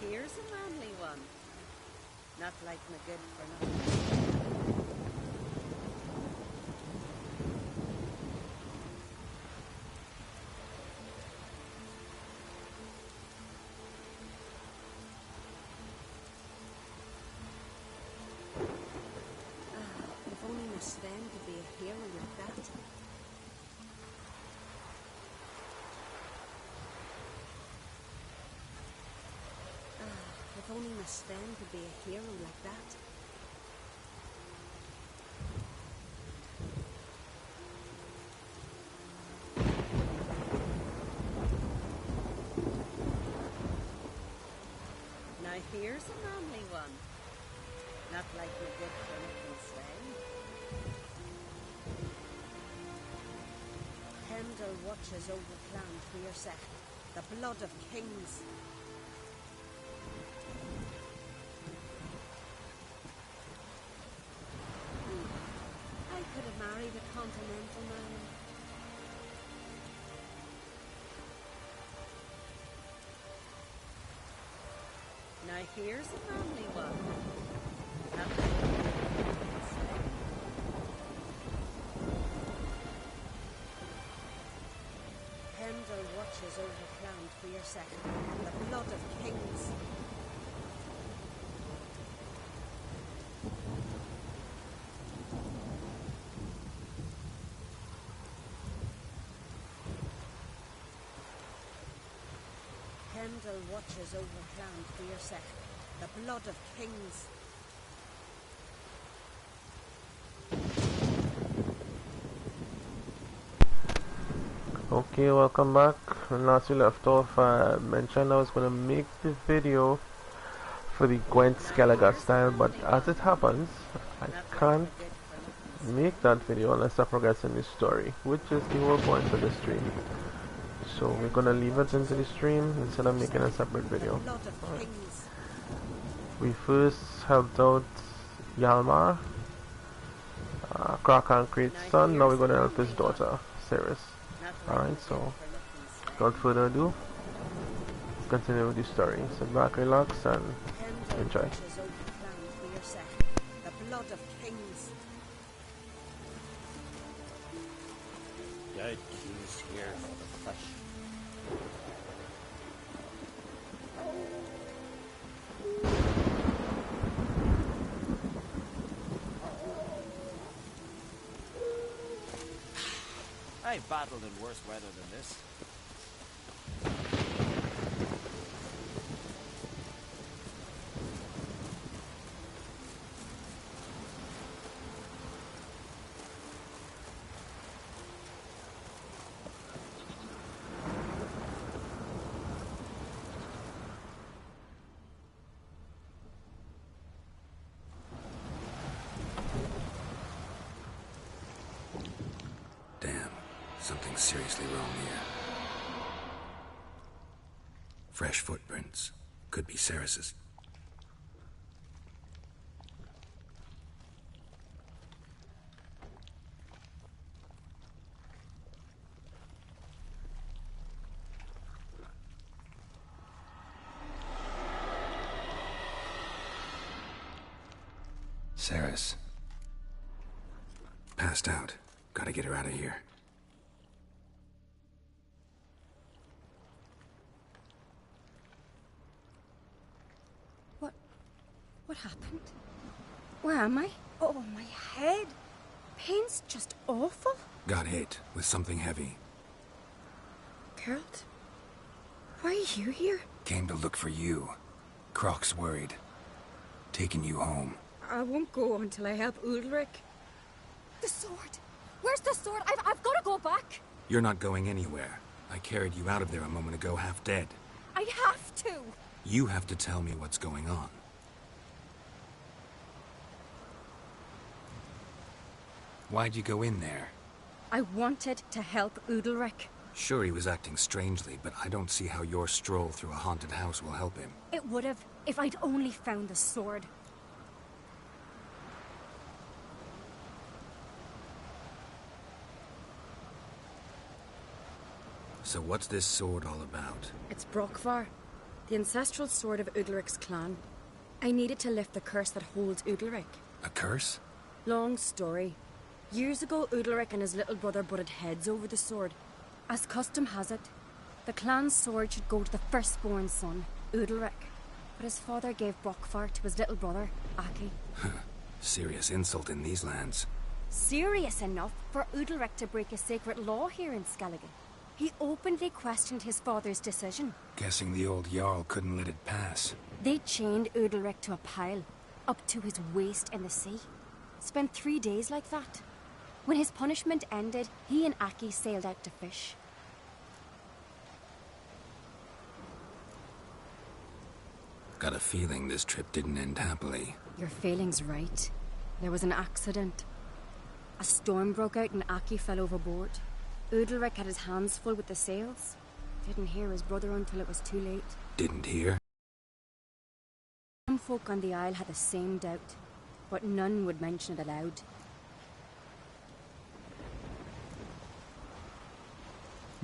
here's a manly one. Not like me good for nothing. If only my Sven could be a hero like that. If only my Sven could be a hero like that. Now here's a manly one. Not like me good for nothing Sven. Pendle watches over clan for your set. The blood of kings. I could have married a continental man. Now here's a family one. Not like Pendle watches over clan for your second. The blood of kings. Pendle watches over clan for your second. The blood of kings. Okay, welcome back. When last we left off, I mentioned I was going to make the video for the Gwent Skellige style, but as it happens, I can't make that video unless I progress in the story, which is the whole point of the stream. So we're going to leave it into the stream instead of making a separate video. Right. We first helped out Yalmar, Crack and Crete's son. Now we're going to help his daughter, Ceres. Alright, so without further ado, let's continue with the story. Sit back, relax, and enjoy. The blood of kings. Dead kings here for the flesh. I've battled in worse weather than this. Something's seriously wrong here. Fresh footprints. Could be Ceres's. Ceres. Passed out. Gotta get her out of here. What happened? Where am I? Oh, my head. Pain's just awful. Got hit with something heavy. Geralt? Why are you here? Came to look for you. Croc's worried. Taking you home. I won't go until I help Ulrich. The sword! Where's the sword? I've got to go back! You're not going anywhere. I carried you out of there a moment ago half dead. I have to! You have to tell me what's going on. Why'd you go in there? I wanted to help Ulrich. Sure, he was acting strangely, but I don't see how your stroll through a haunted house will help him. It would have, if I'd only found the sword. So what's this sword all about? It's Brockvar. The ancestral sword of Udalric's clan. I needed to lift the curse that holds Udalric. A curse? Long story. Years ago, Udalric and his little brother butted heads over the sword. As custom has it, the clan's sword should go to the firstborn son, Udalric. But his father gave Brockvar to his little brother, Aki. Serious insult in these lands. Serious enough for Udalric to break a sacred law here in Skellige. He openly questioned his father's decision. Guessing the old Jarl couldn't let it pass. They chained Udalric to a pile, up to his waist in the sea. Spent 3 days like that. When his punishment ended, he and Aki sailed out to fish. Got a feeling this trip didn't end happily. Your feeling's right. There was an accident. A storm broke out and Aki fell overboard. Udalric had his hands full with the sails. Didn't hear his brother until it was too late. Didn't hear? Some folk on the isle had the same doubt, but none would mention it aloud.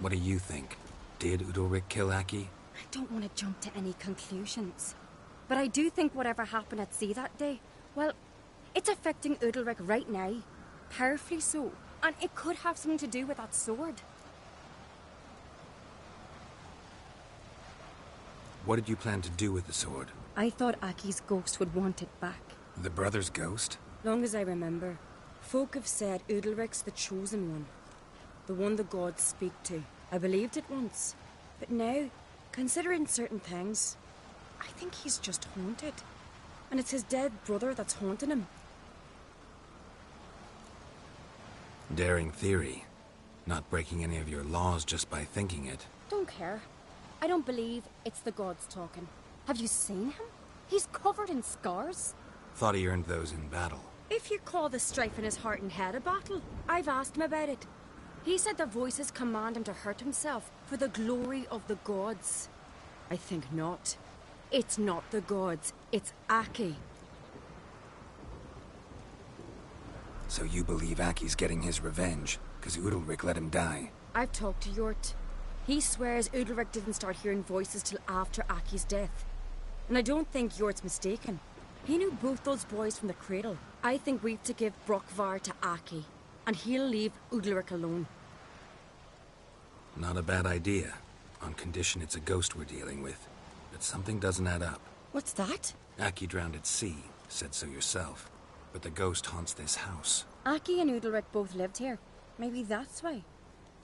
What do you think? Did Udalric kill Aki? I don't want to jump to any conclusions. But I do think whatever happened at sea that day, well, it's affecting Udalric right now. Powerfully so. And it could have something to do with that sword. What did you plan to do with the sword? I thought Aki's ghost would want it back. The brother's ghost? Long as I remember, folk have said Udalric's the chosen one. The one the gods speak to. I believed it once. But now, considering certain things, I think he's just haunted. And it's his dead brother that's haunting him. Daring theory. Not breaking any of your laws just by thinking it. Don't care. I don't believe it's the gods talking. Have you seen him? He's covered in scars. Thought he earned those in battle. If you call the strife in his heart and head a battle, I've asked him about it. He said the voices command him to hurt himself for the glory of the gods. I think not. It's not the gods, it's Aki. So you believe Aki's getting his revenge, because Udalric let him die? I've talked to Yort. He swears Udalric didn't start hearing voices till after Aki's death. And I don't think Yort's mistaken. He knew both those boys from the cradle. I think we've to give Brockvar to Aki, and he'll leave Udalric alone. Not a bad idea, on condition it's a ghost we're dealing with. But something doesn't add up. What's that? Aki drowned at sea, said so yourself. But the ghost haunts this house. Aki and Udalric both lived here. Maybe that's why.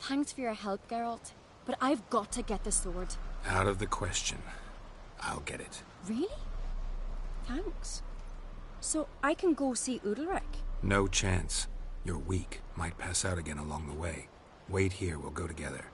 Thanks for your help, Geralt. But I've got to get the sword. Out of the question. I'll get it. Really? Thanks. So I can go see Udalric? No chance. You're weak. Might pass out again along the way. Wait here, we'll go together.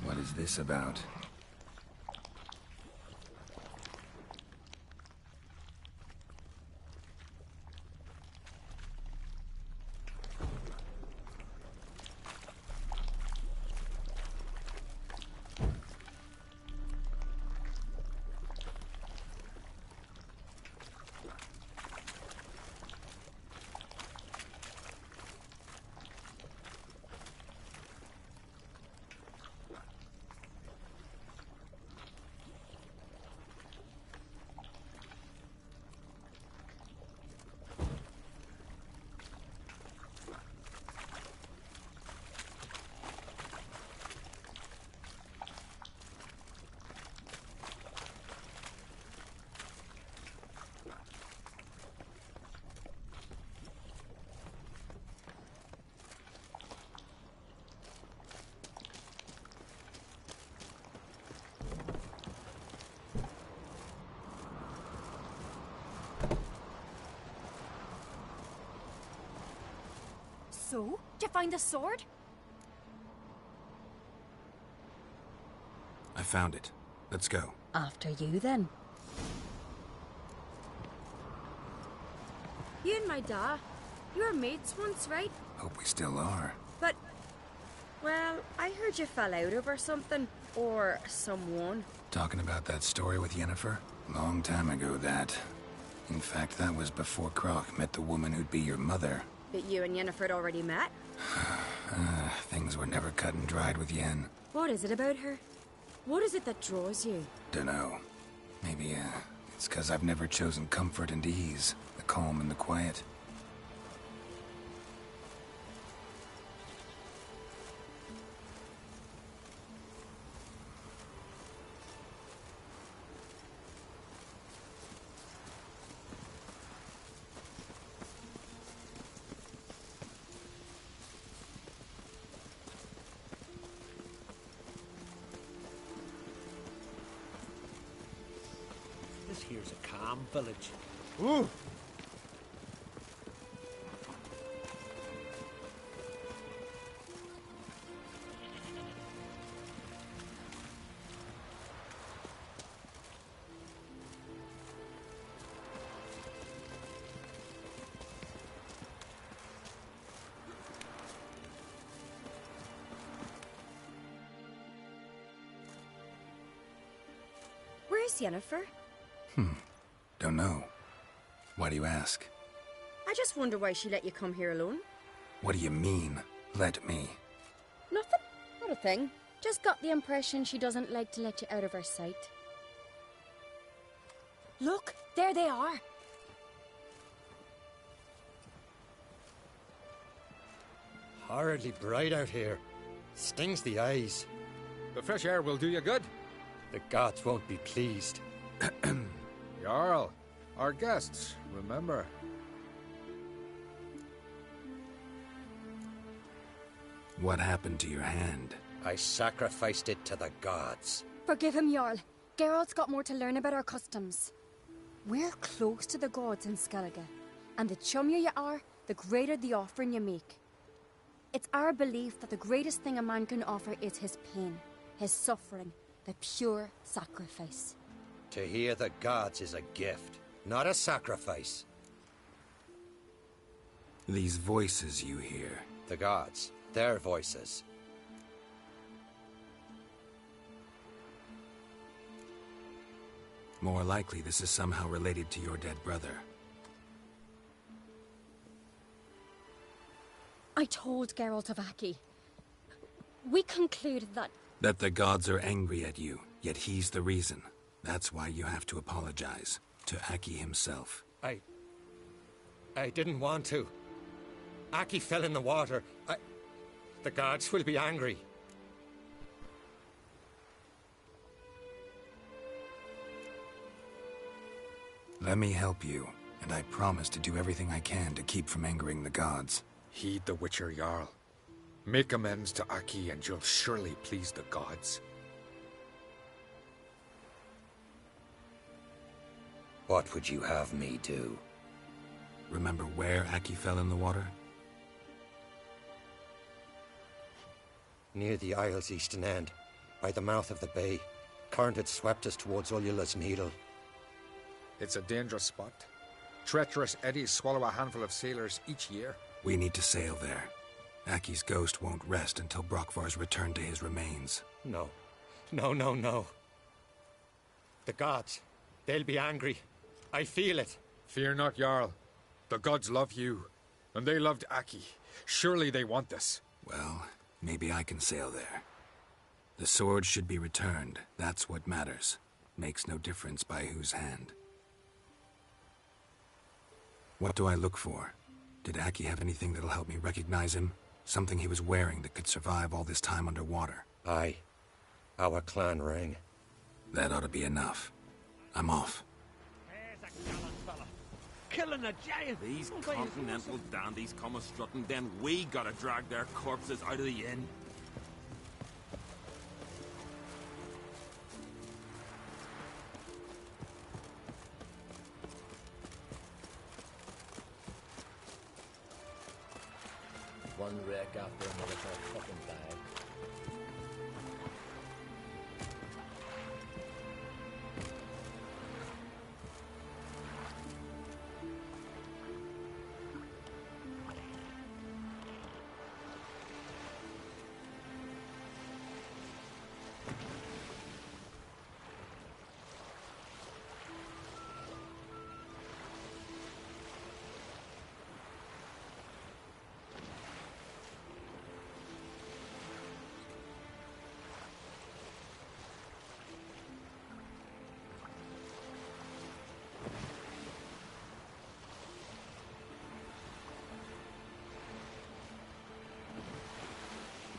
What is this about? So? Did you find the sword? I found it. Let's go. After you, then. You and my da, you were mates once, right? Hope we still are. But, well, I heard you fell out over something. Or someone. Talking about that story with Yennefer? Long time ago, that. In fact, that was before Croc met the woman who'd be your mother. But you and Yennefer had already met? Things were never cut and dried with Yen. What is it about her? What is it that draws you? Dunno. Maybe, it's 'cause I've never chosen comfort and ease. The calm and the quiet. This here's a calm village. Ooh! Where's Yennefer? Don't know. Why do you ask? I just wonder why she let you come here alone. What do you mean, let me? Nothing. Not a thing. Just got the impression she doesn't like to let you out of her sight. Look, there they are. Horridly bright out here. Stings the eyes. The fresh air will do you good. The gods won't be pleased. Jarl, our guests, remember. What happened to your hand? I sacrificed it to the gods. Forgive him, Jarl. Geralt's got more to learn about our customs. We're close to the gods in Skellige, and the chummier you are, the greater the offering you make. It's our belief that the greatest thing a man can offer is his pain, his suffering, the pure sacrifice. To hear the gods is a gift, not a sacrifice. These voices you hear. The gods, their voices. More likely this is somehow related to your dead brother. I told Geralt of Aki. We concluded that... That the gods are angry at you, yet he's the reason. That's why you have to apologize. To Aki himself. I didn't want to. Aki fell in the water. The gods will be angry. Let me help you, and I promise to do everything I can to keep from angering the gods. Heed the Witcher Jarl. Make amends to Aki and you'll surely please the gods. What would you have me do? Remember where Aki fell in the water? Near the Isle's eastern end, by the mouth of the bay. Current had swept us towards Ullula's Needle. It's a dangerous spot. Treacherous eddies swallow a handful of sailors each year. We need to sail there. Aki's ghost won't rest until Brokvar's returned to his remains. No. No. The gods, they'll be angry. I feel it. Fear not, Jarl. The gods love you, and they loved Aki. Surely they want this. Well, maybe I can sail there. The sword should be returned. That's what matters. Makes no difference by whose hand. What do I look for? Did Aki have anything that'll help me recognize him? Something he was wearing that could survive all this time underwater? Aye. Our clan ring. That ought to be enough. I'm off. There's a gallant fella. Killing a giant. These continental dandies come a strutting, then we gotta drag their corpses out of the inn. One wreck after another till I fucking die.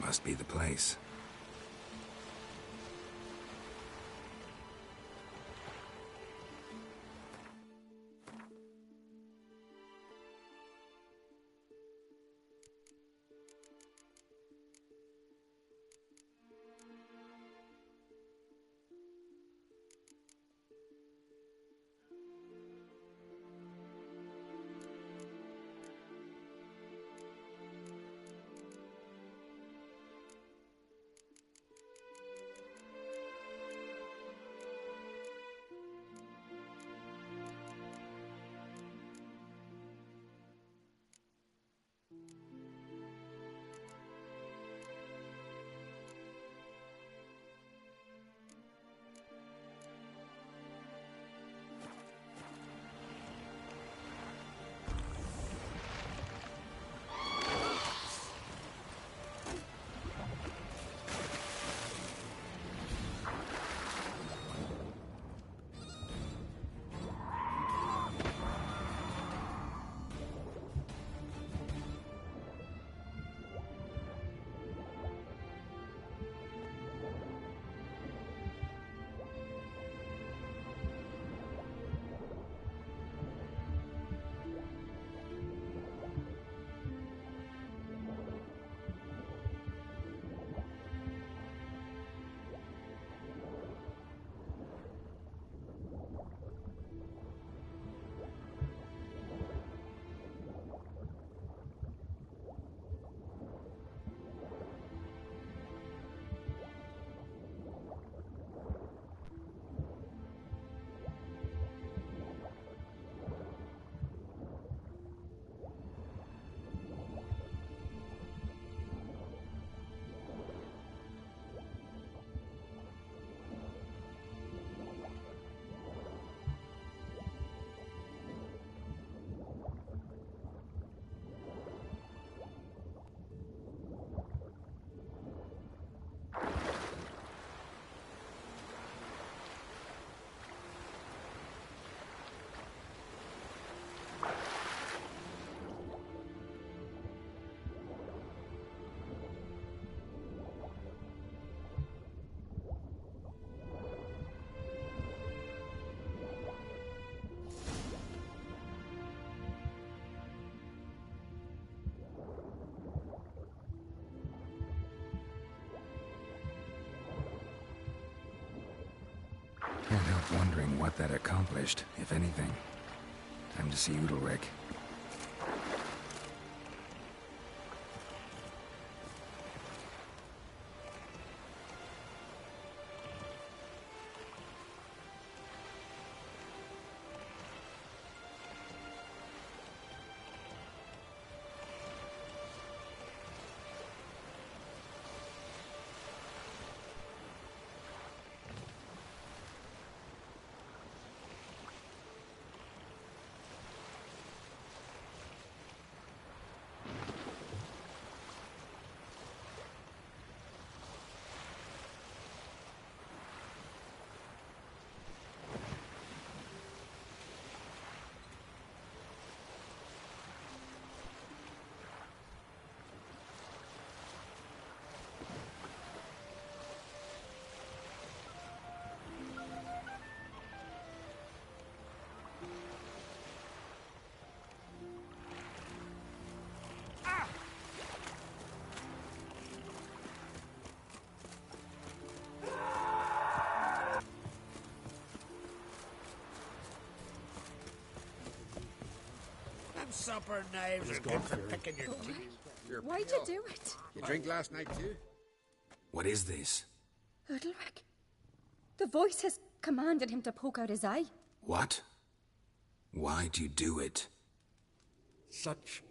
Must be the place. Can't help wondering what that accomplished, if anything. Time to see Udalric. Supper knives are good for picking your teeth. You're Why'd pale. you do it? You drink last night too? What is this? Udalric. The voice has commanded him to poke out his eye. What? Why'd you do it? Such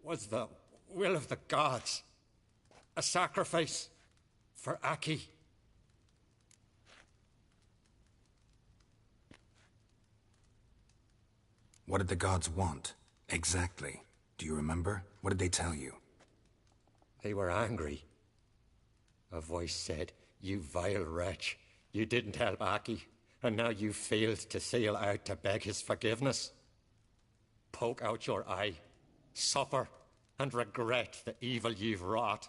was the will of the gods. A sacrifice for Aki. What did the gods want? Exactly. Do you remember? What did they tell you? They were angry. A voice said, "You vile wretch, you didn't help Aki, and now you failed to sail out to beg his forgiveness. Poke out your eye, suffer, and regret the evil you've wrought."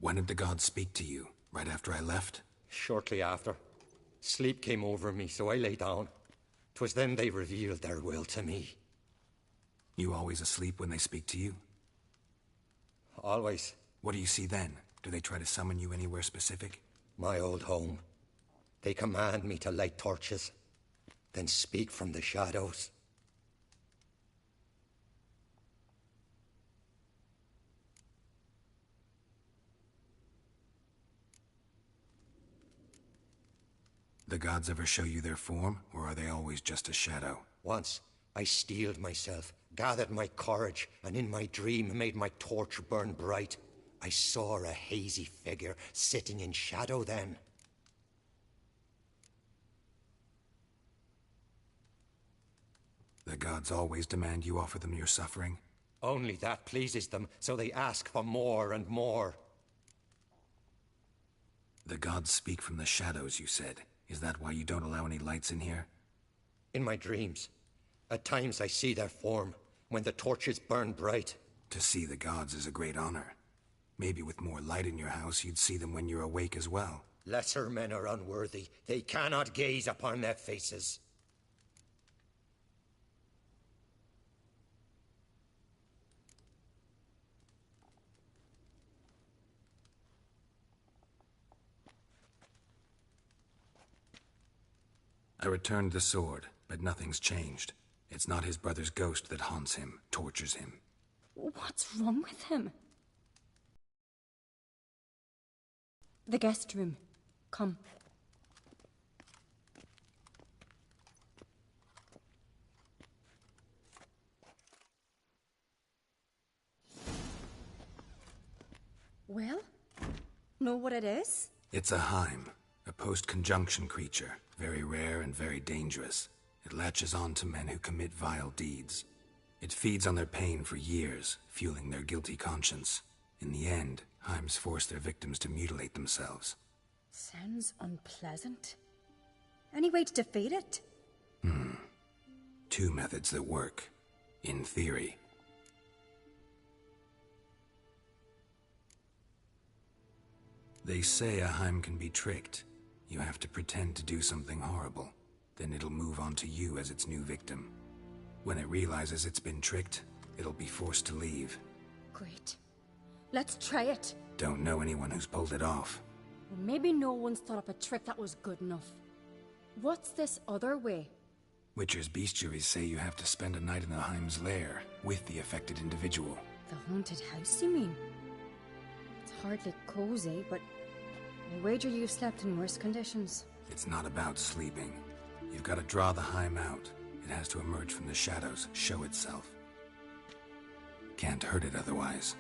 When did the gods speak to you? Right after I left? Shortly after. Sleep came over me, so I lay down. 'Twas then they revealed their will to me. You always asleep when they speak to you? Always. What do you see then? Do they try to summon you anywhere specific? My old home. They command me to light torches, then speak from the shadows. The gods ever show you their form, or are they always just a shadow? Once, I steeled myself, gathered my courage, and in my dream made my torch burn bright. I saw a hazy figure sitting in shadow then. The gods always demand you offer them your suffering? Only that pleases them, so they ask for more and more. The gods speak from the shadows, you said. Is that why you don't allow any lights in here? In my dreams. At times I see their form, when the torches burn bright. To see the gods is a great honor. Maybe with more light in your house, you'd see them when you're awake as well. Lesser men are unworthy. They cannot gaze upon their faces. I returned the sword, but nothing's changed. It's not his brother's ghost that haunts him, tortures him. What's wrong with him? The guest room. Come. Well? Know what it is? It's a Heim, a post-conjunction creature, very rare and very dangerous. It latches on to men who commit vile deeds. It feeds on their pain for years, fueling their guilty conscience. In the end, Heims force their victims to mutilate themselves. Sounds unpleasant. Any way to defeat it? Two methods that work. In theory. They say a Heim can be tricked. You have to pretend to do something horrible. Then it'll move on to you as its new victim. When it realizes it's been tricked, it'll be forced to leave. Great. Let's try it. Don't know anyone who's pulled it off. Or maybe no one's thought up a trick that was good enough. What's this other way? Witcher's bestiaries say you have to spend a night in the Heim's lair, with the affected individual. The haunted house, you mean? It's hardly cozy, but I wager you've slept in worse conditions. It's not about sleeping. You've got to draw the Heim out. It has to emerge from the shadows, show itself. Can't hurt it otherwise.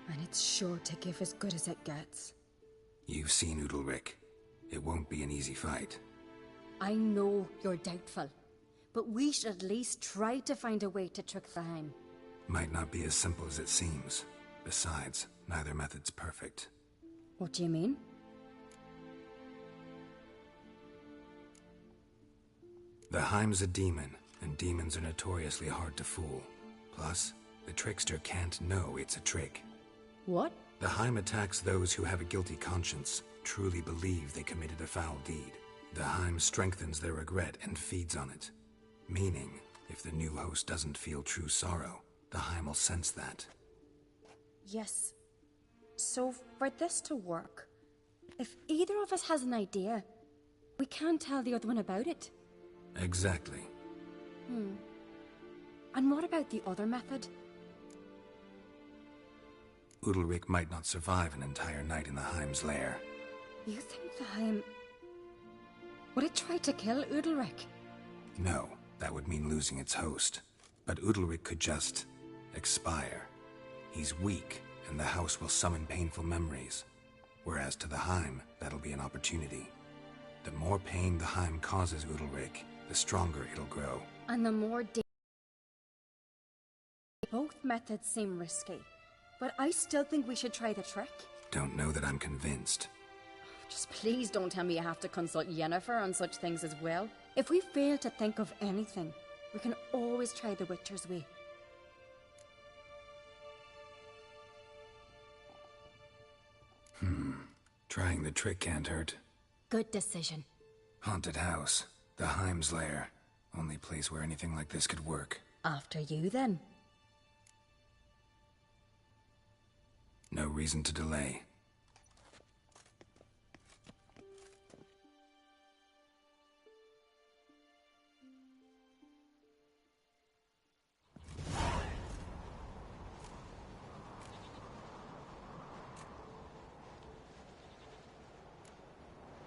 And it's sure to give as good as it gets. You've seen Udalric. It won't be an easy fight. I know you're doubtful, but we should at least try to find a way to trick the Heim. Might not be as simple as it seems. Besides, neither method's perfect. What do you mean? The Heim's a demon, and demons are notoriously hard to fool. Plus, the trickster can't know it's a trick. What? The Heim attacks those who have a guilty conscience, truly believe they committed a foul deed. The Heim strengthens their regret and feeds on it. Meaning, if the new host doesn't feel true sorrow, the Heim will sense that. Yes. So, for this to work, if either of us has an idea, we can't tell the other one about it. Exactly. And what about the other method? Udalric might not survive an entire night in the Heim's lair. You think the Heim... would it try to kill Udalric? No, that would mean losing its host. But Udalric could just... expire. He's weak, and the house will summon painful memories. Whereas to the Heim, that'll be an opportunity. The more pain the Heim causes Udalric, the stronger it'll grow. And the more both methods seem risky. But I still think we should try the trick. Don't know that I'm convinced. Just please don't tell me you have to consult Yennefer on such things as well. If we fail to think of anything, we can always try the Witcher's way. Trying the trick can't hurt. Good decision. Haunted house. The Heim's lair. Only place where anything like this could work. After you, then. No reason to delay.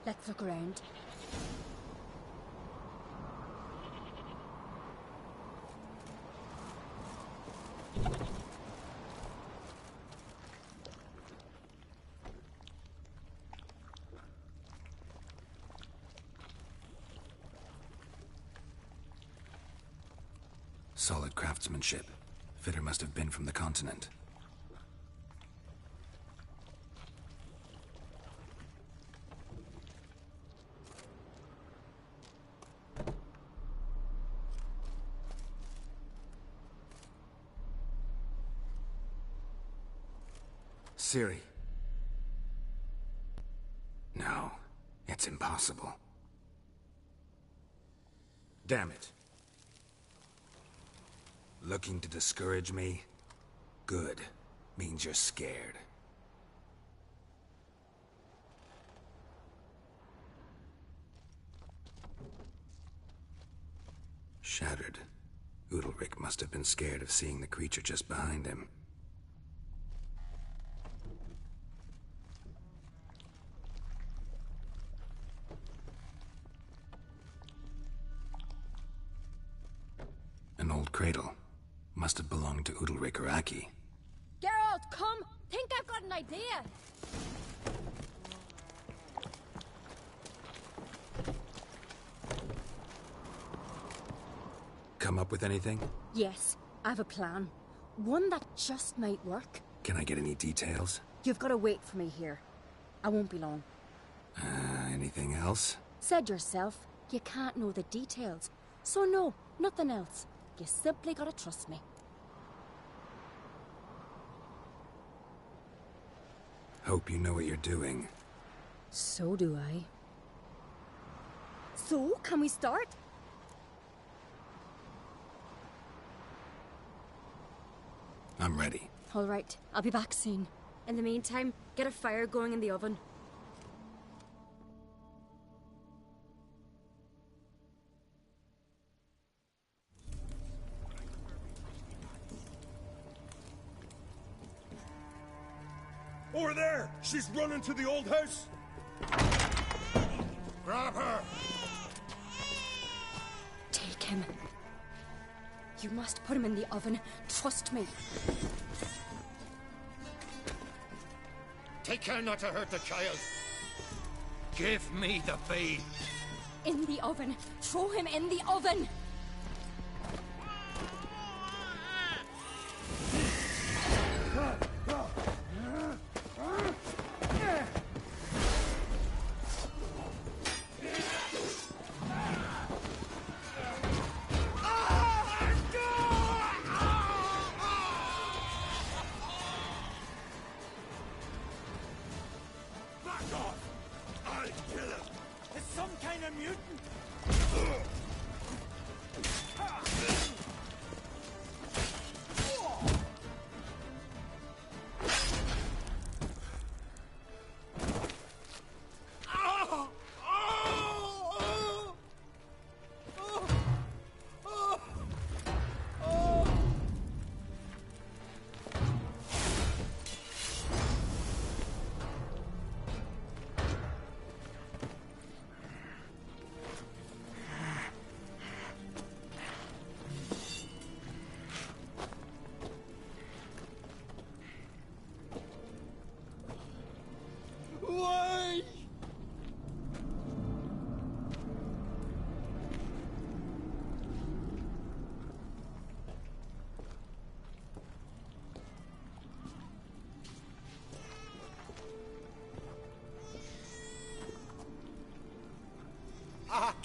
Let's look around. Solid craftsmanship. Fitter must have been from the continent. Ciri. No, it's impossible. Damn it. Looking to discourage me? Good. Means you're scared. Shattered. Udalric must have been scared of seeing the creature just behind him. An old cradle. Must have belonged to Udalric or Aki. Geralt, come! Think I've got an idea! Come up with anything? Yes, I have a plan. One that just might work. Can I get any details? You've got to wait for me here. I won't be long. Anything else? Said yourself, you can't know the details. So no, nothing else. You simply gotta trust me. Hope you know what you're doing. So do I. So, can we start? I'm ready. All right, I'll be back soon. In the meantime, get a fire going in the oven. Over there! She's running to the old house! Grab her! Take him. You must put him in the oven. Trust me. Take care not to hurt the child. Give me the babe. In the oven. Throw him in the oven.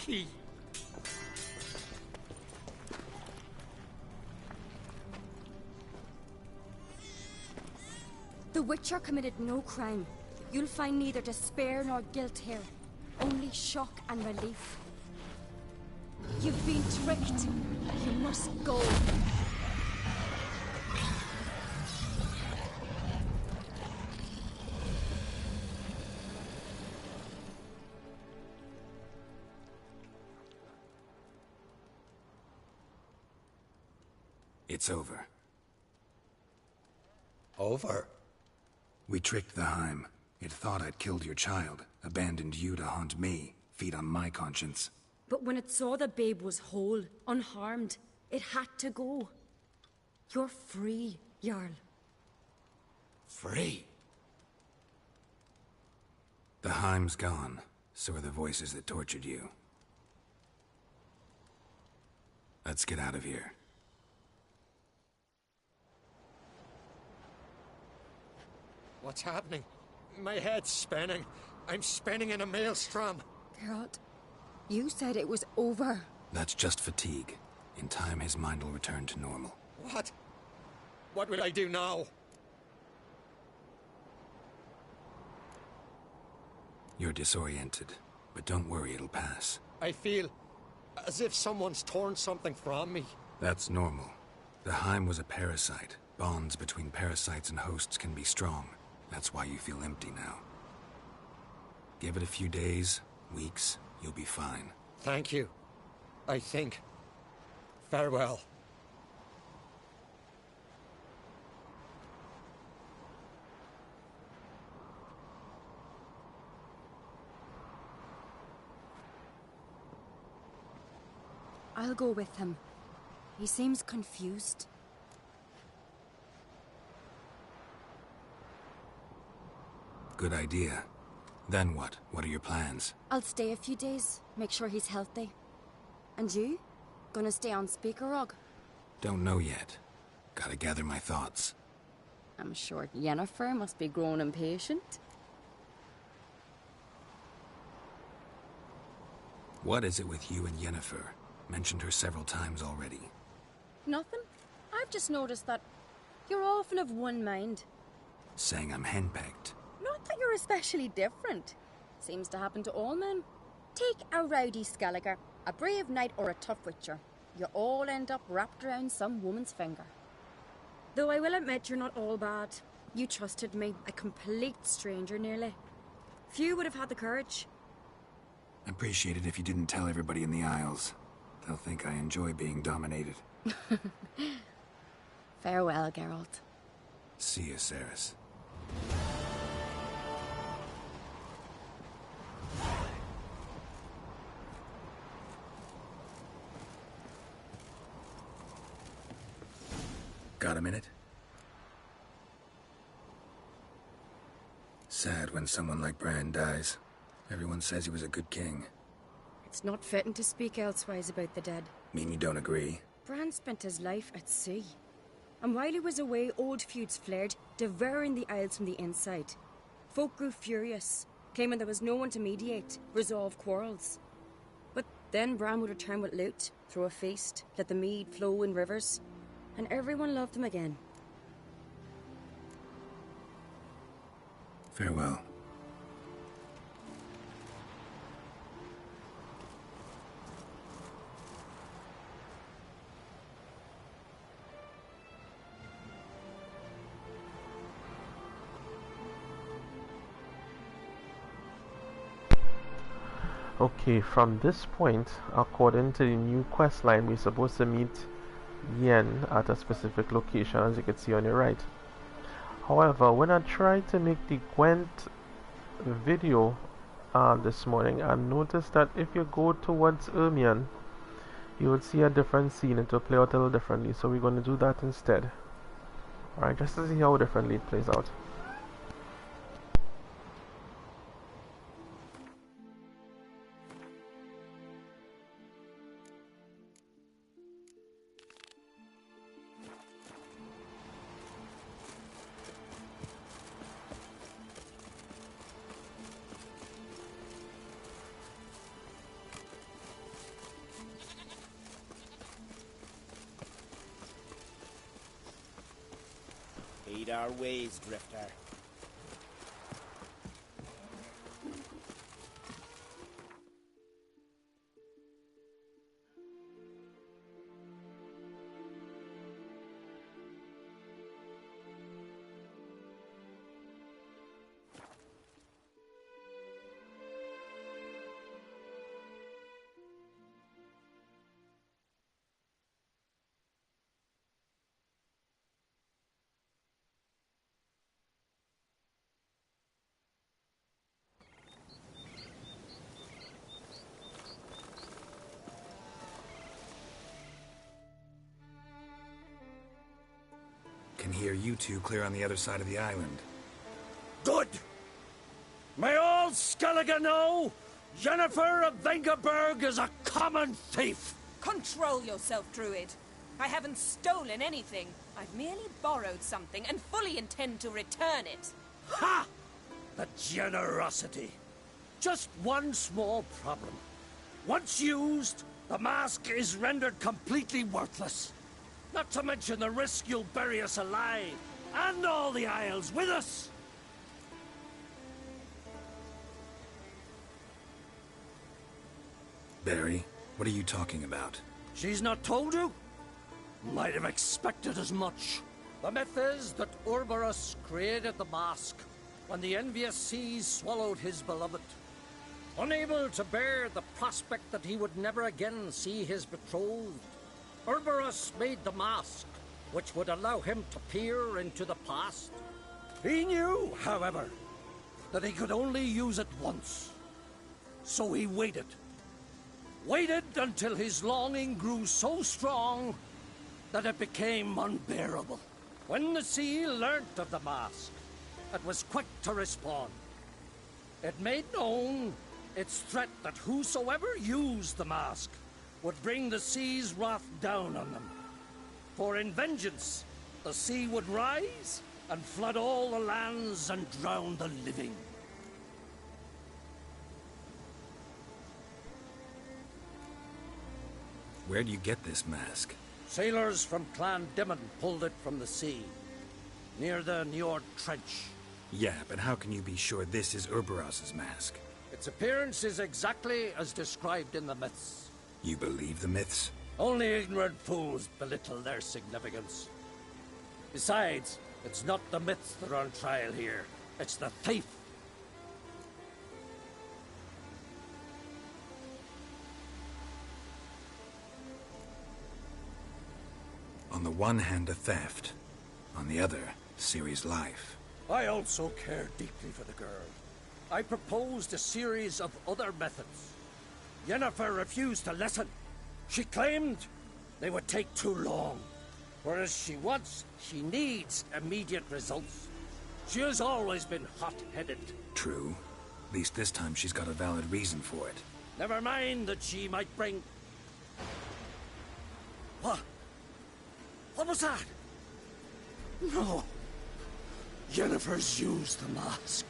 Aki! The Witcher committed no crime. You'll find neither despair nor guilt here. Only shock and relief. You've been tricked. You must go. It's over. Over? We tricked the Heim. It thought I'd killed your child, abandoned you to haunt me, feed on my conscience. But when it saw the babe was whole, unharmed, it had to go. You're free, Jarl. Free? The Heim's gone. So are the voices that tortured you. Let's get out of here. What's happening? My head's spinning. I'm spinning in a maelstrom. Geralt, you said it was over. That's just fatigue. In time, his mind will return to normal. What? What will I do now? You're disoriented, but don't worry, it'll pass. I feel as if someone's torn something from me. That's normal. The Heim was a parasite. Bonds between parasites and hosts can be strong. That's why you feel empty now. Give it a few days, weeks, you'll be fine. Thank you. I think. Farewell. I'll go with him. He seems confused. Good idea. Then what? What are your plans? I'll stay a few days, make sure he's healthy. And you? Gonna stay on Speaker Rog? Don't know yet. Gotta gather my thoughts. I'm sure Yennefer must be growing impatient. What is it with you and Yennefer? Mentioned her several times already. Nothing. I've just noticed that you're often of one mind. Saying I'm henpecked. Not that you're especially different. Seems to happen to all men. Take a rowdy Skelliger, a brave knight or a tough witcher. You all end up wrapped around some woman's finger. Though I will admit you're not all bad. You trusted me, a complete stranger nearly. Few would have had the courage. I'd appreciate it if you didn't tell everybody in the Isles. They'll think I enjoy being dominated. Farewell, Geralt. See you, Cerys. Got a minute? Sad when someone like Bran dies. Everyone says he was a good king. It's not fitting to speak elsewise about the dead. Mean you don't agree? Bran spent his life at sea. And while he was away, old feuds flared, devouring the Isles from the inside. Folk grew furious, claiming there was no one to mediate, resolve quarrels. But then Bran would return with loot, throw a feast, let the mead flow in rivers, and everyone loved him again. Farewell. Okay, from this point, according to the new quest line, we're supposed to meet Yen at a specific location, as you can see on your right. However, when I tried to make the Gwent video this morning, I noticed that if you go towards Ermion, you will see a different scene. It will play out a little differently, so we're going to do that instead. Alright, just to see how differently it plays out. our ways, Drifter. Can hear you two clear on the other side of the island. Good! May all Skellige know Jennifer of Vengerberg is a common thief! Control yourself, Druid. I haven't stolen anything. I've merely borrowed something and fully intend to return it. Ha! The generosity. Just one small problem. Once used, the mask is rendered completely worthless. Not to mention the risk you'll bury us alive, and all the Isles with us! Barry, what are you talking about? She's not told you? Might have expected as much. The myth is that Urberus created the mask when the envious seas swallowed his beloved. Unable to bear the prospect that he would never again see his betrothed, Urberus made the mask, which would allow him to peer into the past. He knew, however, that he could only use it once. So he waited. Waited until his longing grew so strong that it became unbearable. When the sea learnt of the mask, it was quick to respond. It made known its threat that whosoever used the mask would bring the sea's wrath down on them. For in vengeance, the sea would rise and flood all the lands and drown the living. Where do you get this mask? Sailors from Clan Dimon pulled it from the sea, near the Njord Trench. Yeah, but how can you be sure this is Urberos's mask? Its appearance is exactly as described in the myths. You believe the myths? Only ignorant fools belittle their significance. Besides, it's not the myths that are on trial here. It's the thief. On the one hand, a theft. On the other, Ciri's life. I also care deeply for the girl. I proposed a series of other methods. Yennefer refused to listen. She claimed they would take too long. Whereas she needs immediate results. She has always been hot-headed. True. At least this time she's got a valid reason for it. Never mind that she might bring... What? What was that? No. Yennefer's used the mask.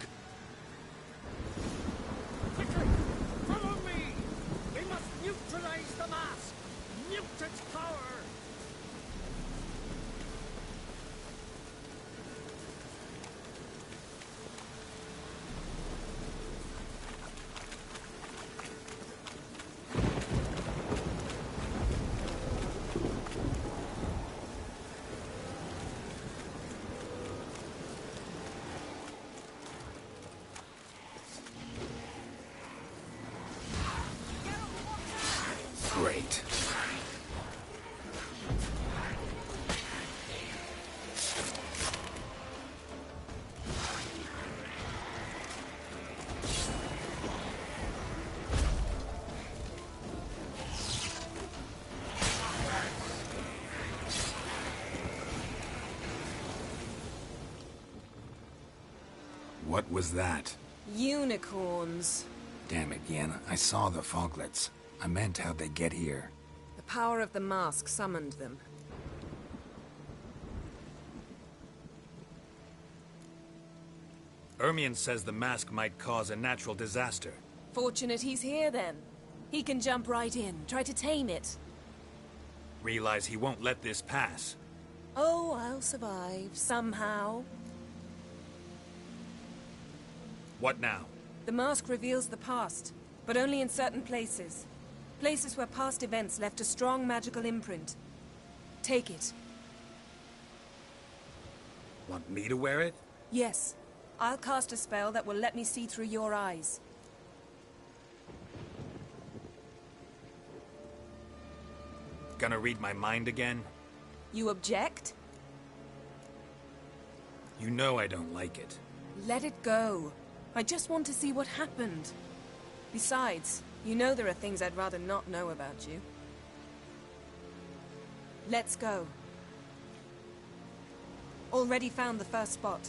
Quickly! Follow me! We must neutralize the mask! Mute its power! Great. What was that? Unicorns. Damn it, Yen. I saw the foglets. I meant how'd they get here. The power of the mask summoned them. Ermion says the mask might cause a natural disaster. Fortunate he's here, then. He can jump right in, try to tame it. Realize he won't let this pass. Oh, I'll survive, somehow. What now? The mask reveals the past, but only in certain places. Places where past events left a strong magical imprint. Take it. Want me to wear it? Yes. I'll cast a spell that will let me see through your eyes. Gonna read my mind again? You object? You know I don't like it. Let it go. I just want to see what happened. Besides, you know there are things I'd rather not know about you. Let's go. Already found the first spot.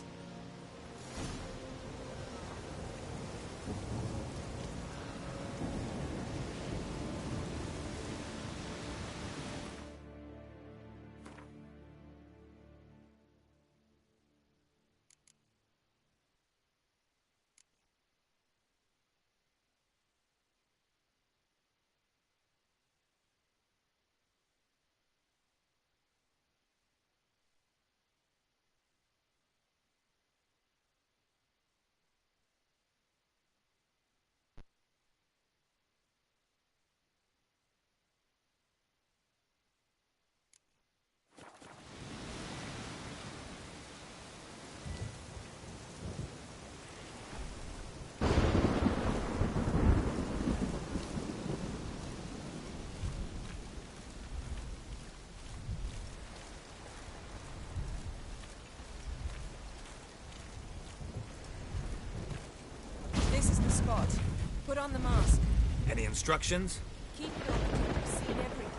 This is the spot. Put on the mask. Any instructions? Keep it on until you've seen everything.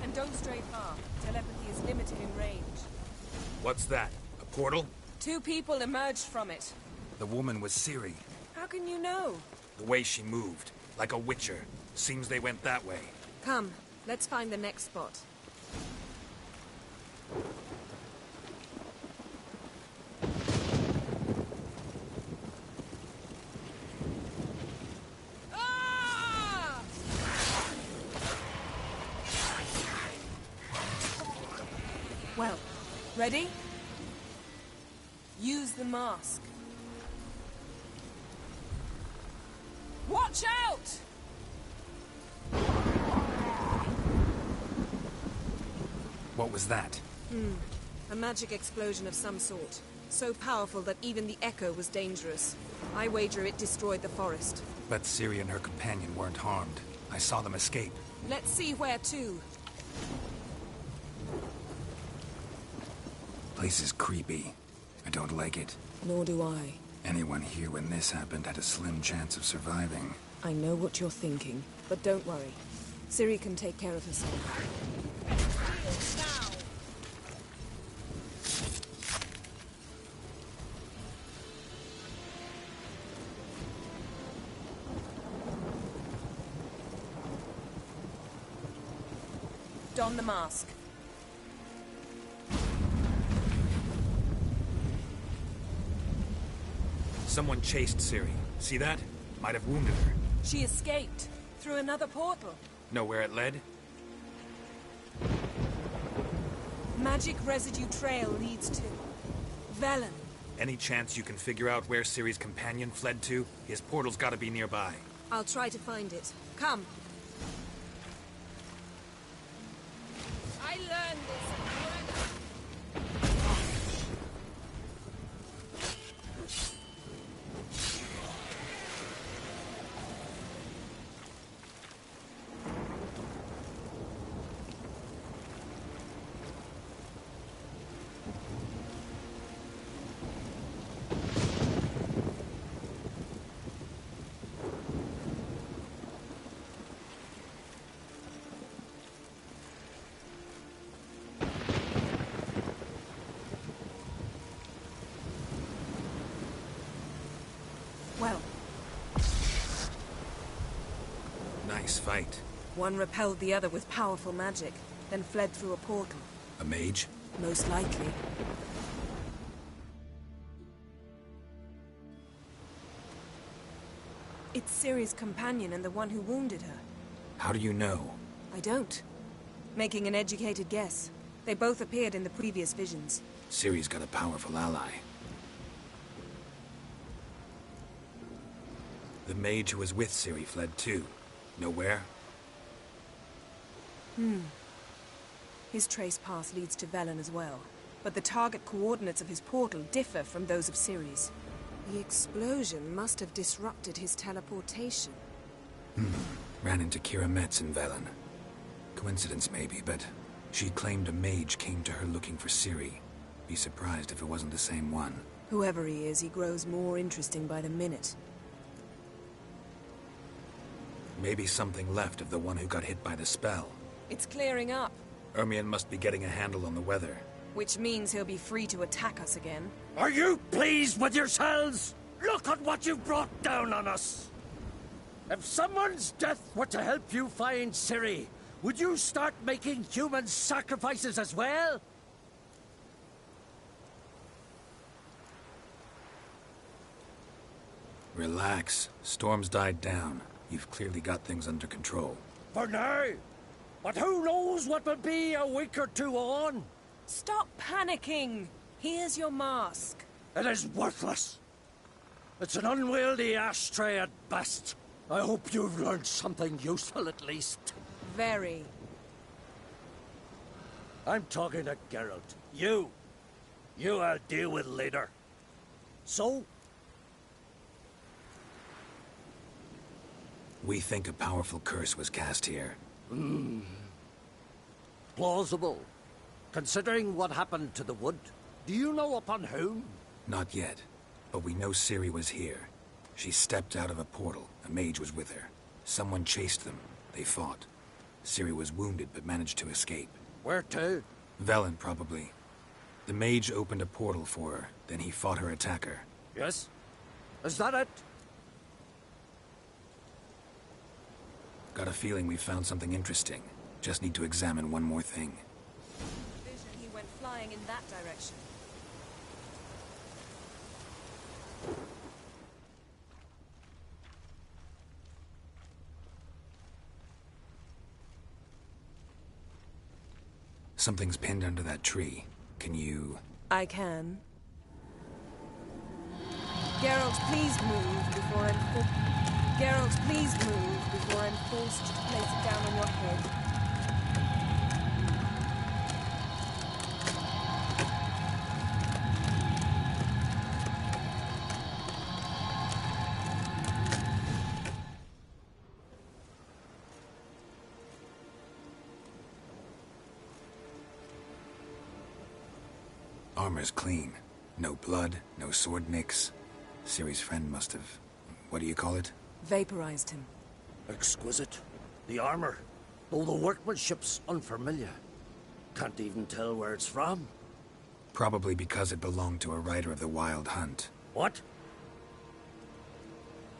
And don't stray far. Telepathy is limited in range. What's that? A portal? 2 people emerged from it. The woman was Ciri. How can you know? The way she moved. Like a witcher. Seems they went that way. Come, let's find the next spot. Ah! Well, ready? Use the mask. Watch out! What was that? A magic explosion of some sort. So powerful that even the echo was dangerous. I wager it destroyed the forest. But Ciri and her companion weren't harmed. I saw them escape. Let's see where to. Place is creepy. I don't like it. Nor do I. Anyone here when this happened had a slim chance of surviving. I know what you're thinking, but don't worry. Ciri can take care of herself. Don the mask. Someone chased Ciri. See that? Might have wounded her. She escaped through another portal. Know where it led? Magic residue trail leads to Velen. Any chance you can figure out where Ciri's companion fled to? His portal's gotta be nearby. I'll try to find it. Come. I learned this at work. Well, Nice fight. one repelled the other with powerful magic, then fled through a portal. A mage? Most likely. It's Ciri's companion and the one who wounded her. How do you know? I don't. Making an educated guess. They both appeared in the previous visions. Ciri's got a powerful ally. The mage who was with Ciri fled too. Know where? His trace path leads to Velen as well. But the target coordinates of his portal differ from those of Ciri's. The explosion must have disrupted his teleportation. Ran into Kira Metz in Velen. Coincidence maybe, but she claimed a mage came to her looking for Ciri. Be surprised if it wasn't the same one. Whoever he is, he grows more interesting by the minute. Maybe something left of the one who got hit by the spell. It's clearing up, Ermion must be getting a handle on the weather. which means he'll be free to attack us again. Are you pleased with yourselves? Look at what you brought down on us! If someone's death were to help you find Ciri, would you start making human sacrifices as well? Relax. Storm's died down. You've clearly got things under control. For now. But who knows what will be a week or two on? Stop panicking! Here's your mask. It is worthless. It's an unwieldy ashtray at best. I hope you've learned something useful at least. Very. I'm talking to Geralt. You I'll deal with later. So? We think a powerful curse was cast here. Plausible. Considering what happened to the wood. Do you know upon whom? Not yet, but we know Ciri was here. She stepped out of a portal. A mage was with her. Someone chased them. They fought. Ciri was wounded but managed to escape. Where to? Velen, probably. The mage opened a portal for her, then he fought her attacker. Yes? Is that it? Got a feeling we found something interesting. Just need to examine one more thing. Vision, he went flying in that direction. Something's pinned under that tree. Can you... I can. Geralt, please move before I'm Geralt, please move before I'm forced to place it down on your head. Armor's clean. No blood, no sword nicks. Ciri's friend must have... what do you call it? Vaporized him. Exquisite. The armor, though the workmanship's unfamiliar. Can't even tell where it's from. Probably because it belonged to a rider of the Wild Hunt. What?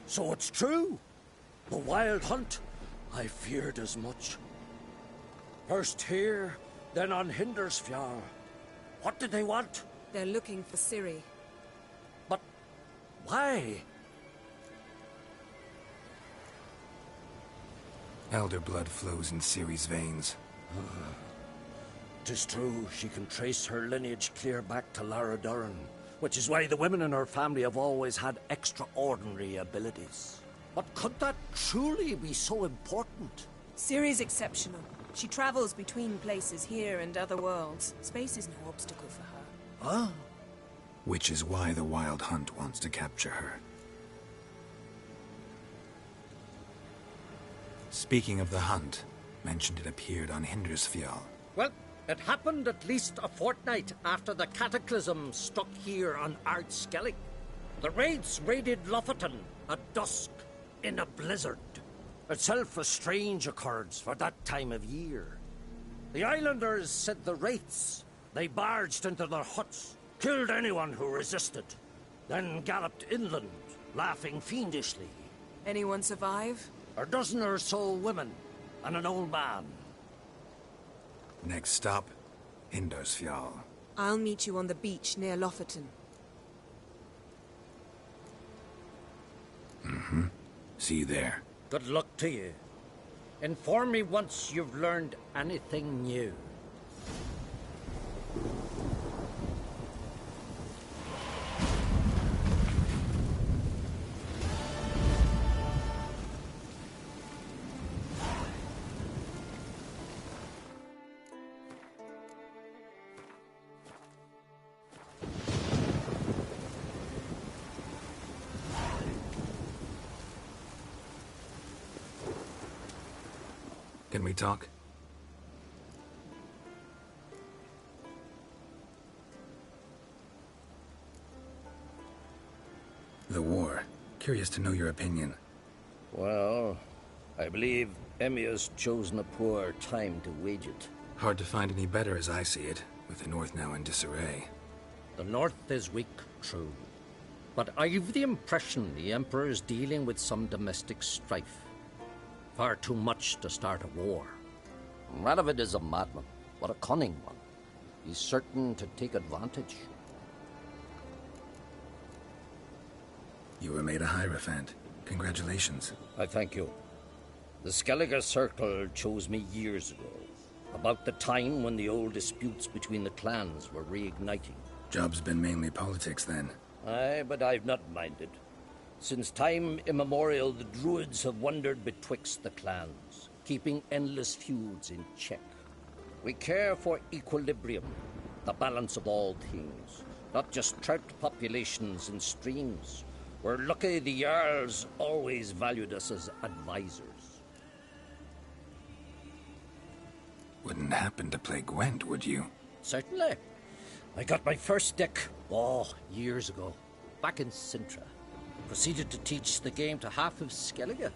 So it's true? The Wild Hunt? I feared as much. First here, then on Hindersfjall. What did they want? They're looking for Ciri. But why? Elder blood flows in Ciri's veins. 'Tis true, she can trace her lineage clear back to Lara Duran, which is why the women in her family have always had extraordinary abilities. But could that truly be so important? Ciri's exceptional. She travels between places here and other worlds. Space is no obstacle for her. Huh? Which is why the Wild Hunt wants to capture her. Speaking of the hunt, mentioned it appeared on Hindersfjall. Well, it happened at least a fortnight after the cataclysm struck here on Ard Skellig. The raids raided Lofoten at dusk in a blizzard. Itself a strange occurrence for that time of year. The islanders said the wraiths. They barged into their huts, killed anyone who resisted, then galloped inland, laughing fiendishly. Anyone survive? A dozen or so women, and an old man. Next stop, Hindersfjall. I'll meet you on the beach near Lofoten. See you there. Good luck to you. Inform me once you've learned anything new. Can we talk? The war. Curious to know your opinion. Well, I believe Emia's chosen a poor time to wage it. Hard to find any better as I see it, with the North now in disarray. The North is weak, true. But I've the impression the Emperor is dealing with some domestic strife. Far too much to start a war. Radovid is a madman, but a cunning one. He's certain to take advantage. You were made a Hierophant. Congratulations. I thank you. The Skellige Circle chose me years ago, about the time when the old disputes between the clans were reigniting. Job's been mainly politics then. Aye, but I've not minded. Since time immemorial, the Druids have wandered betwixt the clans, keeping endless feuds in check. We care for equilibrium, the balance of all things, not just trout populations and streams. We're lucky the Jarls always valued us as advisors. Wouldn't happen to play Gwent, would you? Certainly. I got my first deck, years ago, back in Sintra. Proceeded to teach the game to half of Skellige.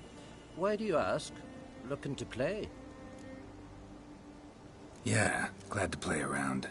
Why do you ask? Looking to play? Yeah, glad to play around.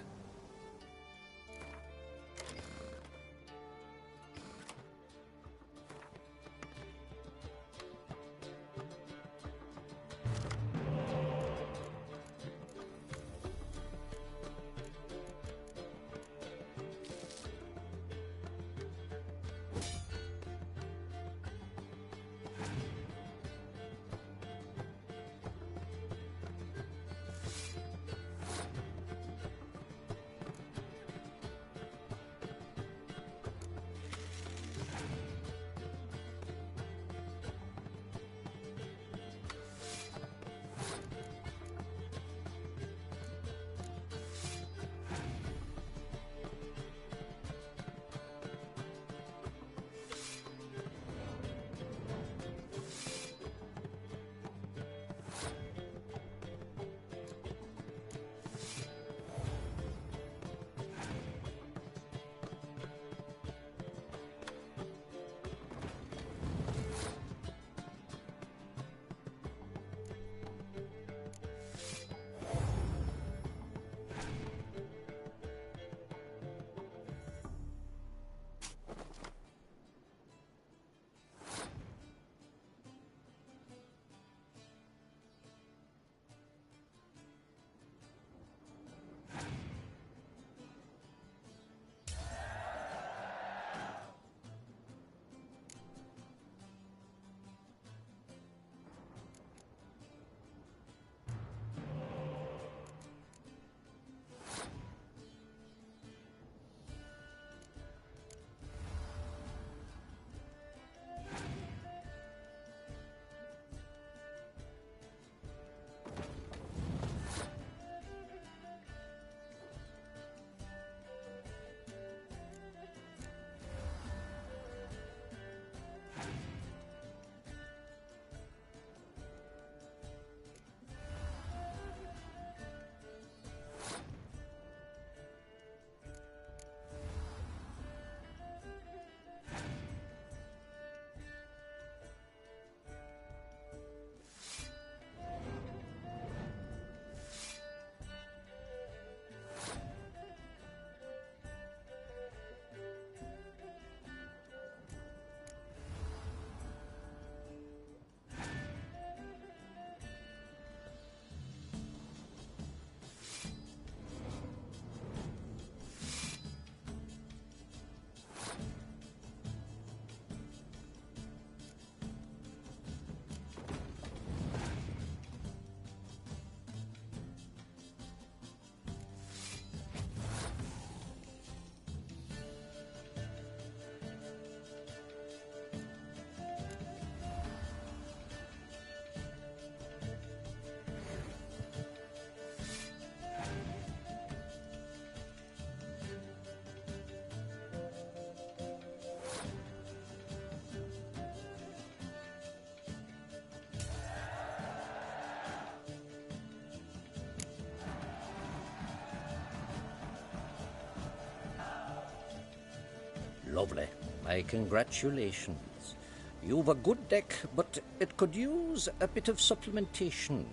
Lovely. My congratulations. You've a good deck, but it could use a bit of supplementation.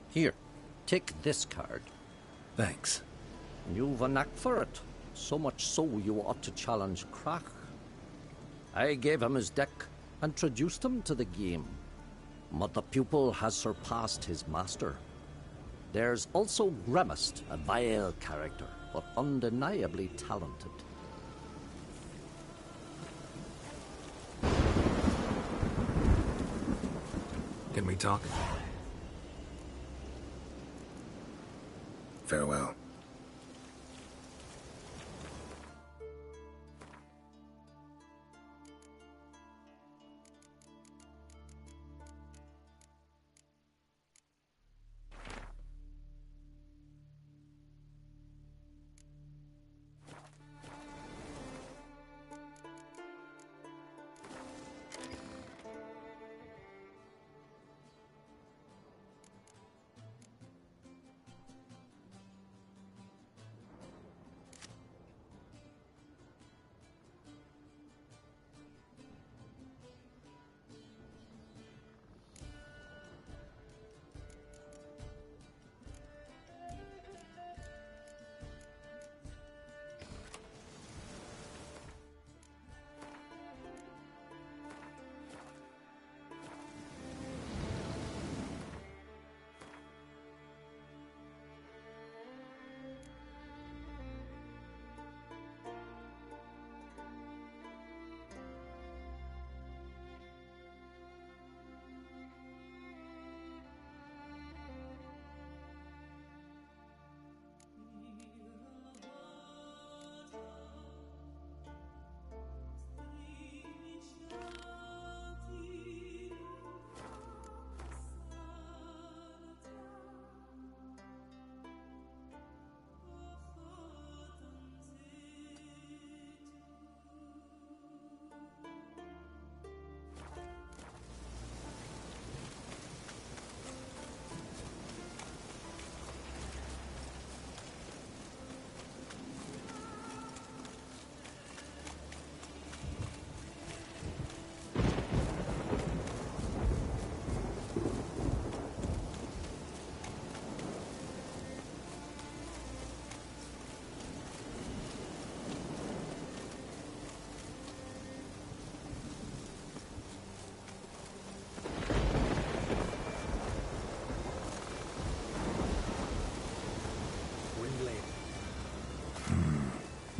Here, take this card. Thanks. You've a knack for it. So much so you ought to challenge Krach. I gave him his deck, introduced him to the game. But the pupil has surpassed his master. There's also Gramist, a vile character, but undeniably talented. Can we talk? Farewell.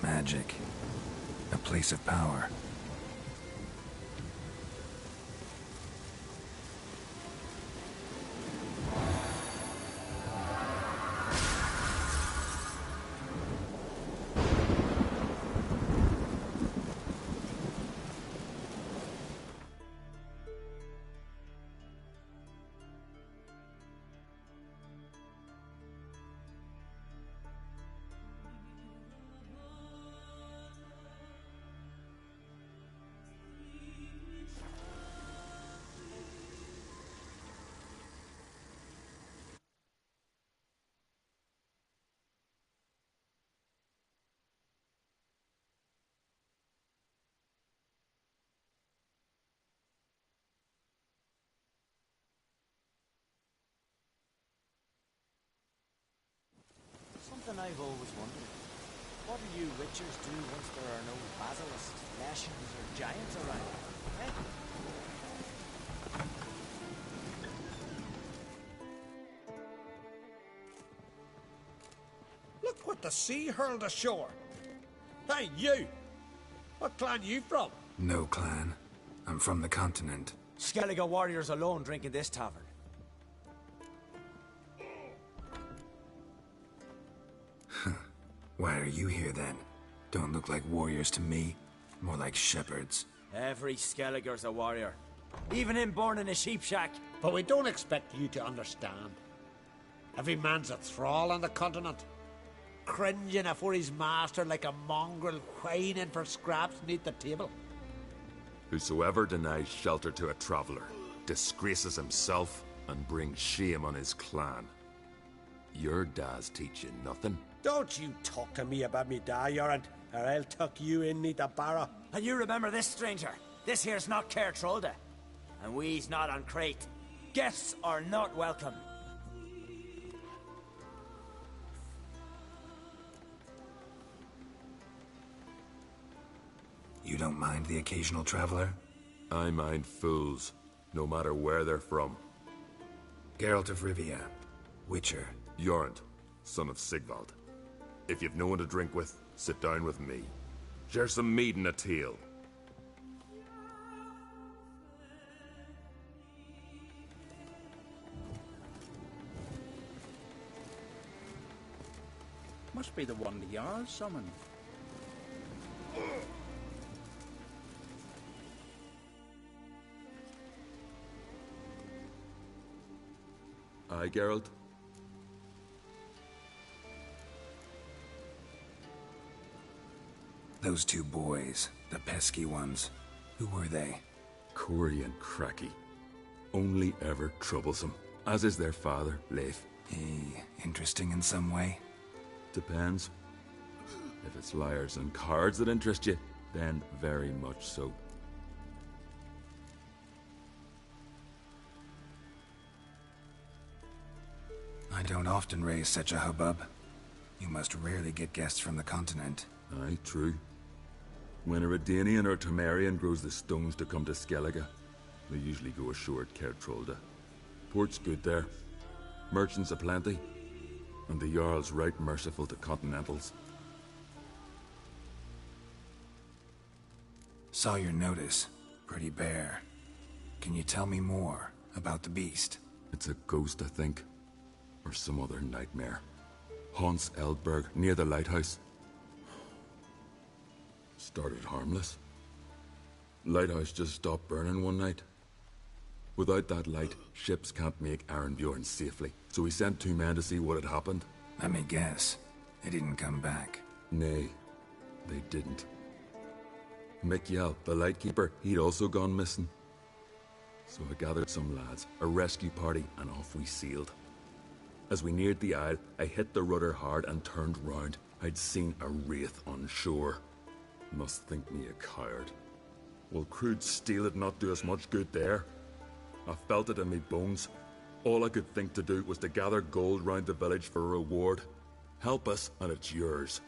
Magic. A place of power. Something I've always wondered. What do you witchers do once there are no basilisks, lashings, or giants around? Eh? Look what the sea hurled ashore. Hey, you! What clan you from? No clan. I'm from the continent. Skellige warriors alone drink in this tavern. Why are you here then? Don't look like warriors to me. More like shepherds. Every Skellige's a warrior. Even him born in a sheep shack. But we don't expect you to understand. Every man's a thrall on the continent. Cringing afore his master like a mongrel whining for scraps beneath the table. Whosoever denies shelter to a traveller disgraces himself and brings shame on his clan. Your dad's teaching nothing. Don't you talk to me about me da, Yoran, or I'll tuck you in me the barrow. And you remember this, stranger. This here's not Pt.12, and we's not on Crete. Guests are not welcome. You don't mind the occasional traveler? I mind fools, no matter where they're from. Geralt of Rivia, Witcher. Jorund, son of Sigvald. If you've no one to drink with, sit down with me. Share some mead and a teal. Must be the one the Jarl summoned. Aye, Geralt? Those two boys, the pesky ones, who were they? Corey and Cracky. Only ever troublesome, as is their father, Leif. He interesting in some way? Depends. If it's liars and cards that interest you, then very much so. I don't often raise such a hubbub. You must rarely get guests from the continent. Aye, true. When a Redanian or Temerian grows the stones to come to Skellige, they usually go ashore at Pt.12. Port's good there. Merchants aplenty. And the Jarl's right merciful to continentals. Saw your notice. Pretty bare. Can you tell me more about the beast? It's a ghost, I think. Or some other nightmare. Haunts Eldberg, near the lighthouse. Started harmless. Lighthouse just stopped burning one night. Without that light, ships can't make Arenbjorn safely. So we sent 2 men to see what had happened. Let me guess. They didn't come back. Nay, they didn't. Mikjal, the lightkeeper, he'd also gone missing. So I gathered some lads, a rescue party, and off we sailed. As we neared the isle, I hit the rudder hard and turned round. I'd seen a wraith on shore. Must think me a coward. Will crude steel had not do us much good there? I felt it in me bones. All I could think to do was to gather gold round the village for a reward. Help us, and it's yours.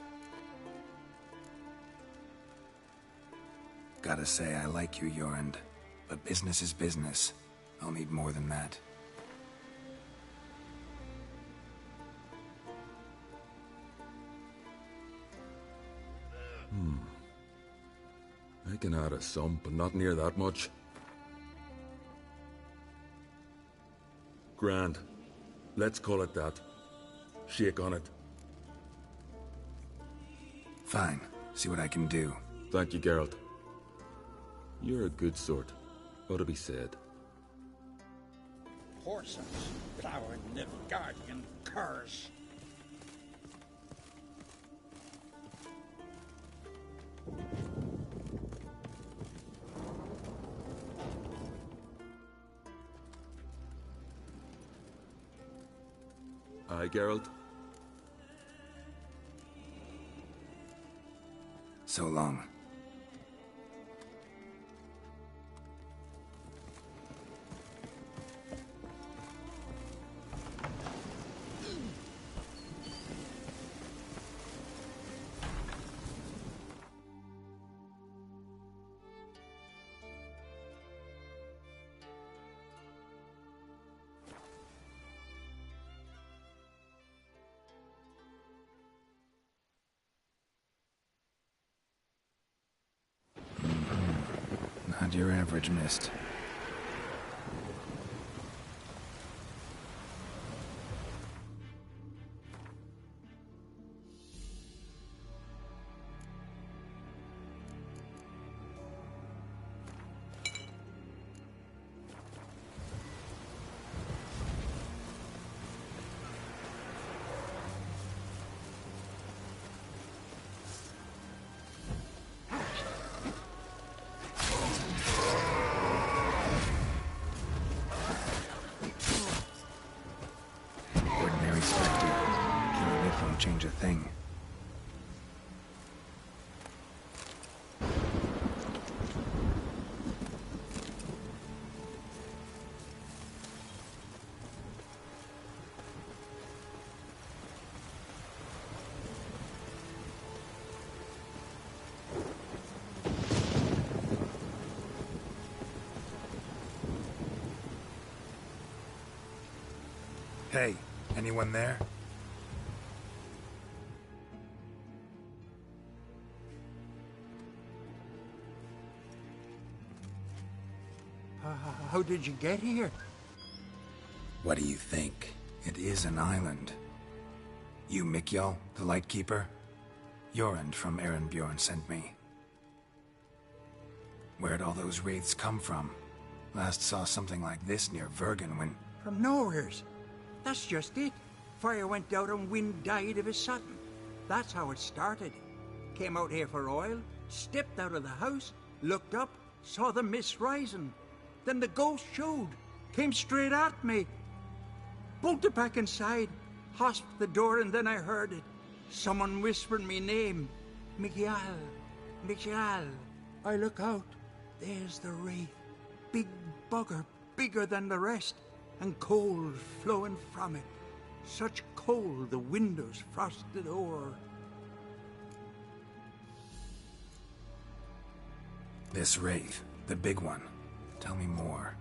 Gotta say, I like you, Jorund. But business is business. I'll need more than that. I can add a sum, but not near that much. Grand. Let's call it that. Shake on it. Fine. See what I can do. Thank you, Geralt. You're a good sort. Ought to be said. Horses, plowing Nilfgaardian curs. Aye, Geralt? So long. Not your average mist. Won't change a thing. Hey, anyone there? How did you get here? What do you think? It is an island. You Mikjal, the Lightkeeper? Jorund from Erenbjorn sent me. Where'd all those wraiths come from? Last saw something like this near Vergen when... From nowheres. That's just it. Fire went out and wind died of a sudden. That's how it started. Came out here for oil, stepped out of the house, looked up, saw the mist rising. Then the ghost showed, came straight at me. Bolted back inside, hosped the door, and then I heard it. Someone whispered me name. Mikjal. Mikjal. I look out. There's the wraith. Big bugger, bigger than the rest, and cold flowing from it. Such cold the windows frosted o'er. This wraith, the big one. Tell me more.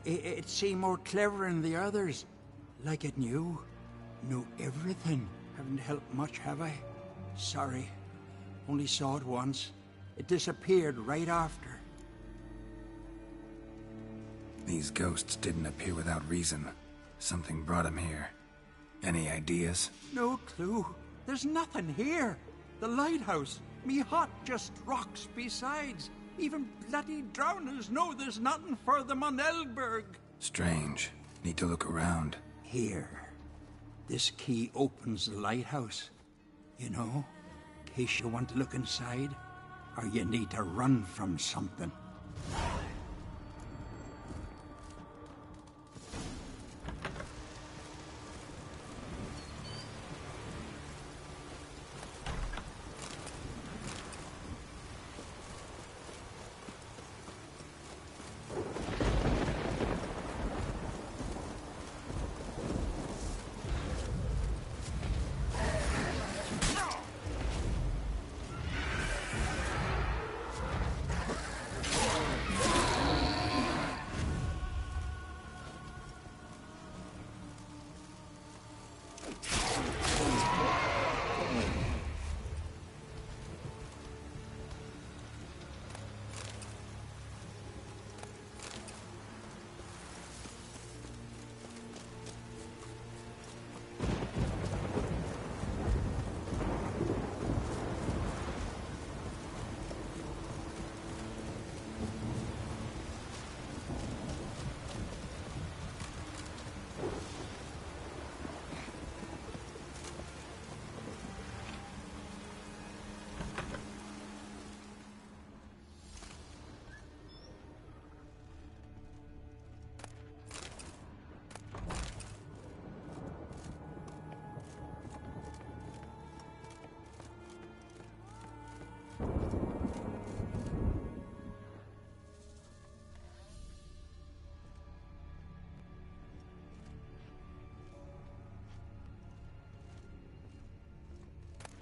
It seemed more clever than the others. Like it knew. Knew everything. Haven't helped much, have I? Sorry. Only saw it once. It disappeared right after. These ghosts didn't appear without reason. Something brought them here. Any ideas? No clue. There's nothing here. The lighthouse. Me hut just rocks besides. Even bloody drowners know there's nothing for them on Elberg. Strange. Need to look around. Here. This key opens the lighthouse. You know, in case you want to look inside, or you need to run from something.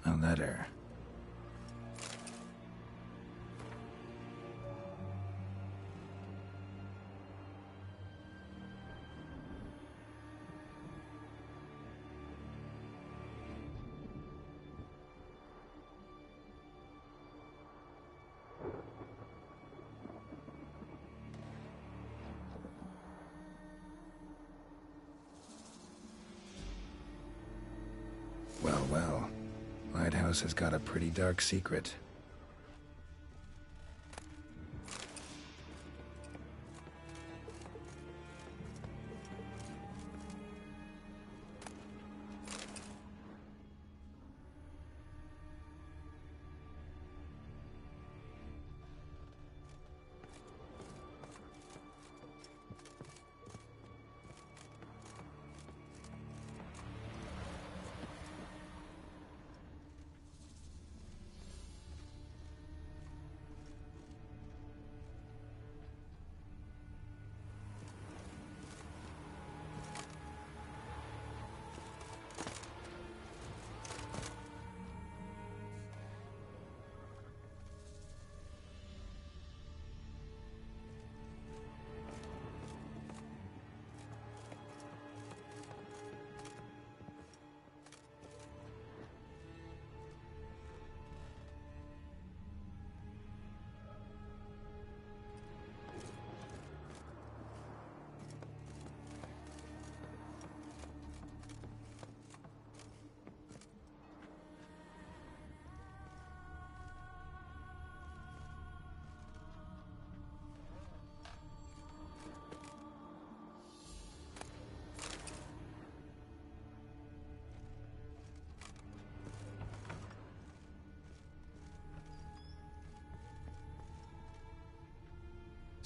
A letter. Well, well. Lighthouse has got a pretty dark secret.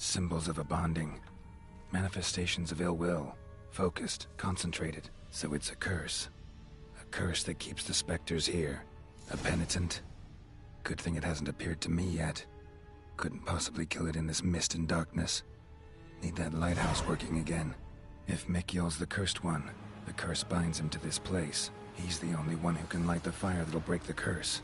Symbols of a bonding. Manifestations of ill will. Focused, concentrated. So it's a curse. A curse that keeps the specters here. A penitent. Good thing it hasn't appeared to me yet. Couldn't possibly kill it in this mist and darkness. Need that lighthouse working again. If Mikyol's the cursed one, the curse binds him to this place. He's the only one who can light the fire that'll break the curse.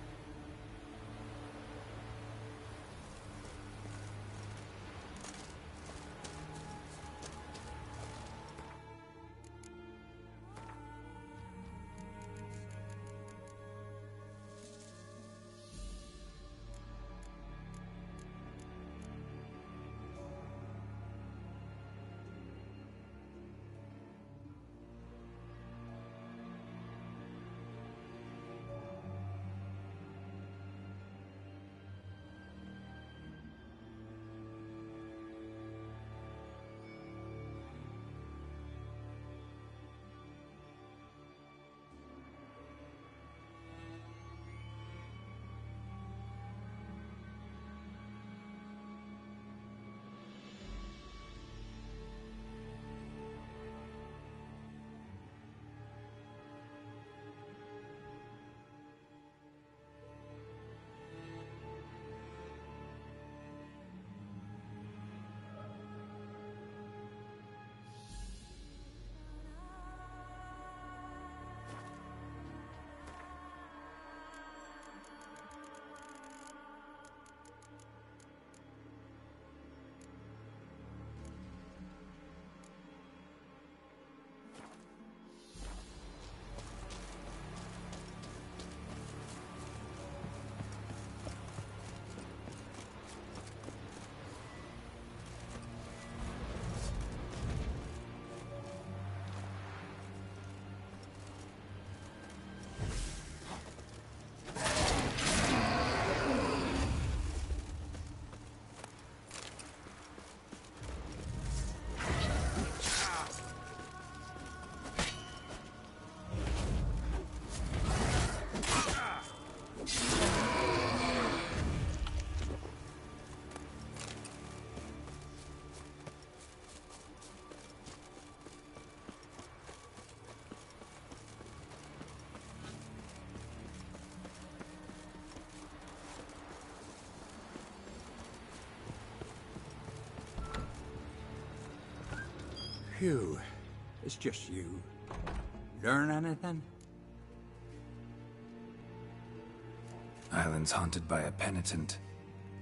Phew. It's just you. Learn anything? Island's haunted by a penitent.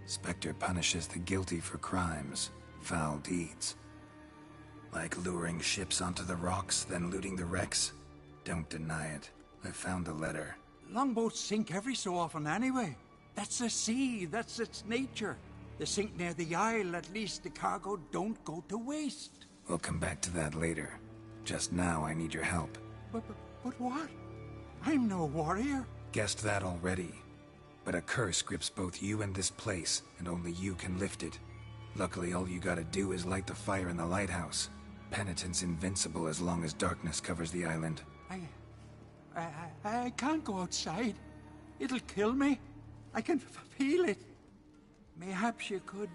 Spectre punishes the guilty for crimes, foul deeds. Like luring ships onto the rocks, then looting the wrecks. Don't deny it. I found the letter. Longboats sink every so often anyway. That's the sea, that's its nature. They sink near the isle, at least the cargo don't go to waste. We'll come back to that later. Just now, I need your help. But what? I'm no warrior. Guessed that already. But a curse grips both you and this place, and only you can lift it. Luckily, all you gotta do is light the fire in the lighthouse. Penitent's invincible as long as darkness covers the island. I can't go outside. It'll kill me. I can feel it. Mayhaps you could...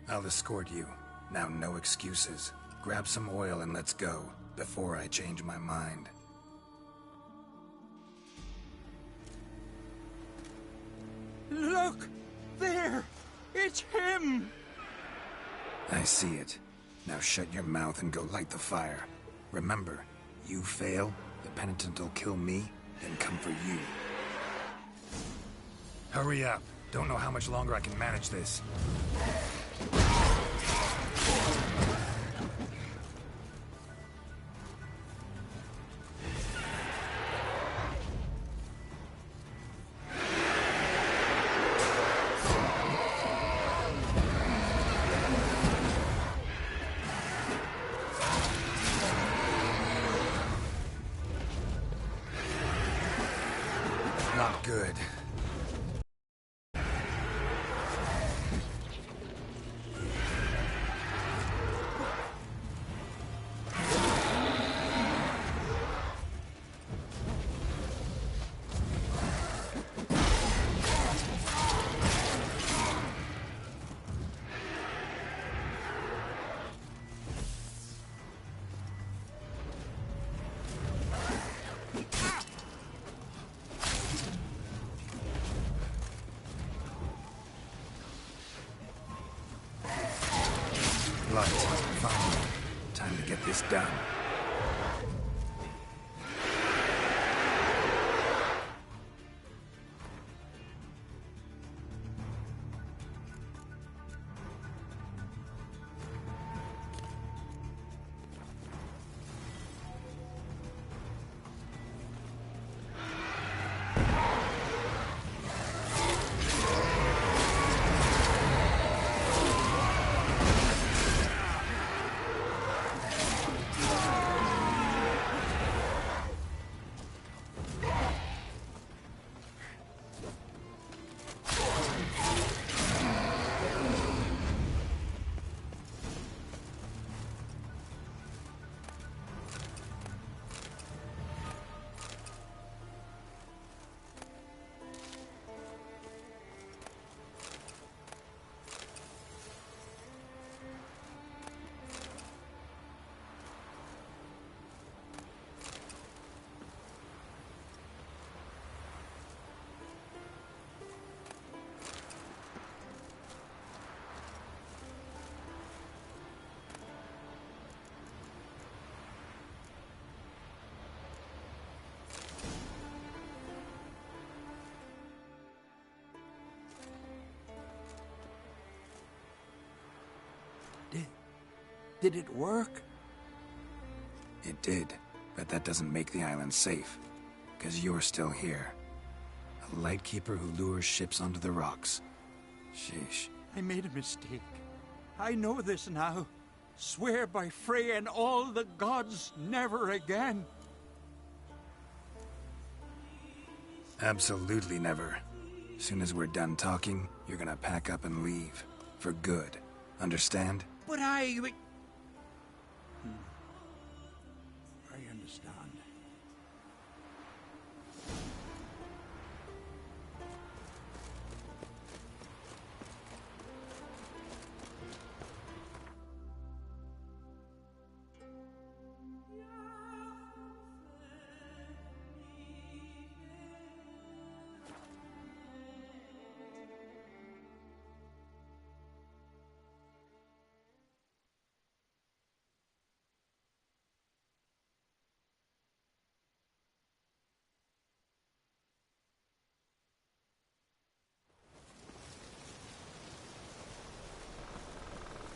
I'll escort you. Now, no excuses. Grab some oil and let's go, before I change my mind. Look! There! It's him! I see it. Now shut your mouth and go light the fire. Remember, you fail, the penitent will kill me, then come for you. Hurry up. Don't know how much longer I can manage this. Not good. light. Finally, time to get this done. Did it work? It did, but that doesn't make the island safe. Because you're still here. A lightkeeper who lures ships onto the rocks. Sheesh. I made a mistake. I know this now. Swear by Freya and all the gods, never again. Absolutely never. Soon as we're done talking, you're gonna pack up and leave. For good. Understand? But I understand.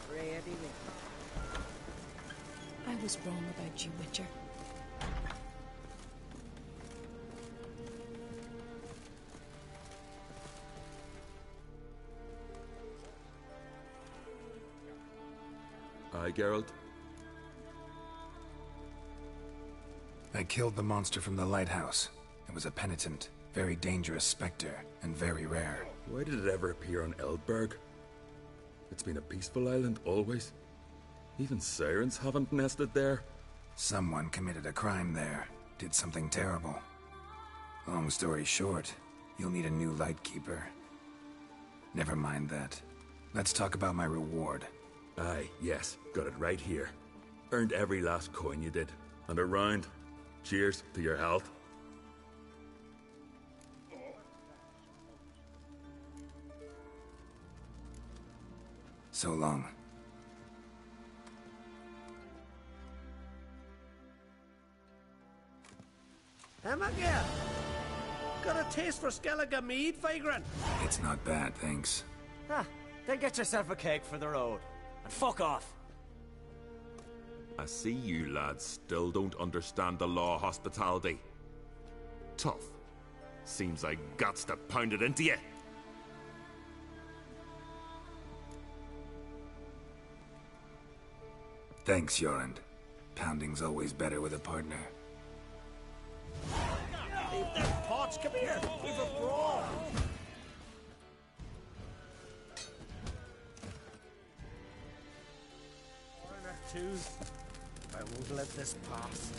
Freya be with you. I was wrong about you, Witcher. Aye, Geralt. I killed the monster from the lighthouse. It was a penitent, very dangerous specter, and very rare. Why did it ever appear on Eldberg? It's been a peaceful island, always. Even sirens haven't nested there. Someone committed a crime there. Did something terrible. Long story short, you'll need a new lightkeeper. Never mind that. Let's talk about my reward. Aye, yes. Got it right here. Earned every last coin you did. And a round. Cheers to your health. So long. Again. Got a taste for Skellige mead, vagrant? It's not bad, thanks. Ah, then get yourself a cake for the road. And fuck off. I see you lads still don't understand the law of hospitality. Tough. Seems like guts to pound it into you. Thanks, Jorund. Pounding's always better with a partner. Leave them pots, come here. We've a brawl. One or two. I won't let this pass.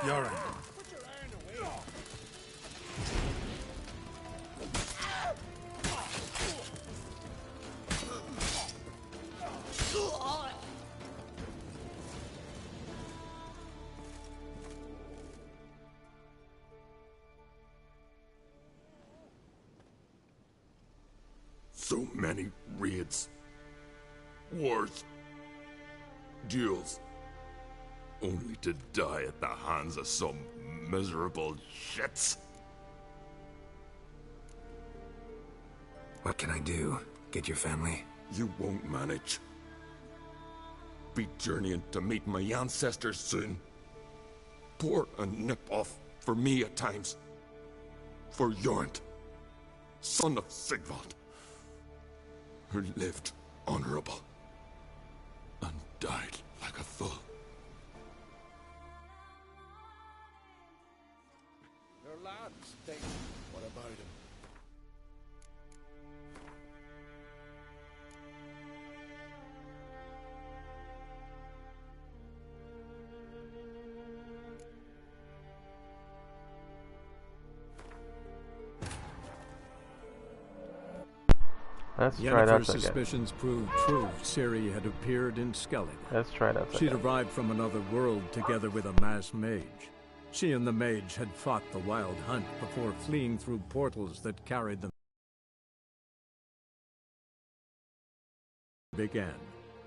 Jorund. Put your iron away. So many raids. Wars. Duels. Only to die at the hands of some miserable shits. What can I do? Get your family? You won't manage. Be journeying to meet my ancestors soon. Pour a nip off for me at times. For Jornt, son of Sigvald, who lived honorable and died like a fool. Your lads, what about him? Let's try that Yennefer's again. suspicions proved true. Ciri had appeared in Skellige. Let's try that She'd again. arrived from another world together with a masked mage. She and the mage had fought the Wild Hunt before fleeing through portals that carried them. Began.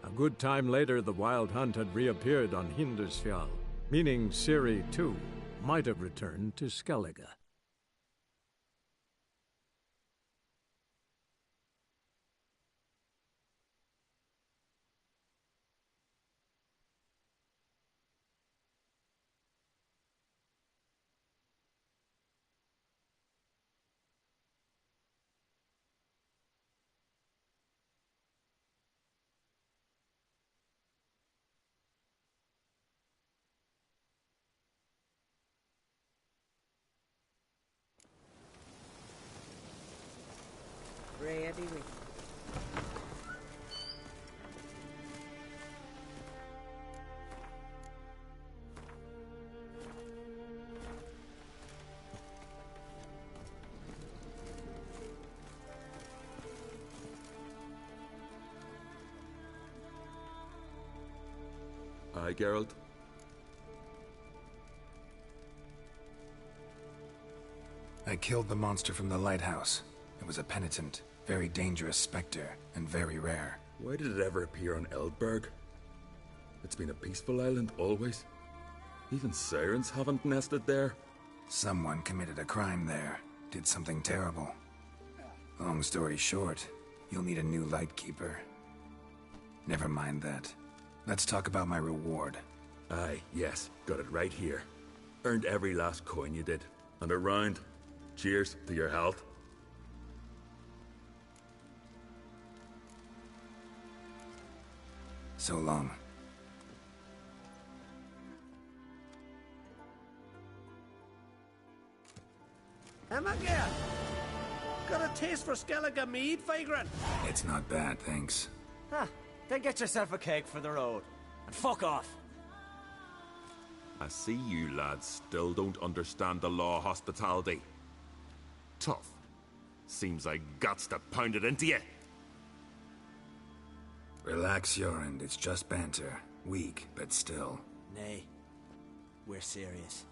A good time later, the Wild Hunt had reappeared on Hindarsfjall, meaning Ciri, too, might have returned to Skellige. Ready with you. Aye, Geralt. I killed the monster from the lighthouse. It was a penitent, very dangerous specter, and very rare. Why did it ever appear on Eldberg? It's been a peaceful island, always. Even sirens haven't nested there. Someone committed a crime there. Did something terrible. Long story short, you'll need a new lightkeeper. Never mind that. Let's talk about my reward. Aye, yes. Got it right here. Earned every last coin you did. And a round. Cheers to your health. So long. Again. Got a taste for Skellige mead, vagrant? It's not bad, thanks. Huh. Then get yourself a cake for the road. And fuck off. I see you lads still don't understand the law of hospitality. Tough. Seems I gots to pound it into you. Relax, Jorund. It's just banter. Weak, but still. Nay. We're serious.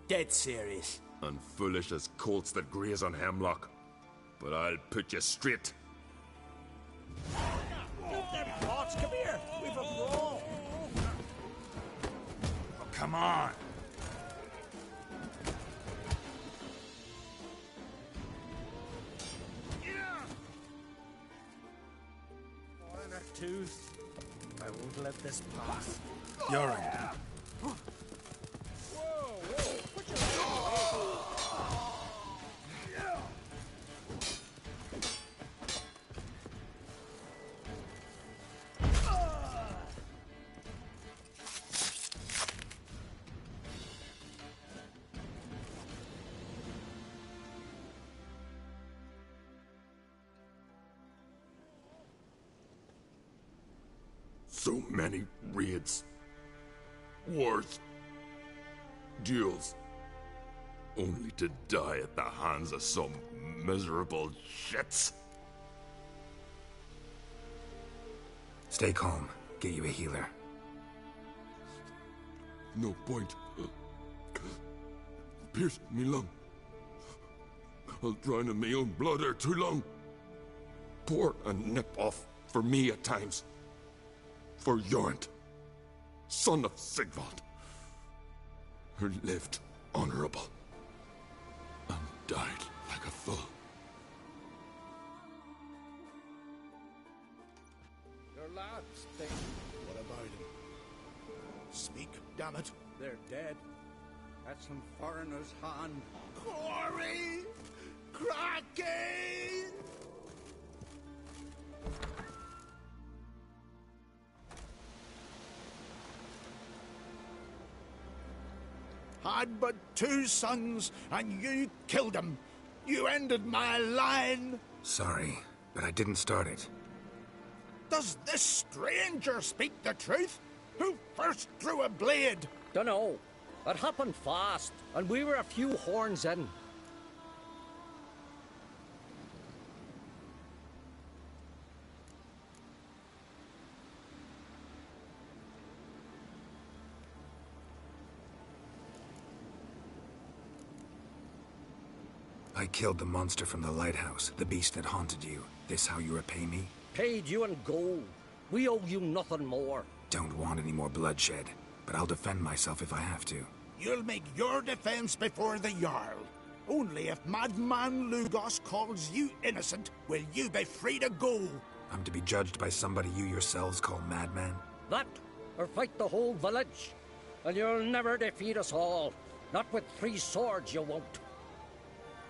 Dead serious. And foolish as colts that graze on hemlock. But I'll put you straight. Get them pots, come here. We've a brawl. Oh, come on. Tooth. I won't let this pass. Jorund. So many raids. Wars. Duels. Only to die at the hands of some miserable shits. Stay calm. Get you a healer. No point. Pierced me lung. I'll drown in my own blood ere too long. Pour a nip off for me at times. for Jorund, son of Sigvald, who lived honorable and died like a fool. Your lads, they... What about him? Speak, damn it. They're dead. At some foreigner's hand. Quarry! Kraken! Had but 2 sons, and you killed them. You ended my line. Sorry, but I didn't start it. Does this stranger speak the truth? Who first drew a blade? Dunno. It happened fast, and we were a few horns in. I killed the monster from the lighthouse, the beast that haunted you. This how you repay me? Paid you in gold. We owe you nothing more. Don't want any more bloodshed, but I'll defend myself if I have to. You'll make your defense before the Jarl. Only if Madman Lugos calls you innocent will you be free to go. I'm to be judged by somebody you yourselves call madman? That, or fight the whole village. And you'll never defeat us all. Not with 3 swords, you won't.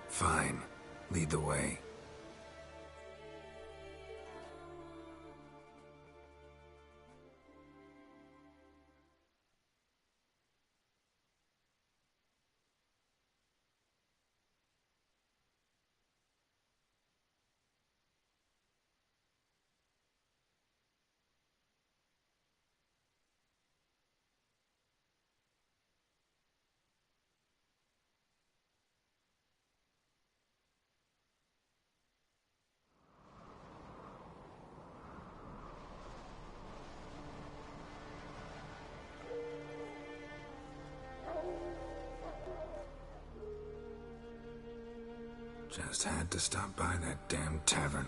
Fine. Lead the way. Just had to stop by that damn tavern.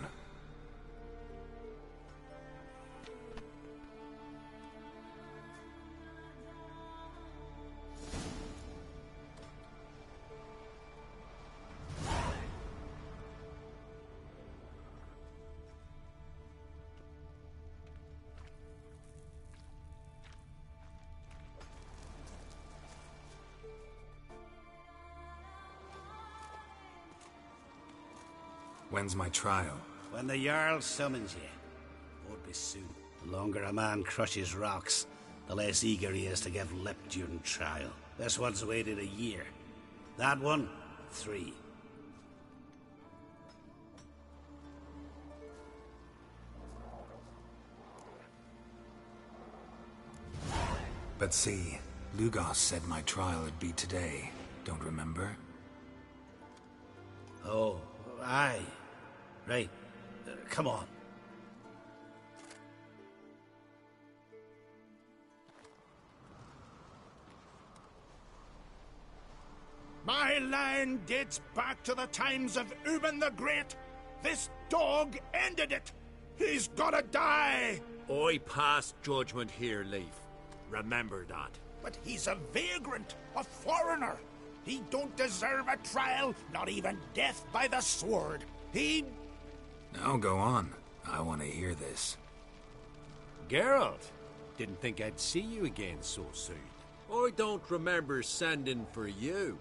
When's my trial? When the Jarl summons you. Won't be soon. The longer a man crushes rocks, the less eager he is to give lip during trial. This one's waited a year. That one, 3. But see, Lugos said my trial would be today. Don't remember? Oh, aye. Right. Come on. My line dates back to the times of Ubin the Great. This dog ended it. He's gotta die. I pass judgment here, Leif. Remember that. But he's a vagrant, a foreigner. He don't deserve a trial, not even death by the sword. He... Now go on. I want to hear this. Geralt, didn't think I'd see you again so soon. I don't remember sending for you.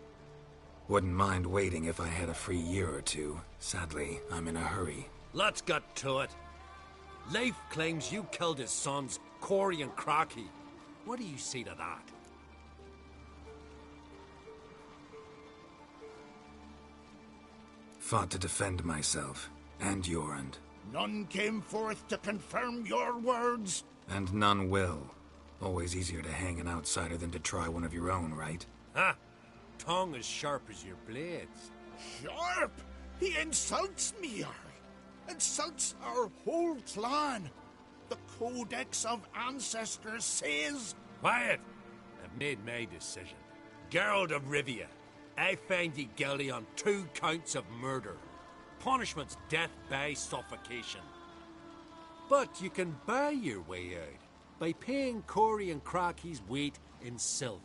Wouldn't mind waiting if I had a free year or 2. Sadly, I'm in a hurry. Let's get to it. Leif claims you killed his sons, Corey and Crocky. What do you say to that? Fought to defend myself, and Jorund. None came forth to confirm your words. And none will. Always easier to hang an outsider than to try one of your own, right? Ha! Tongue as sharp as your blades. Sharp? He insults me, Jarl. Insults our whole clan. The Codex of Ancestors says... Quiet! I've made my decision. Geralt of Rivia, I find you guilty on 2 counts of murder. Punishment's death by suffocation. But you can buy your way out. by paying Corey and Crocky's weight in silver.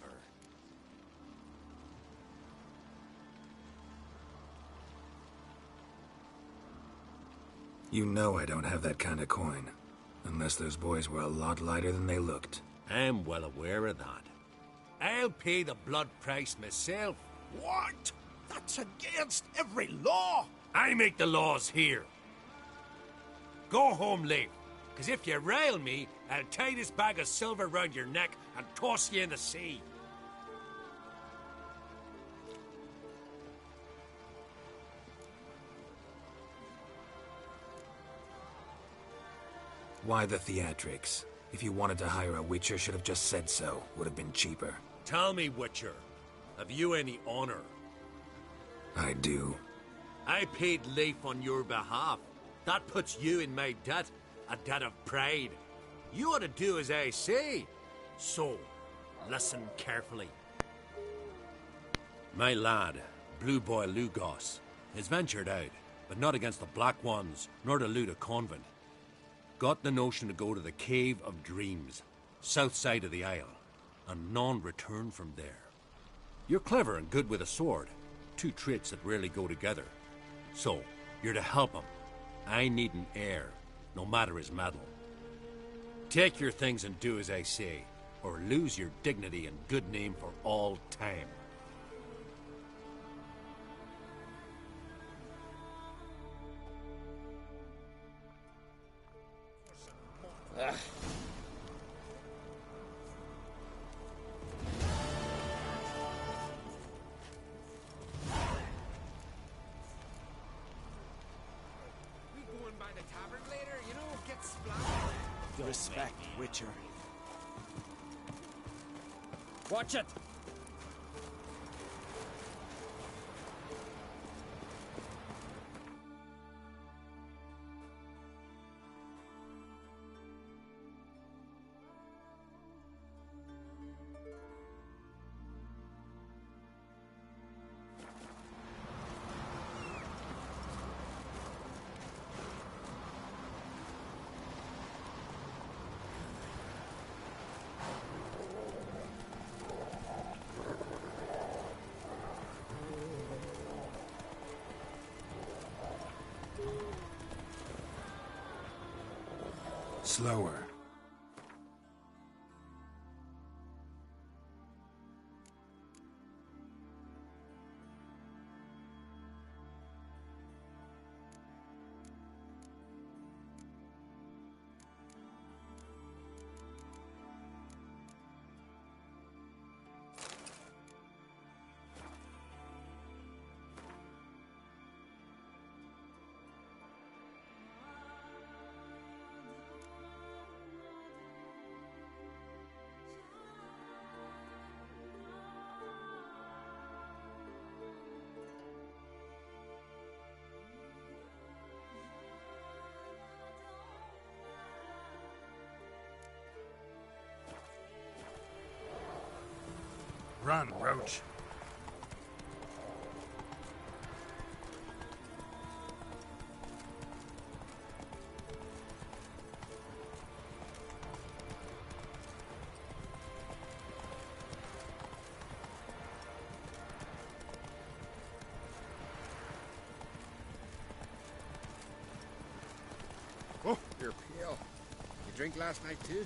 You know I don't have that kind of coin. Unless those boys were a lot lighter than they looked. I'm well aware of that. I'll pay the blood price myself. What? That's against every law! I make the laws here. Go home, Leif, because if you rile me, I'll tie this bag of silver round your neck and toss you in the sea. Why the theatrics? If you wanted to hire a Witcher, should have just said so. Would have been cheaper. Tell me, Witcher, have you any honor? I do. I paid Leif on your behalf. That puts you in my debt, a debt of pride. You ought to do as I say. So, listen carefully. My lad, Blue Boy Lugos, has ventured out, but not against the Black Ones, nor to loot a convent. Got the notion to go to the Cave of Dreams, south side of the Isle, and none return from there. You're clever and good with a sword, two traits that rarely go together. So, you're to help him. I need an heir, no matter his mettle. Take your things and do as I say, or lose your dignity and good name for all time. Ugh. Respect, Witcher. Watch it! Slower. Run, Roach. Oh, you're pale. You drink last night too?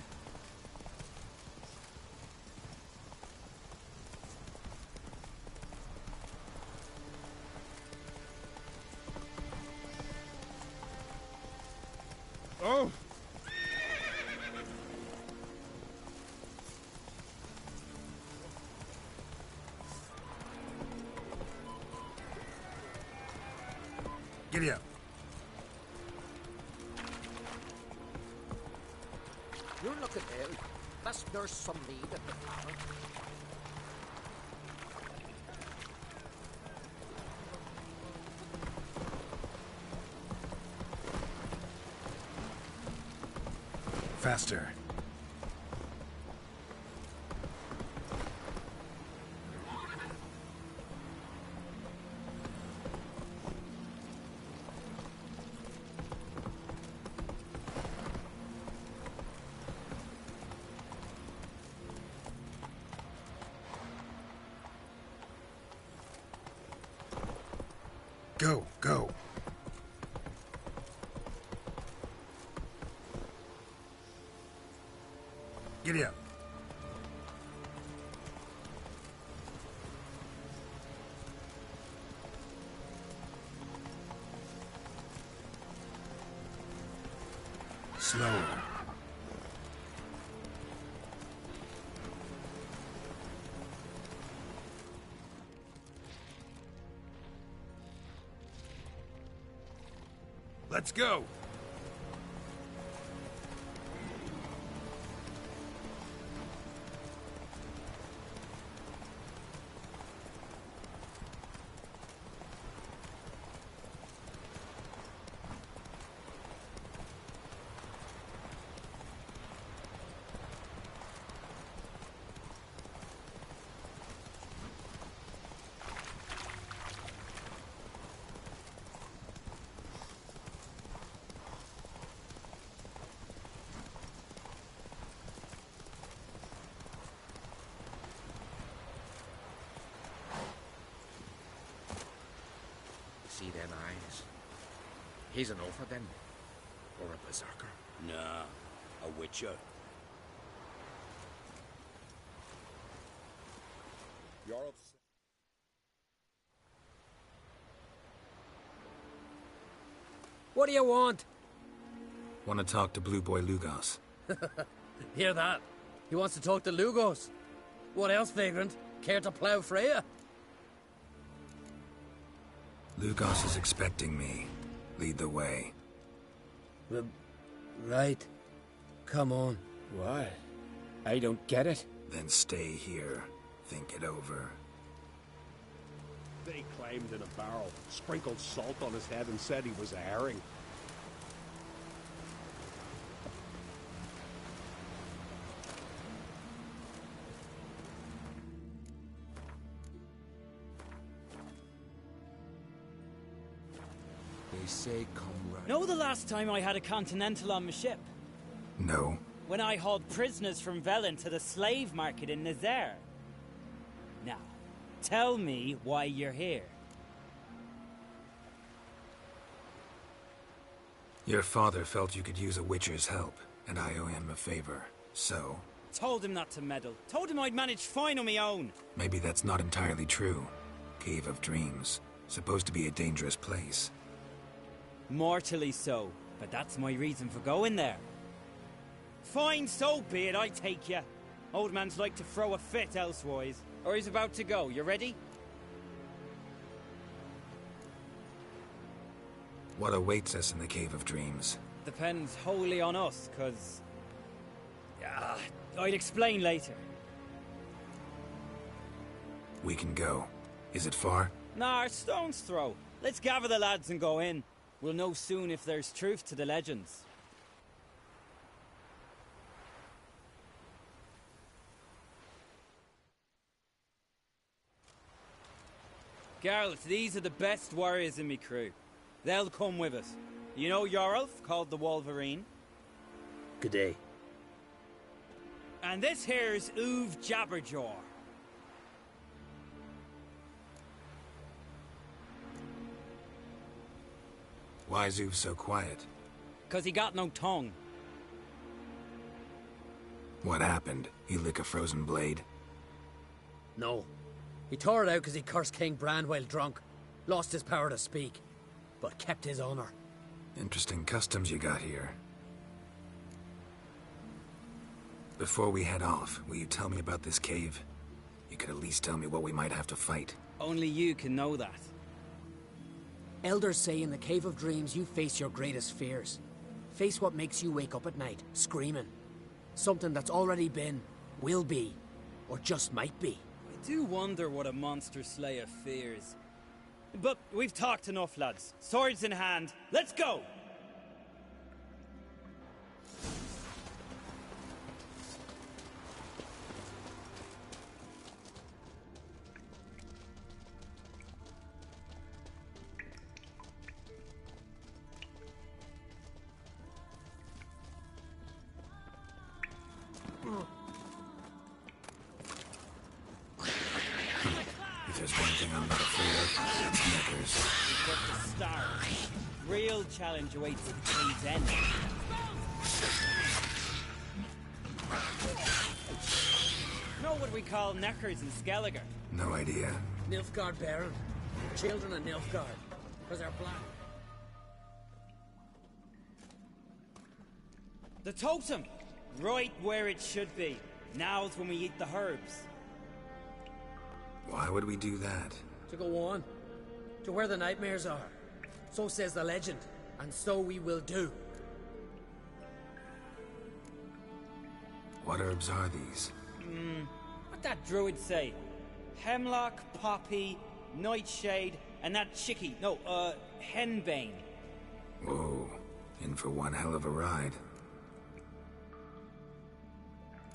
Oh! Giddy up. You're looking ill. Best nurse some mead at the tavern. Faster. Go, go. Giddy up. Slower. Let's go! See them eyes? He's an Opha then? Or a berserker? Nah, a witcher. What do you want? Want to talk to Blue Boy Lugos. Hear that? He wants to talk to Lugos. What else, Vagrant? Care to plough Freya? Lugos is expecting me. Lead the way. Right. Come on. Why? I don't get it. Then stay here. Think it over. They climbed in a barrel, sprinkled salt on his head and said he was a herring. They say come right. Know the last time I had a Continental on my ship? No. When I hauled prisoners from Velen to the slave market in Nazaire. Now, tell me why you're here. Your father felt you could use a witcher's help, and I owe him a favor. So? Told him not to meddle. Told him I'd manage fine on my own. Maybe that's not entirely true. Cave of Dreams. Supposed to be a dangerous place. Mortally so, but that's my reason for going there. Fine, so be it, I take ya. Old man's like to throw a fit elsewise. Or he's about to go, you ready? What awaits us in the Cave of Dreams? Depends wholly on us, cause... I'd explain later. We can go. Is it far? Nah, a stone's throw. Let's gather the lads and go in. We'll know soon if there's truth to the legends. Geralt, these are the best warriors in me crew. They'll come with us. You know Yorulf, called the Wolverine? Good day. And this here's Uv Jabberjaw. Why's Uv so quiet? 'Cause he got no tongue. What happened? He lick a frozen blade? No. He tore it out because he cursed King Bran while drunk. Lost his power to speak. But kept his honor. Interesting customs you got here. Before we head off, will you tell me about this cave? You could at least tell me what we might have to fight. Only you can know that. Elders say in the Cave of Dreams you face your greatest fears. Face what makes you wake up at night, screaming. Something that's already been, will be, or just might be. I do wonder what a monster slayer fears. But we've talked enough, lads. Swords in hand, let's go! If there's one thing I'm not afraid of. It's knickers. Just the start. Real challenge awaits at the cave's end. Know what we call knackers in Skelliger? No idea. Nilfgaard Baron. Children of Nilfgaard. Because they're black. The totem! Right where it should be. Now's when we eat the herbs. Why would we do that? To go on. To where the nightmares are. So says the legend. And so we will do. What herbs are these? What that druid say? Hemlock, poppy, nightshade, and that chickie. No, henbane. Whoa. In for one hell of a ride.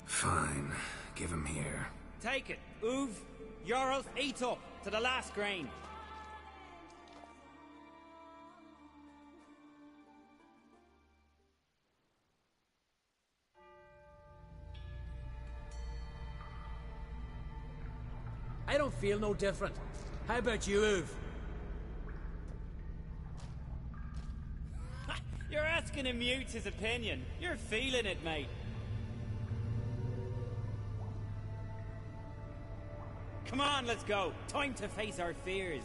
Fine. Give him here. Take it, Uv. Jarl, eat up to the last grain. I don't feel no different. How about you, Uv? You're asking him mute his opinion. You're feeling it, mate. Come on, let's go. Time to face our fears.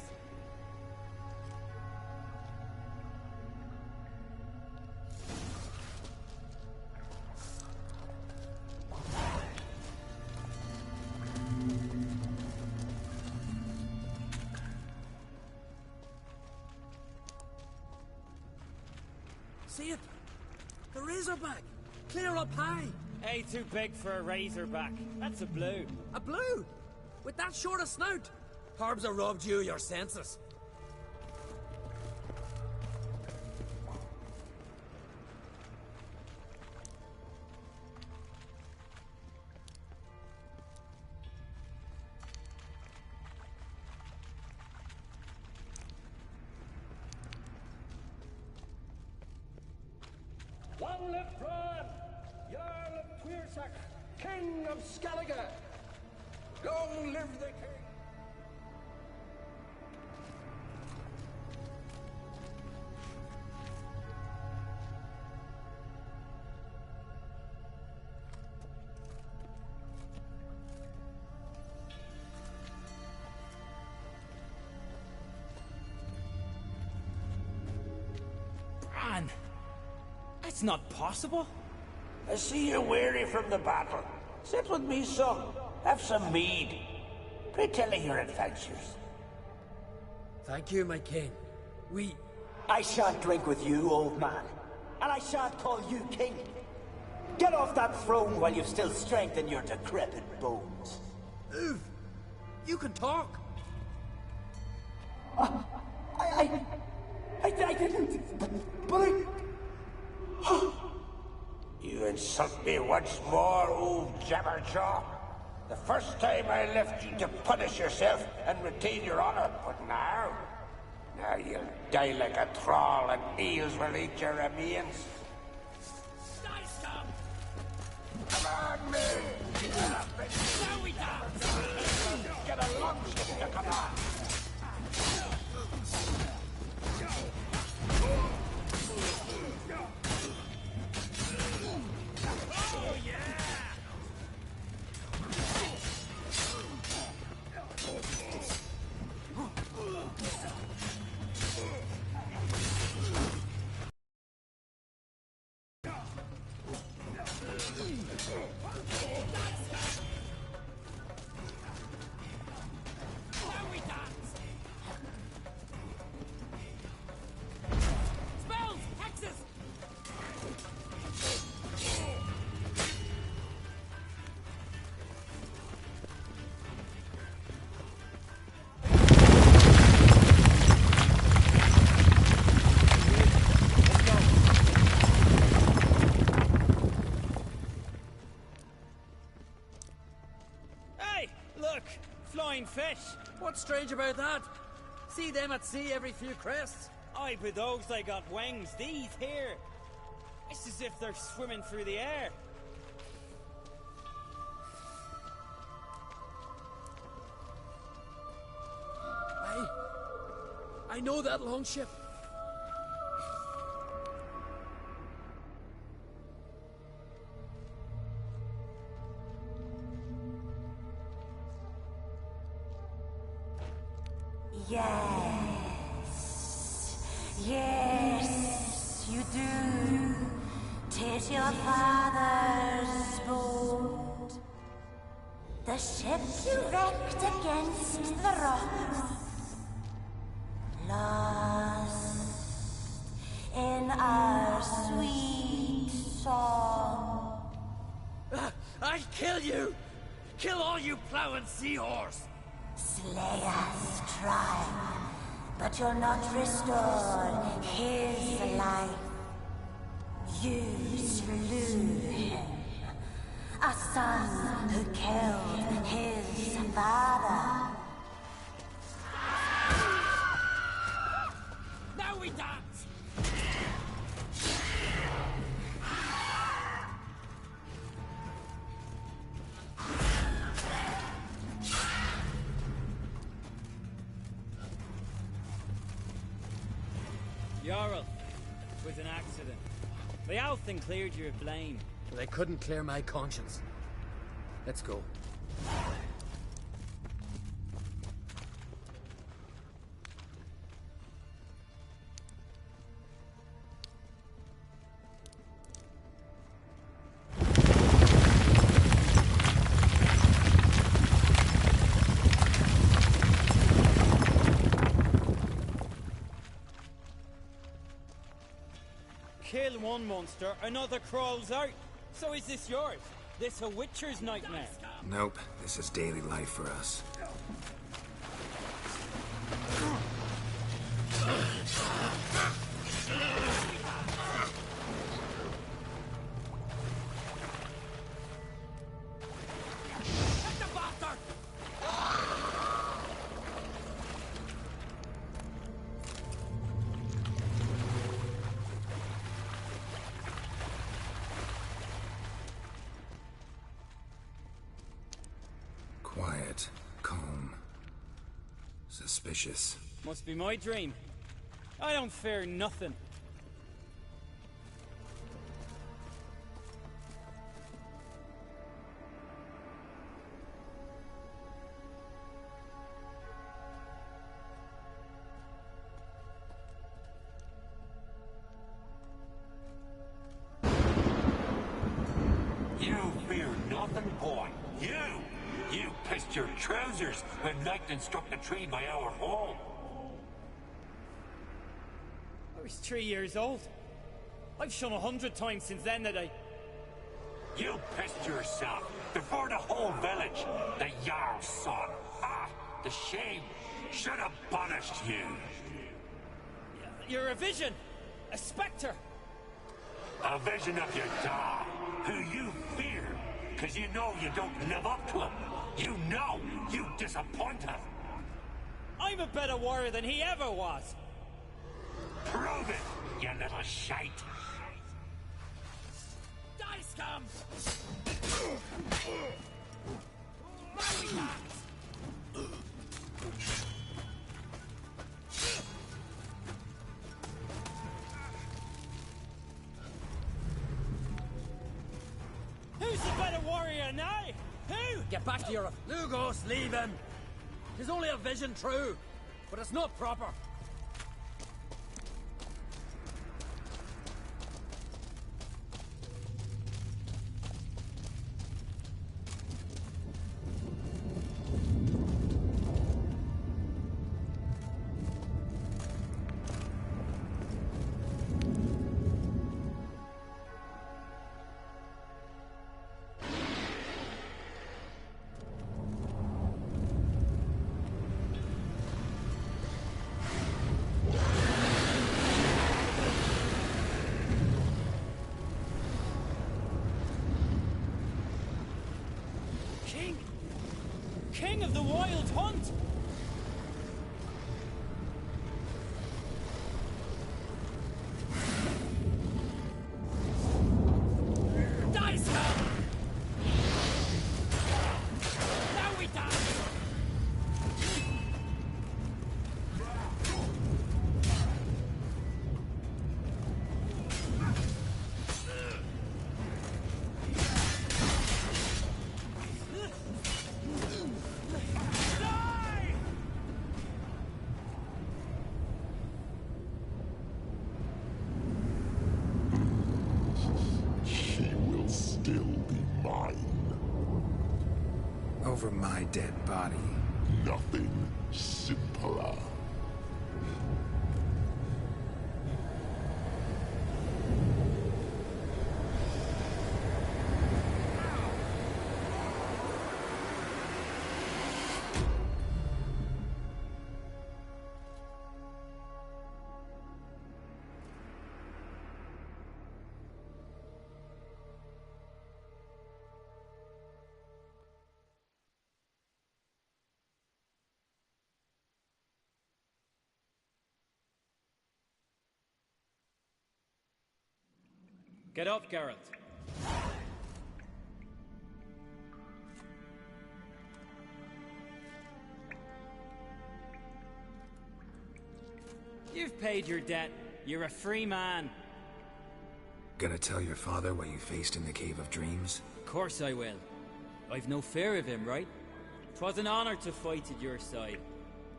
See it? The razorback! Clear up high! Hey, too big for a razorback. That's a blue. A blue? With that short a snout? Herbs have robbed you your senses. Long live Thrawn, Jarl of Tweersack, King of Skellige! Long live the king! Bran! That's not possible. I see you're weary from the battle. Sit with me, son. Have some mead. Pray tell me your adventures. Thank you, my king. I shan't drink with you, old man. And I shan't call you king. Get off that throne while you've still strength in your decrepit bones. Uv, you can talk. I didn't. But I... You insult me once more, old Jabberjaw. The first time I left you to punish yourself and retain your honor, but now you'll die like a thrall and eels will eat your remains. Come on, me! Now we Get a long ship to come on! Oh, yeah! Spells! Hexes! Hey, look! Flying fish! What's strange about that? See them at sea every few crests? Aye, but those they got wings. These here. It's as if they're swimming through the air. I know that long ship. Yes. Yes, you do. 'Tis your father's boat. The ship you wrecked against the rocks. Lost in our sweet song. I'll kill you! Kill all you plowing seahorse! Slay us, try, but you'll not restore his life. You slew him, a son who killed his father. Now we dance! Jarl, it was an accident. The Althing cleared you of blame. They couldn't clear my conscience. Let's go. Kill one monster, another crawls out. So is this yours? This a Witcher's nightmare? Nope, this is daily life for us. Quiet, calm, suspicious. Must be my dream. I don't fear nothing. You fear nothing, boy. You pissed your trousers when lightning struck the tree by our home. I was 3 years old. I've shone 100 times since then that I... You pissed yourself before the whole village. The Jarl's son. Ah, the shame should have punished you. You're a vision! A spectre! A vision of your dad, who you fear, because you know you don't live up to him. You know you disappoint him. I'm a better warrior than he ever was! Prove it, you little shite. Die, scum! Who's the better warrior now? Who? Get back to Europe. Lugos, leave him! Tis only a vision, true, but it's not proper. King of the Wild Hunt! Die, scum! Now we die! over my dead body. Nothing simpler. Get up, Geralt. You've paid your debt. You're a free man. Gonna tell your father what you faced in the Cave of Dreams? Of course I will. I've no fear of him, right? 'Twas an honor to fight at your side.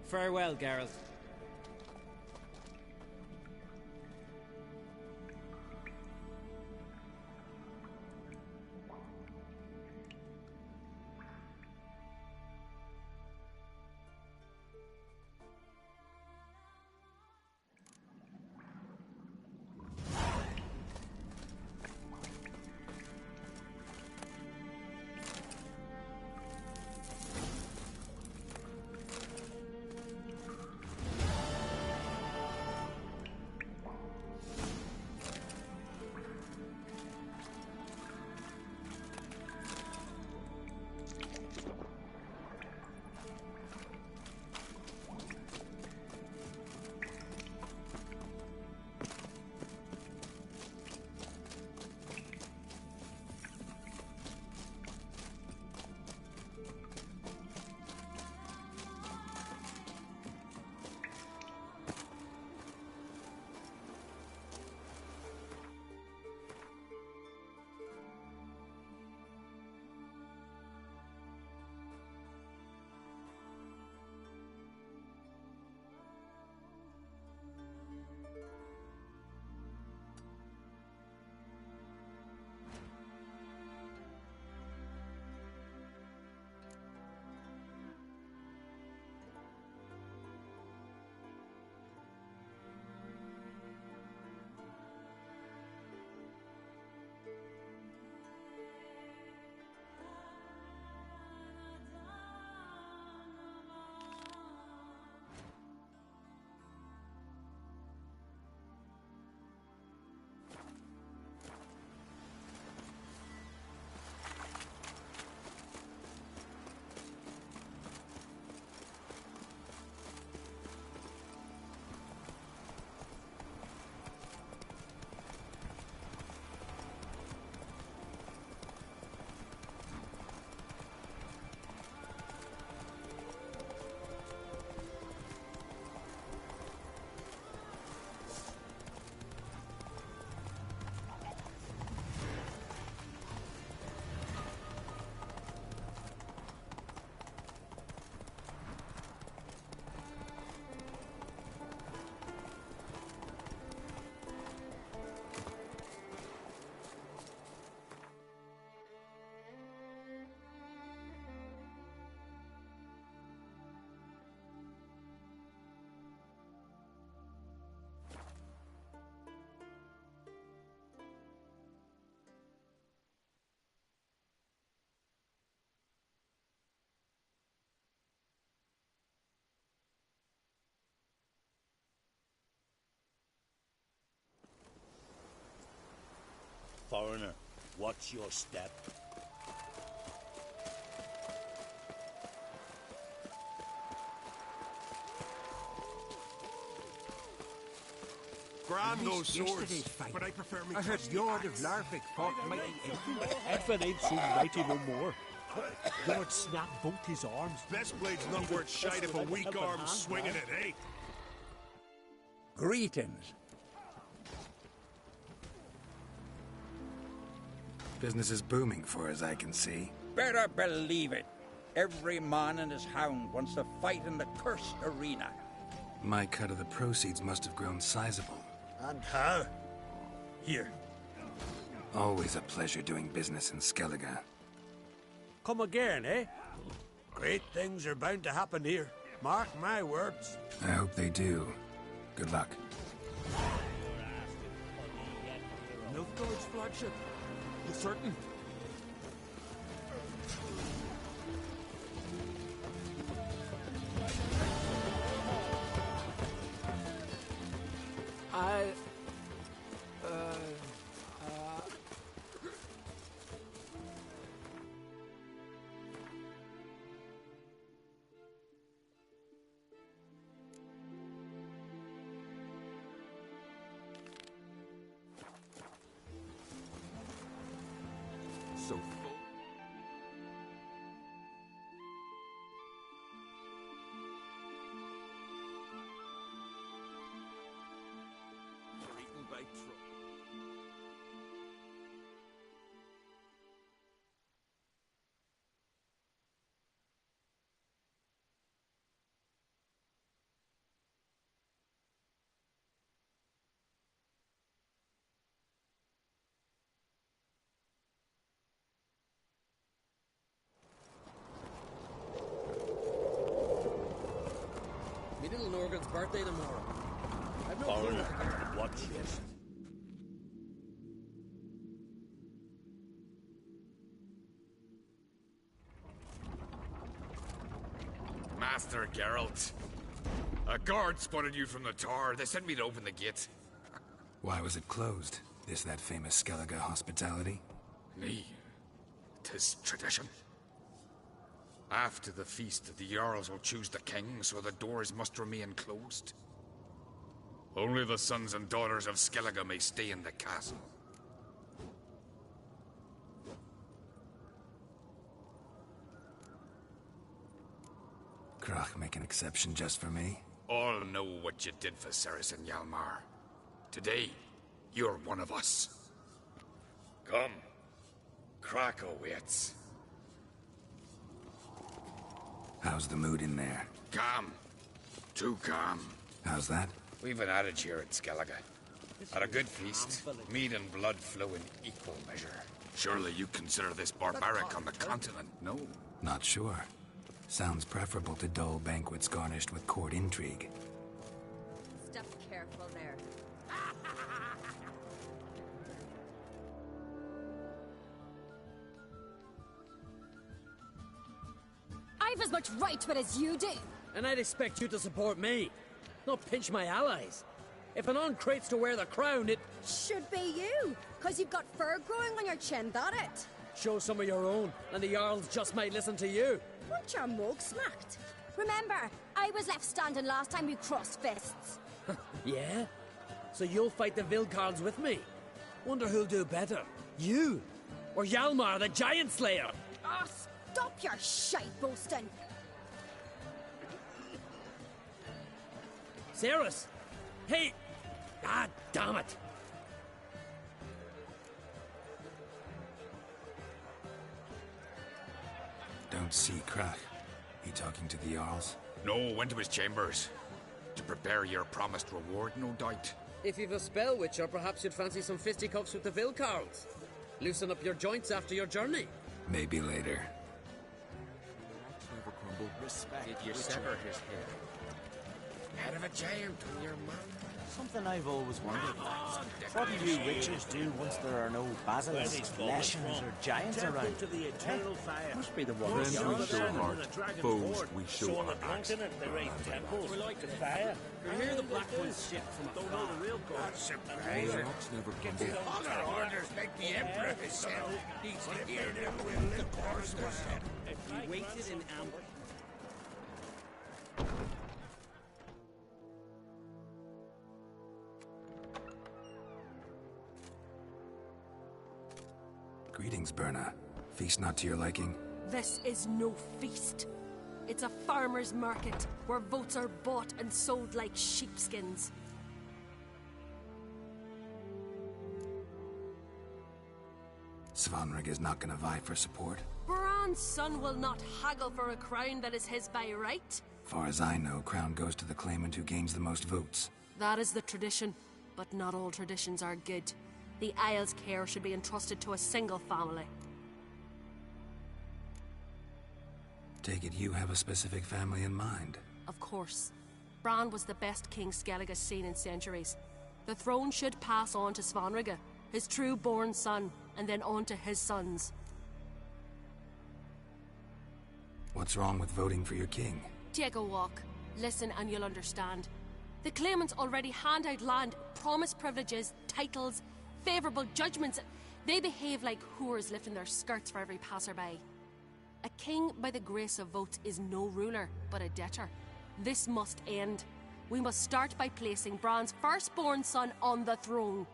Farewell, Geralt. Foreigner, watch your step. Grab I those missed swords, yesterday's fight. but I prefer me I heard trusty Yord of axe. Larvik fought mighty Edvin ain't so mighty no more. Lord snapped both his arms. Best blade's not worth shite if a weak arm's swinging it, eh? Greetings. Business is booming for as I can see. Better believe it. Every man and his hound wants to fight in the cursed arena. My cut of the proceeds must have grown sizable. And how? Here. Always a pleasure doing business in Skellige. Come again, eh? Great things are bound to happen here. Mark my words. I hope they do. Good luck. Nilfgaard's flagship. You certain? So full. You're eaten by trouble. Me little Norgan's birthday tomorrow. I've no clue. What's this? Master Geralt. A guard spotted you from the tower. They sent me to open the gate. Why was it closed? Is that famous Skellige hospitality? Me. 'Tis tradition. After the feast, the Jarls will choose the king, so the doors must remain closed. Only the sons and daughters of Skellige may stay in the castle. Krach make an exception just for me? All know what you did for Ceres and Hjalmar. Today, you're one of us. Come. Krakow waits. How's the mood in there? Calm. Too calm. How's that? We've an adage here at Skellige. At a good feast, meat and blood flow in equal measure. Surely you consider this barbaric on the continent, no? Not sure. Sounds preferable to dull banquets garnished with court intrigue. Step careful there. I've as much right to it as you do. And I'd expect you to support me, not pinch my allies. If an uncrate's to wear the crown, it Should be you, because you've got fur growing on your chin, that it? shows some of your own, and the Jarls just might listen to you. Want your mug smacked? Remember, I was left standing last time we crossed fists. Yeah? So you'll fight the Vilcarls with me? Wonder who'll do better, you or Hjalmar the Giant Slayer? Oh, stop your shite boasting. Ceres! Hey! Ah, damn it! Don't see Krach. He talking to the Jarls? No, went to his chambers. To prepare your promised reward, no doubt. If you've a spell witcher, perhaps you'd fancy some fisticuffs with the Vilcarls. Loosen up your joints after your journey. Maybe later. Never crumble. Respect. Did you sever his head? Head of a giant on your mouth. Something I've always wondered. What do you witches do once there are no basilisks, leshens, or giants around? To the eternal fire. Must be the Friends ones. we show heart, foes we show On the our axe. continent, they raise temples. We like the fire. You hear the Black One's ship from Don't know the real god. The rocks never crumble. Other orders like the Emperor himself needs to hear them with the course of step. We waited in ambush. Greetings, Berna. Feast not to your liking? This is no feast. It's a farmer's market where votes are bought and sold like sheepskins. Svanrig is not gonna vie for support. Bran's son will not haggle for a crown that is his by right. Far as I know, crown goes to the claimant who gains the most votes. That is the tradition, but not all traditions are good. The Isle's care should be entrusted to a single family. Take it you have a specific family in mind. Of course. Bran was the best king Skellig has seen in centuries. The throne should pass on to Svanrige, his true-born son, and then on to his sons. What's wrong with voting for your king? Take a walk. Listen and you'll understand. The claimants already hand out land, promise privileges, titles, favourable judgments. They behave like whores lifting their skirts for every passerby. A king by the grace of votes is no ruler, but a debtor. This must end. We must start by placing Bran's firstborn son on the throne.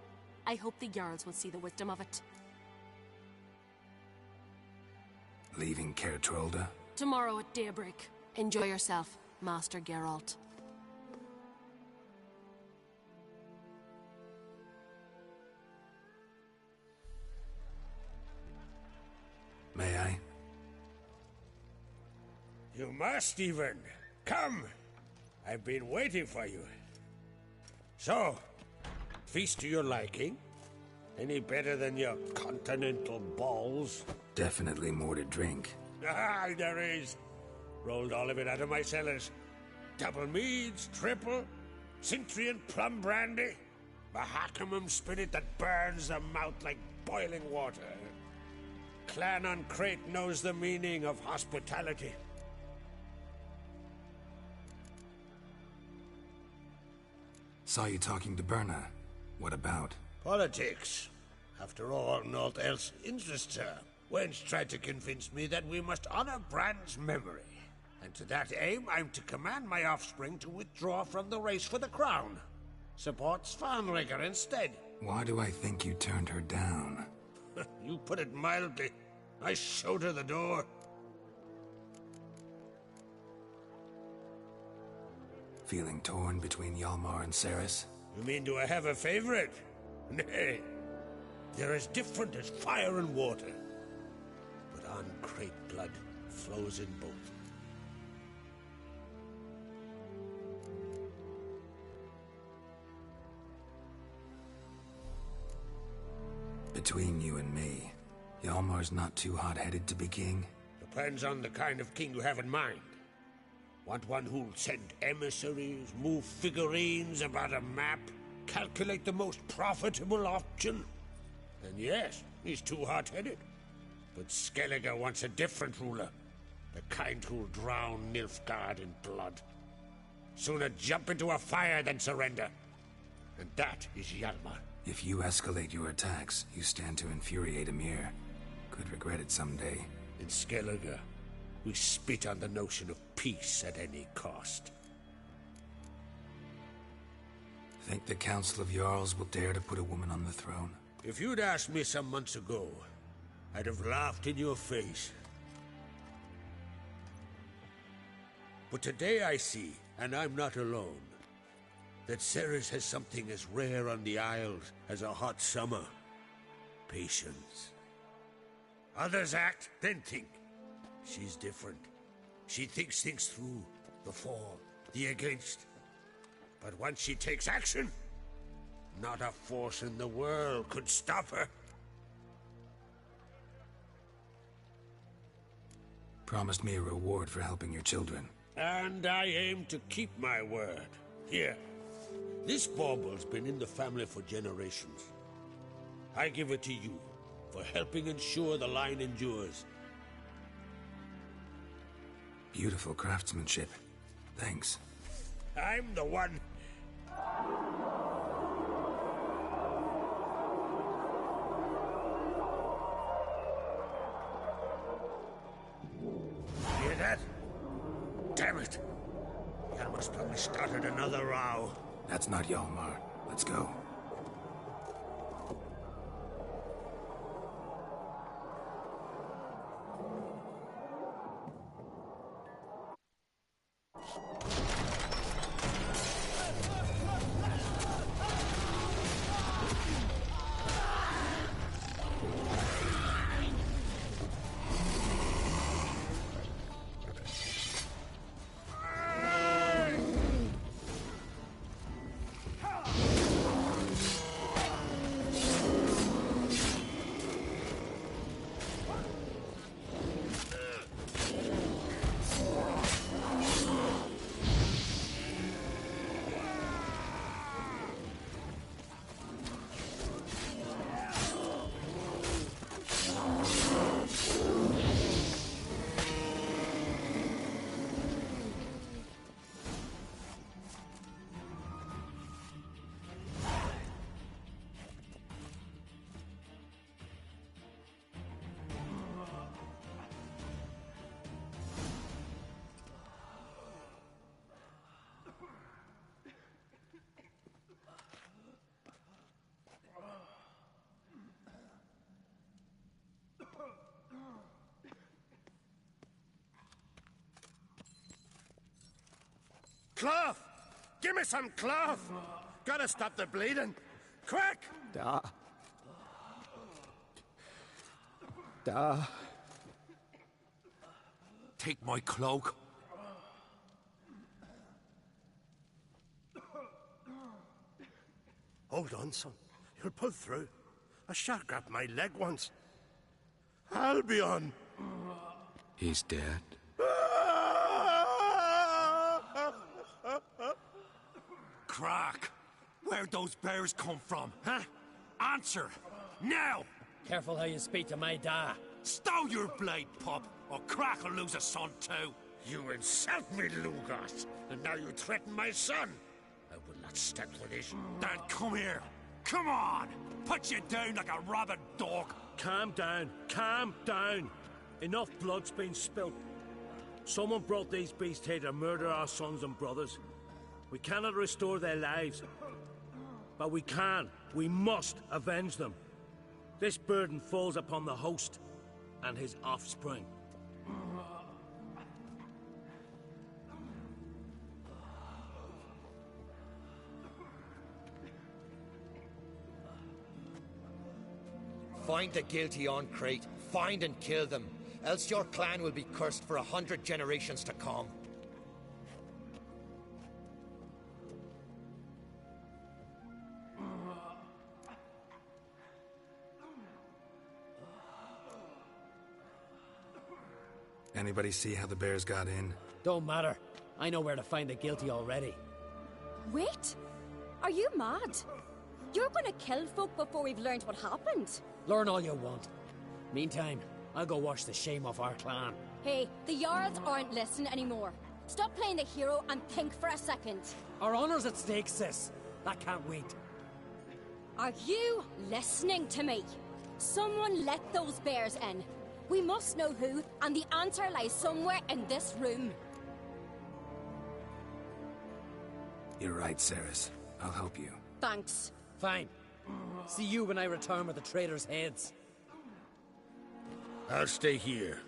I hope the Jarls will see the wisdom of it. Leaving Pt.12? Tomorrow at daybreak. Enjoy yourself, Master Geralt. May I? You must, even. Come! I've been waiting for you. So, feast to your liking? Any better than your continental balls? Definitely more to drink. Ah, there is. Rolled all of it out of my cellars. Double meads, triple, Cintrian plum brandy, Mahakimum spirit that burns the mouth like boiling water. Clan on Crate knows the meaning of hospitality. Saw you talking to Berna. What about? Politics. After all, naught else interests her. Wench tried to convince me that we must honor Bran's memory. And to that aim, I'm to command my offspring to withdraw from the race for the crown. Support Svanrige instead. Why do I think you turned her down? You put it mildly. I showed her the door. Feeling torn between Hjalmar and Cerys? You mean do I have a favorite? Nay. They're as different as fire and water. But on Crate blood flows in both. Between you and me, Hjalmar's not too hot-headed to be king? Depends on the kind of king you have in mind. Want one who'll send emissaries, move figurines about a map, calculate the most profitable option? And yes, he's too hot-headed. But Skellige wants a different ruler. The kind who'll drown Nilfgaard in blood. Sooner jump into a fire than surrender. And that is Hjalmar. If you escalate your attacks, you stand to infuriate Emir. Could regret it someday. In Skellige, we spit on the notion of peace at any cost. Think the Council of Jarls will dare to put a woman on the throne? If you'd asked me some months ago, I'd have laughed in your face. But today I see, and I'm not alone, that Cerys has something as rare on the Isles as a hot summer. Patience. Others act, then think. She's different. She thinks things through. The for, the against. But once she takes action, not a force in the world could stop her. Promised me a reward for helping your children. And I aim to keep my word. Here. This bauble's been in the family for generations. I give it to you, for helping ensure the line endures. Beautiful craftsmanship. Thanks. I'm the one. Hear that? Damn it! Hjalmar's probably started another row. That's not Hjalmar. Let's go. cloth! Give me some cloth! Gotta stop the bleeding! Quick! Take my cloak. Hold on, son. You'll pull through. A shark grabbed my leg once. Albion! He's dead. Crack! Where'd those bears come from, huh? Answer! Now! Careful how you speak to my da. Stow your blade, pup, or Crack will lose a son too. You insult me, Lugos, and now you threaten my son. I will not stand for this. Dan, come here. Come on! Put you down like a rabid dog. Calm down. Calm down. Enough blood's been spilt. Someone brought these beasts here to murder our sons and brothers. We cannot restore their lives. But we can. We must avenge them. This burden falls upon the host and his offspring. Find the guilty on Crete. Find and kill them. Else your clan will be cursed for 100 generations to come. Anybody see how the bears got in? Don't matter. I know where to find the guilty already. Wait! Are you mad? You're gonna kill folk before we've learned what happened. Learn all you want. Meantime, I'll go wash the shame off our clan. Hey, the Jarls aren't listening anymore. Stop playing the hero and think for a second. Our honor's at stake, sis. That can't wait. Are you listening to me? Someone let those bears in. We must know who, and the answer lies somewhere in this room. You're right, Ceres. I'll help you. Thanks. Fine. See you when I return with the traitors' heads. I'll stay here.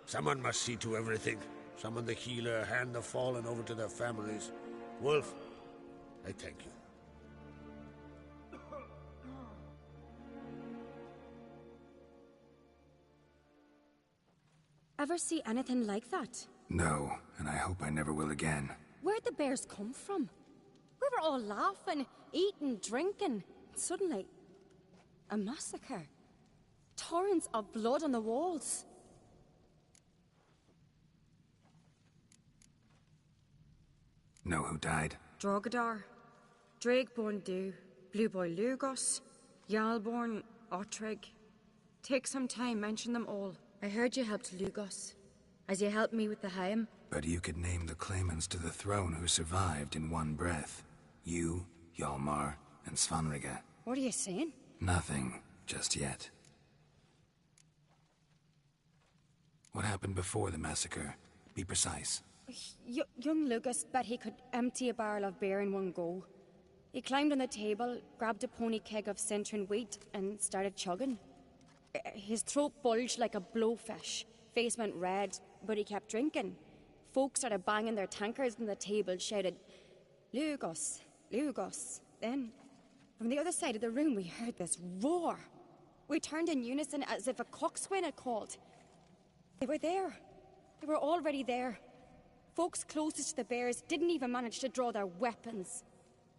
Someone must see to everything. Summon the healer, hand the fallen over to their families. Wolf, I thank you. Ever see anything like that? No, and I hope I never will again. Where'd the bears come from? We were all laughing, eating, drinking. Suddenly, a massacre. Torrents of blood on the walls. Know who died? Drogadar, Drakeborn Du, Blue Boy Lugos, Jarlborn, Ottrig. Take some time, mention them all. I heard you helped Lugos, as you helped me with the Haim. But you could name the claimants to the throne who survived in one breath. You, Hjalmar, and Svanrige. What are you saying? Nothing, just yet. What happened before the massacre? Be precise. Young Lucas bet he could empty a barrel of beer in one go. He climbed on the table, grabbed a pony keg of Cintron wheat, and started chugging. His throat bulged like a blowfish. Face went red, but he kept drinking. Folks started banging their tankards on the table, shouted, Lugos, Lugos. Then, from the other side of the room, we heard this roar. We turned in unison as if a coxswain had called. They were there. They were already there. Folks closest to the bears didn't even manage to draw their weapons.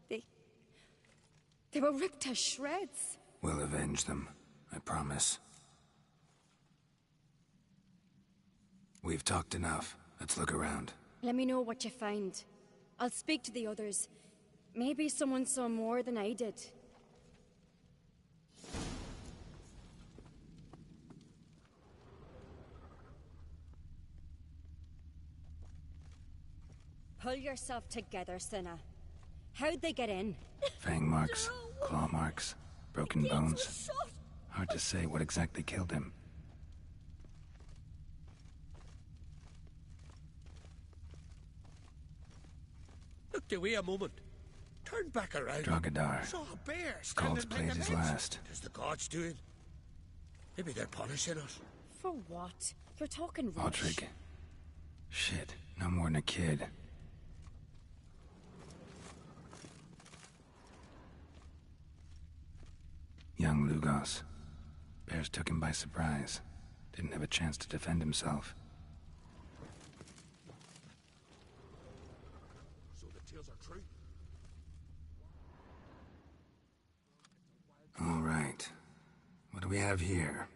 They were ripped to shreds. We'll avenge them, I promise. We've talked enough. Let's look around. Let me know what you find. I'll speak to the others. Maybe someone saw more than I did. Pull yourself together, Cinna. How'd they get in? Fang marks, claw marks, broken bones. Hard to say what exactly killed him. Look, do we a moment. Turn back around. Drogadar. Saw a bear Cult's standing by played the his fence. last. Tis the gods doing. Maybe they're punishing us. For what? You're talking rubbish. Ottrig. Shit, no more than a kid. Young Lugos. Bears took him by surprise. Didn't have a chance to defend himself. So the tales are true? All right. What do we have here?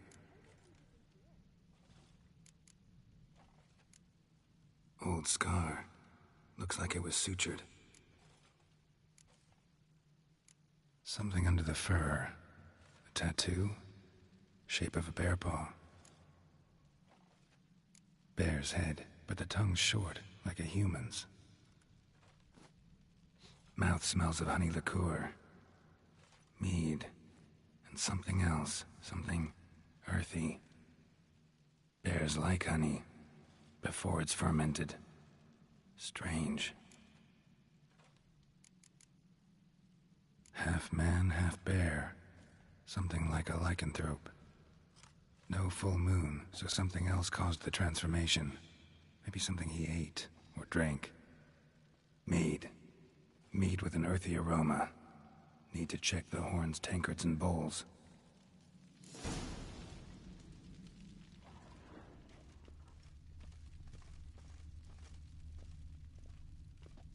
Old scar. Looks like it was sutured. Something under the fur. A tattoo? Shape of a bear paw. Bear's head, but the tongue's short, like a human's. Mouth smells of honey liqueur. Mead. And something else. Something earthy. Bears like honey. Before it's fermented. Strange. Half man, half bear. Something like a lycanthrope. No full moon, so something else caused the transformation. Maybe something he ate or drank. Mead. Mead with an earthy aroma. Need to check the horns, tankards, and bowls.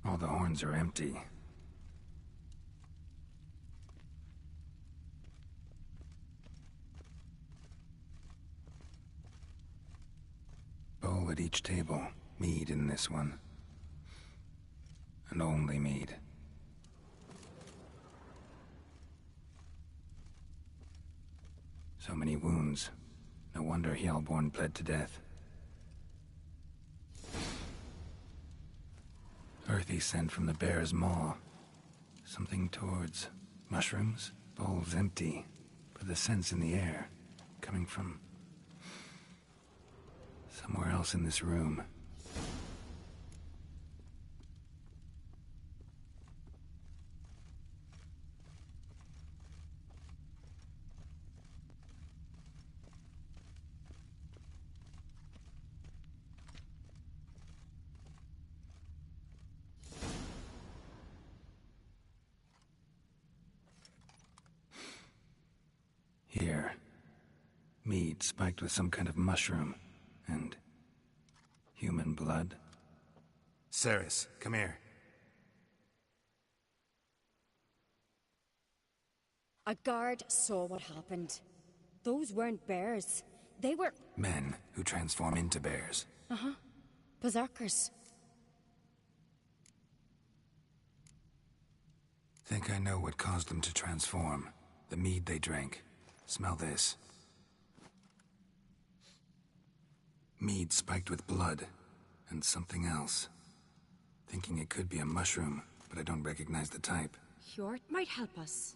All the horns are empty. Bowl at each table. Mead in this one. And only mead. So many wounds. No wonder Hjalborn bled to death. Earthy scent from the bear's maw. Something towards mushrooms. Bowl's empty, but the scent's in the air. Coming from somewhere else in this room. Here. Mead spiked with some kind of mushroom. And human blood. Ceres, come here. A guard saw what happened. Those weren't bears. They were... Men who transform into bears. Uh-huh. Berserkers. Think I know what caused them to transform. The mead they drank. Smell this. Mead spiked with blood. And something else. Thinking it could be a mushroom, but I don't recognize the type. Hjort might help us.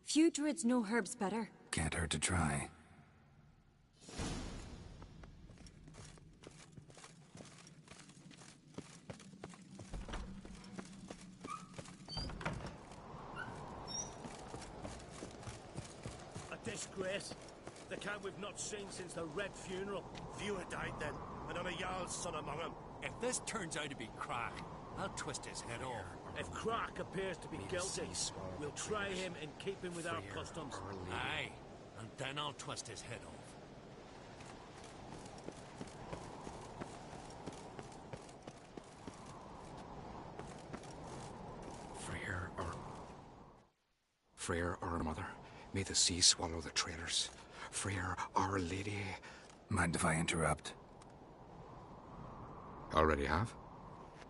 Few druids know herbs better. Can't hurt to try. A disgrace. The kind we've not seen since the Red Funeral. Fewer died then, and on a Jarl's son among them. If this turns out to be Crack, I'll twist his head off. If Crack appears to be guilty, we'll try him in keeping with our customs. Aye, and then I'll twist his head off. Freyr, our mother, may the sea swallow the traitors. Freyr, our lady. Mind if I interrupt? Already have?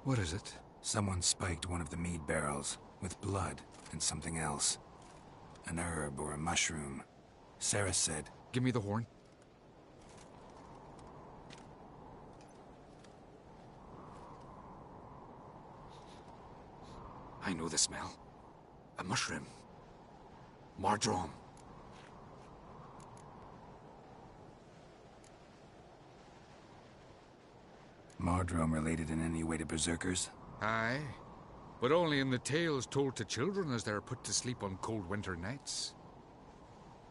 What is it? Someone spiked one of the mead barrels with blood and something else. An herb or a mushroom. Sarah said... Give me the horn. I know the smell. A mushroom. Mardrome. Mardrome related in any way to berserkers? Aye, but only in the tales told to children as they're put to sleep on cold winter nights.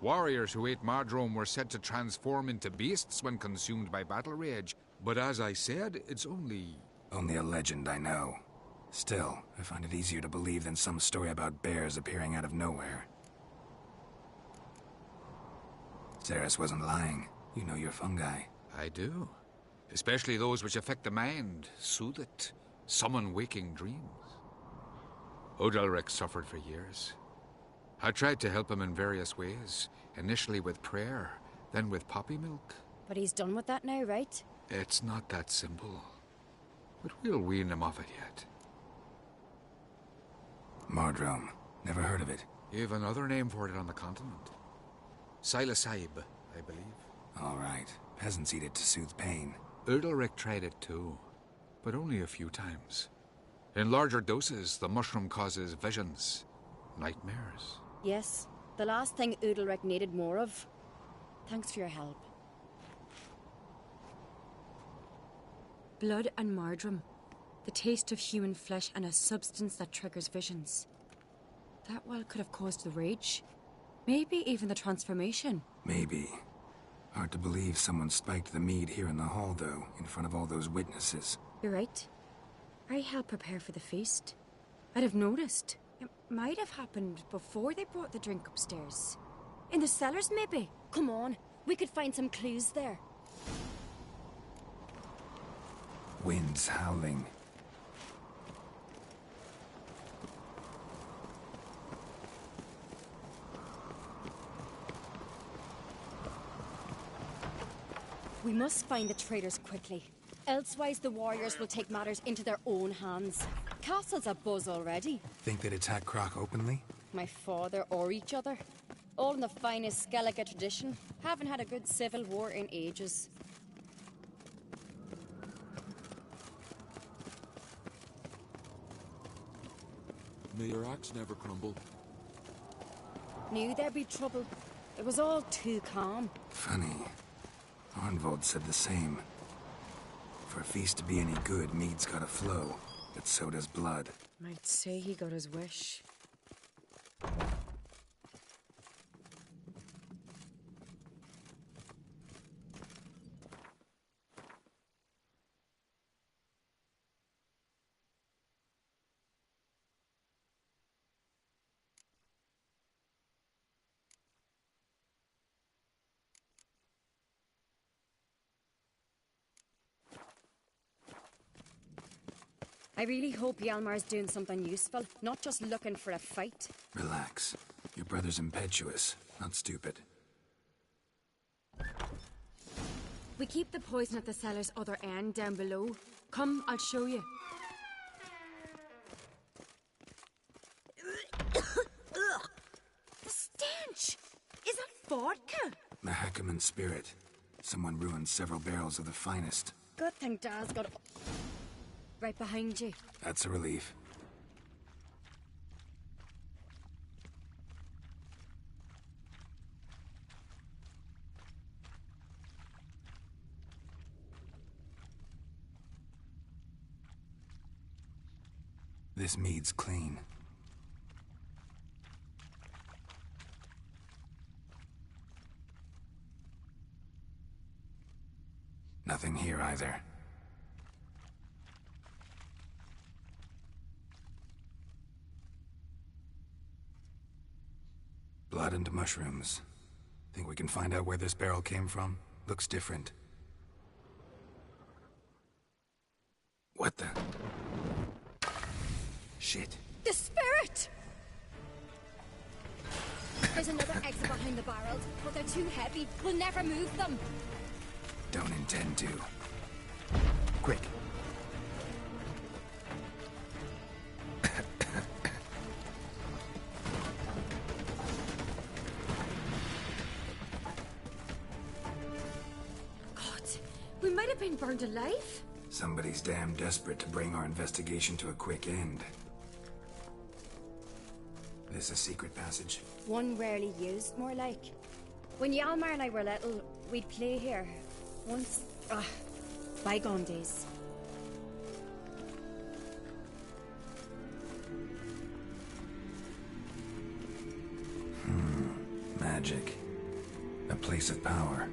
Warriors who ate Mardrome were said to transform into beasts when consumed by battle rage, but as I said, it's only... Only a legend, I know. Still, I find it easier to believe than some story about bears appearing out of nowhere. Zeres wasn't lying. You know your fungi. I do. Especially those which affect the mind, soothe it, summon waking dreams. Odalric suffered for years. I tried to help him in various ways, initially with prayer, then with poppy milk. But he's done with that now, right? It's not that simple. But we'll wean him off it yet. Mardrome. Never heard of it. You've another name for it on the continent. Silasaib, I believe. All right. Peasants eat it to soothe pain. Udalric tried it too, but only a few times. In larger doses, the mushroom causes visions, nightmares. Yes, the last thing Udalric needed more of. Thanks for your help. Blood and Mardrome. The taste of human flesh and a substance that triggers visions. That well could have caused the rage. Maybe even the transformation. Maybe. Hard to believe someone spiked the mead here in the hall, though, in front of all those witnesses. You're right. I helped prepare for the feast. I'd have noticed. It might have happened before they brought the drink upstairs. In the cellars, maybe. Come on, we could find some clues there. Winds howling. We must find the traitors quickly. Elsewise, the warriors will take matters into their own hands. Castle's abuzz already. Think they'd attack Croc openly? My father or each other. All in the finest Skellige tradition. Haven't had a good civil war in ages. May your axe never crumble. Knew there'd be trouble. It was all too calm. Funny. Arnvold said the same. For a feast to be any good, mead's gotta flow, but so does blood. Might say he got his wish. I really hope Hjalmar's doing something useful, not just looking for a fight. Relax. Your brother's impetuous, not stupid. We keep the poison at the cellar's other end, down below. Come, I'll show you. The stench! Is that vodka? Mahakaman spirit. Someone ruined several barrels of the finest. Good thing Dad's got... Right behind you. That's a relief. This mead's clean. Nothing here either. Blood and mushrooms. Think we can find out where this barrel came from? Looks different. What the? Shit. The spirit! There's another exit behind the barrels, but they're too heavy. We'll never move them. Don't intend to. Quick. We might have been burned alive. Somebody's damn desperate to bring our investigation to a quick end. This a secret passage? One rarely used, more like. When Hjalmar and I were little, we'd play here. Once... bygone days. Magic. A place of power.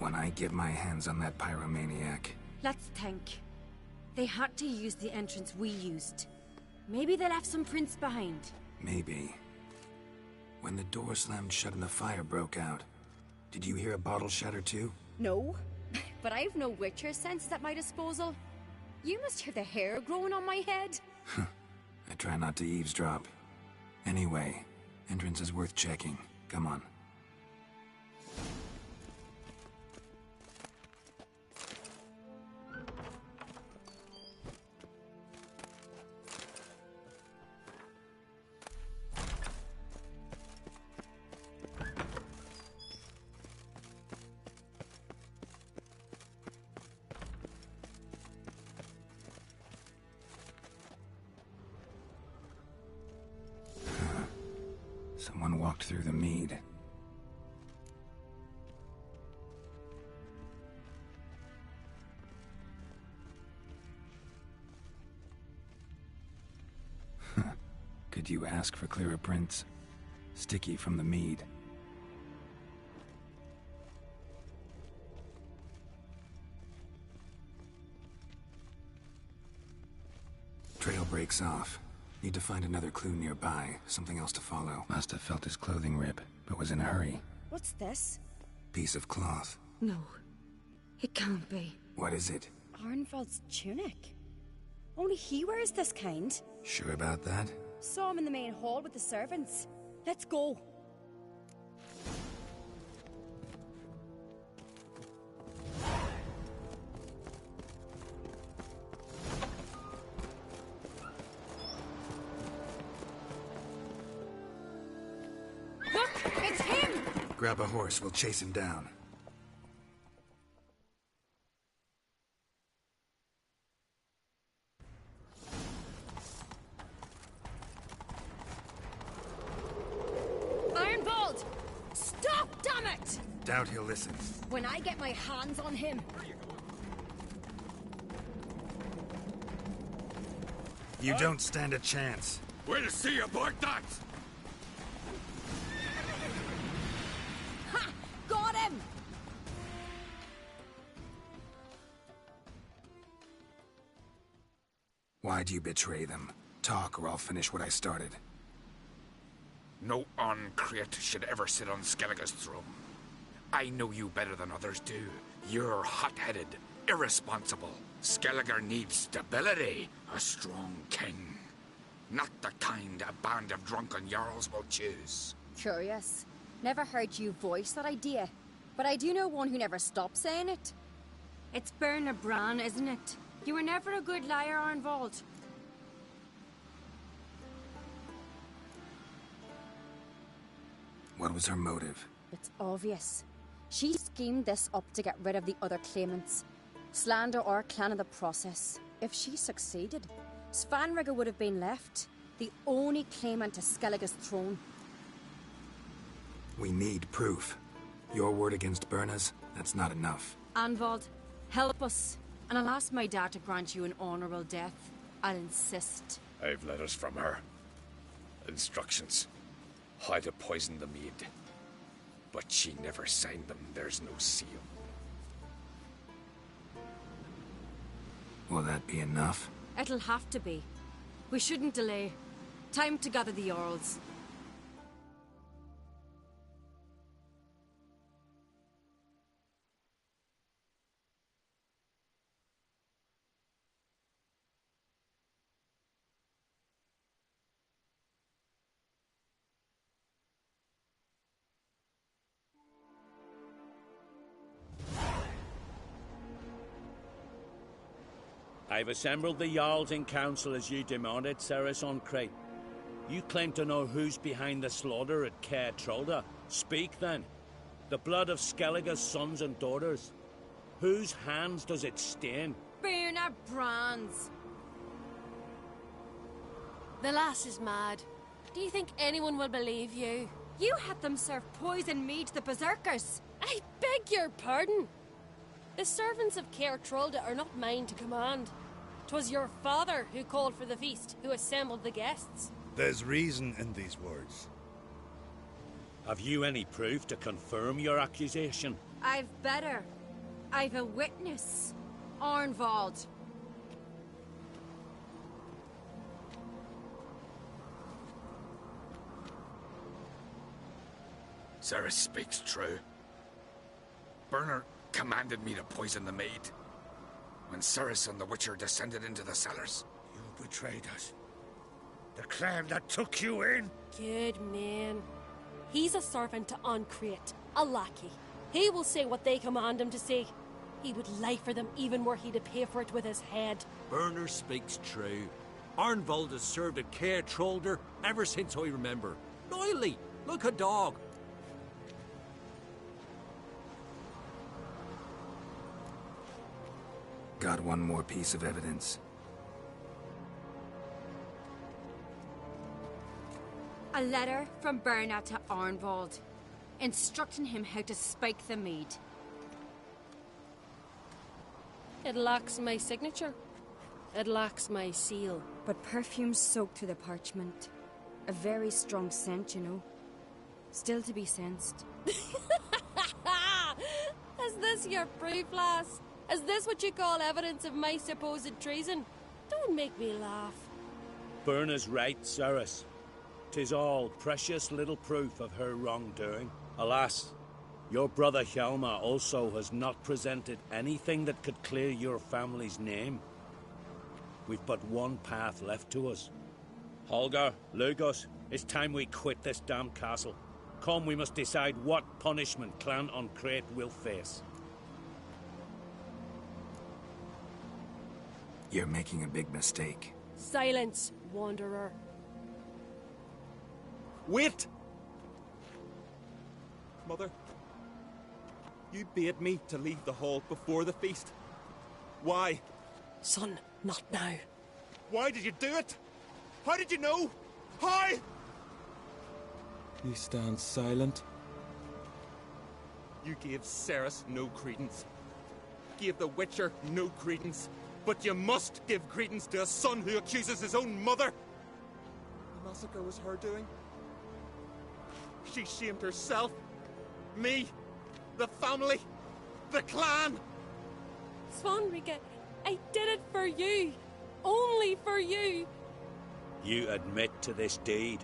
when I get my hands on that pyromaniac. Let's think. They had to use the entrance we used. Maybe they left some prints behind. Maybe. When the door slammed shut and the fire broke out, did you hear a bottle shatter too? No, but I've no Witcher sense at my disposal. You must hear the hair growing on my head. I try not to eavesdrop. Anyway, entrance is worth checking. Come on. Someone walked through the mead. Could you ask for clearer prints? Sticky from the mead. Trail breaks off. Need to find another clue nearby, something else to follow. Must have felt his clothing rip, but was in a hurry. What's this? Piece of cloth. No, it can't be. What is it? Arnvald's tunic. Only he wears this kind. Sure about that? Saw him in the main hall with the servants. Let's go. Look, it's him! Grab a horse, we'll chase him down. Ironbolt! Stop, damn it! Doubt he'll listen. When I get my hands on him. You don't stand a chance. We'll see about that! Ha! Got him! Why'd you betray them? Talk or I'll finish what I started. No Uncreate should ever sit on Skellige's throne. I know you better than others do. You're hot-headed, irresponsible. Skellige needs stability, a strong king. Not the kind a band of drunken jarls will choose. Curious. Never heard you voice that idea. But I do know one who never stops saying it. It's Berna Bran, isn't it? You were never a good liar, Arnvald. What was her motive? It's obvious. She schemed this up to get rid of the other claimants. Slander our clan in the process. If she succeeded, Svanrige would have been left, the only claimant to Skellige's throne. We need proof. Your word against Berna's, that's not enough. Arnvald, help us. And I'll ask my dad to grant you an honorable death. I'll insist. I've letters from her. Instructions. How to poison the mead. But she never signed them. There's no seal. Will that be enough? It'll have to be. We shouldn't delay. Time to gather the Jarls. I've assembled the Jarls in council as you demanded, Ceres Uncreate. You claim to know who's behind the slaughter at Pt.12. Speak then. The blood of Skellige's sons and daughters. Whose hands does it stain? Berna Bran's. The lass is mad. Do you think anyone will believe you? You had them serve poison mead to the berserkers. I beg your pardon. The servants of Pt.12 are not mine to command. 'Twas your father who called for the feast, who assembled the guests. There's reason in these words. Have you any proof to confirm your accusation? I've better. I've a witness. Arnvald. Ceres speaks true. Burner commanded me to poison the maid. When Ceres and the Witcher descended into the cellars. You betrayed us. The clan that took you in. Good man. He's a servant to Ancrate, a lackey. He will say what they command him to say. He would lie for them even were he to pay for it with his head. Burner speaks true. Arnvald has served at Pt.12 ever since I remember. Loyally, like a dog. Got one more piece of evidence. A letter from Berna to Arnvald, instructing him how to spike the mead. It lacks my signature. It lacks my seal. But perfume soaked through the parchment. A very strong scent, you know. Still to be sensed. Is this your proof, lass? Is this what you call evidence of my supposed treason? Don't make me laugh. Berna's right, Ceres. 'Tis all precious little proof of her wrongdoing. Alas, your brother Hjalmar also has not presented anything that could clear your family's name. We've but one path left to us. Holger, Lugos, it's time we quit this damn castle. Come, we must decide what punishment Clan Ancrate will face. You're making a big mistake. Silence, wanderer. Wait! Mother, you bade me to leave the hall before the feast. Why? Son, not now. Why did you do it? How did you know? How? You stand silent. You gave Ceres no credence. Gave the Witcher no credence. But you must give credence to a son who accuses his own mother. The massacre was her doing. She shamed herself, me, the family, the clan. Svanrika, I did it for you. Only for you. You admit to this deed.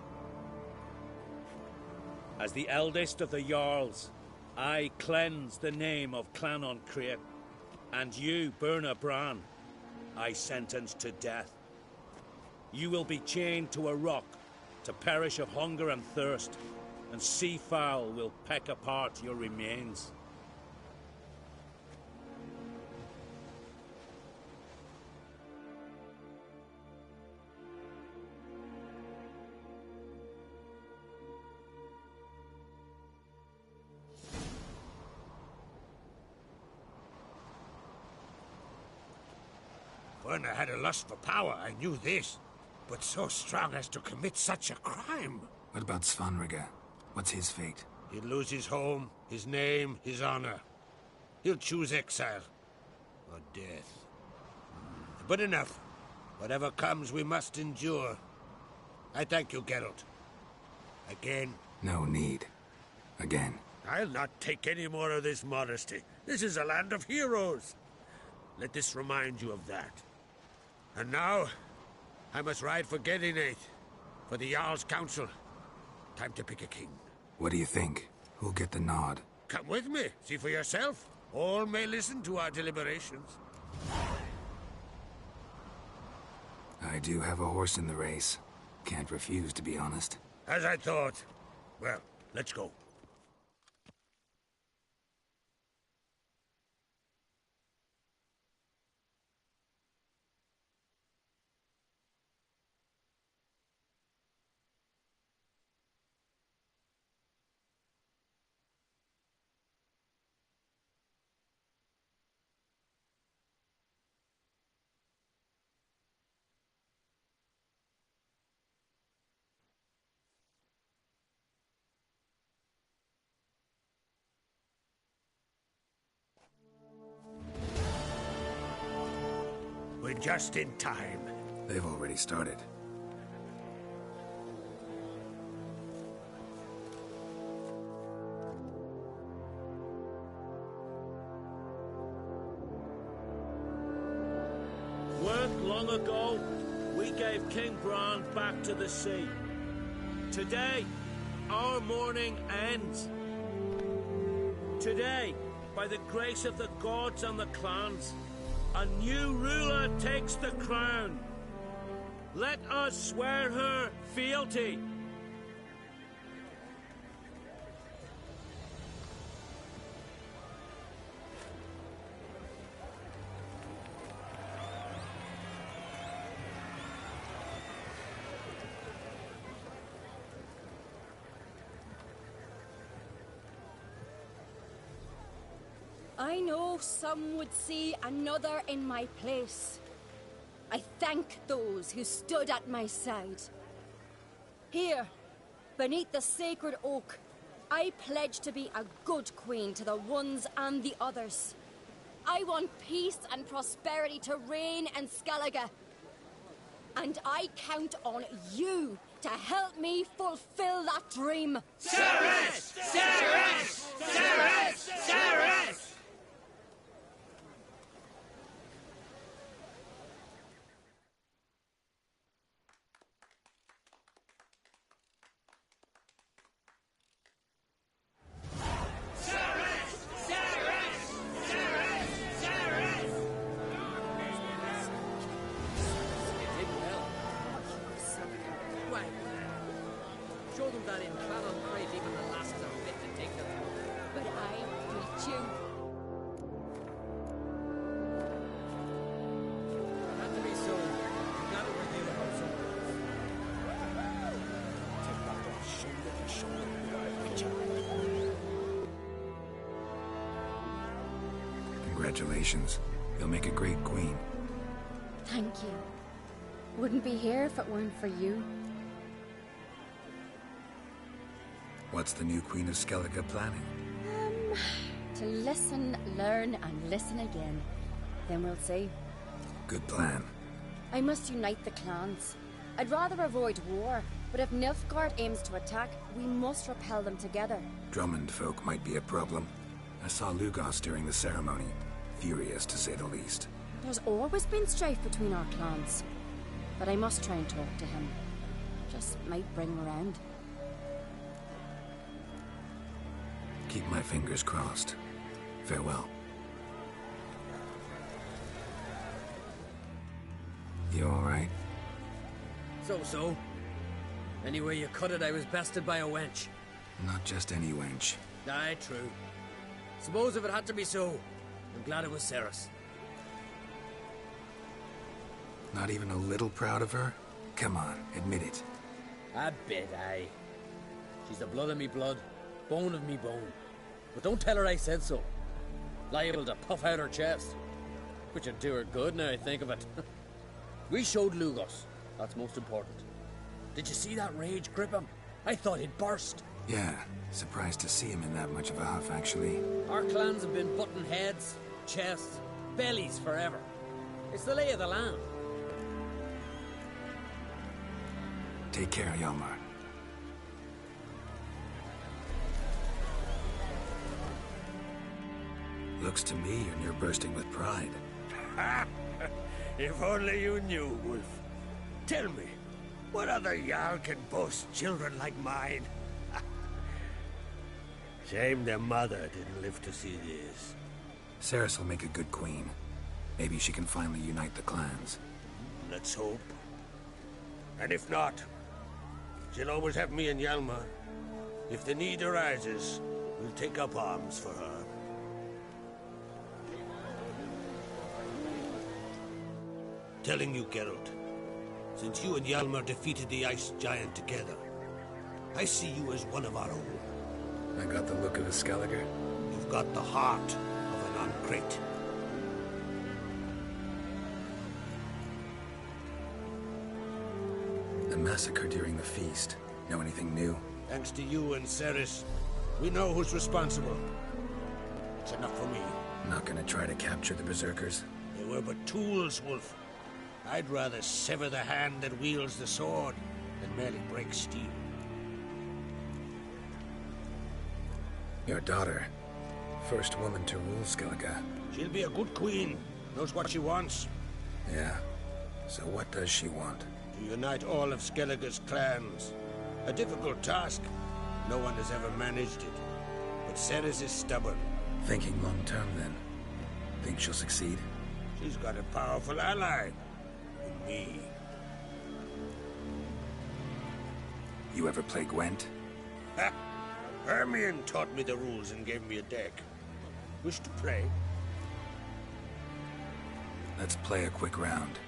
As the eldest of the Jarls, I cleanse the name of Clan Ancrate, and you, Berna Bran, I sentence to death. You will be chained to a rock to perish of hunger and thirst, and sea fowl will peck apart your remains. Werner had a lust for power, I knew this. But so strong as to commit such a crime. What about Svanrika? What's his fate? He'll lose his home, his name, his honor. He'll choose exile. Or death. But enough. Whatever comes, we must endure. I thank you, Geralt. Again. No need. Again. I'll not take any more of this modesty. This is a land of heroes. Let this remind you of that. And now, I must ride for Gedinate, for the Jarl's Council. Time to pick a king. What do you think? Who'll get the nod? Come with me, see for yourself. All may listen to our deliberations. I do have a horse in the race. Can't refuse, to be honest. As I thought. Well, let's go. We're just in time. They've already started. long ago, we gave King Bran back to the sea. Today, our mourning ends. Today, by the grace of the gods and the clans, a new ruler takes the crown. Let us swear her fealty. I know some would see another in my place. I thank those who stood at my side. Here, beneath the sacred oak, I pledge to be a good queen to the ones and the others. I want peace and prosperity to reign in Skellige. And I count on you to help me fulfill that dream. Cerys! Cerys! Cerys! Cerys! Show them that in Clan Crate even the lasses are fit to take them. But I beat you. Had to be so. You gotta reveal how somewhere else. Take that off shoulder to shoulder. Reach out. Congratulations. You'll make a great queen. Thank you. Wouldn't be here if it weren't for you. What's the new Queen of Skellige planning? To listen, learn, and listen again. Then we'll see. Good plan. I must unite the clans. I'd rather avoid war, but if Nilfgaard aims to attack, we must repel them together. Drummond folk might be a problem. I saw Lugos during the ceremony. Furious, to say the least. There's always been strife between our clans. But I must try and talk to him. Just might bring him around. Keep my fingers crossed. Farewell. You alright? So. Anyway you cut it, I was bested by a wench. Not just any wench. Aye, true. Suppose if it had to be so, I'm glad it was Cerys. Not even a little proud of her? Come on, admit it. A bit, aye. She's the blood of me blood, bone of me bone. But don't tell her I said so. Liable to puff out her chest. Which would do her good now I think of it. We showed Lugos. That's most important. Did you see that rage grip him? I thought he'd burst. Yeah, surprised to see him in that much of a huff, actually. Our clans have been butting heads, chests, bellies forever. It's the lay of the land. Take care, Hjalmar. Looks to me you're near bursting with pride. If only you knew, Wolf. Tell me, what other Jarl can boast children like mine? Shame their mother didn't live to see this. Cerys will make a good queen. Maybe she can finally unite the clans. Let's hope. And if not, she'll always have me and Hjalmar. If the need arises, we'll take up arms for her. Telling you, Geralt, since you and Hjalmar defeated the Ice Giant together, I see you as one of our own. I got the look of a Skelliger. You've got the heart of an Uncrate. The massacre during the feast. Know anything new? Thanks to you and Cerys, we know who's responsible. It's enough for me. Not gonna try to capture the Berserkers? They were but tools, Wolf. I'd rather sever the hand that wields the sword than merely break steel. Your daughter. First woman to rule Skellige. She'll be a good queen. Knows what she wants. Yeah. So what does she want? To unite all of Skellige's clans. A difficult task. No one has ever managed it. But Ceres is stubborn. Thinking long-term, then. Think she'll succeed? She's got a powerful ally. In me. You ever play Gwent? Ha! Hermione taught me the rules and gave me a deck. Wish to play? Let's play a quick round.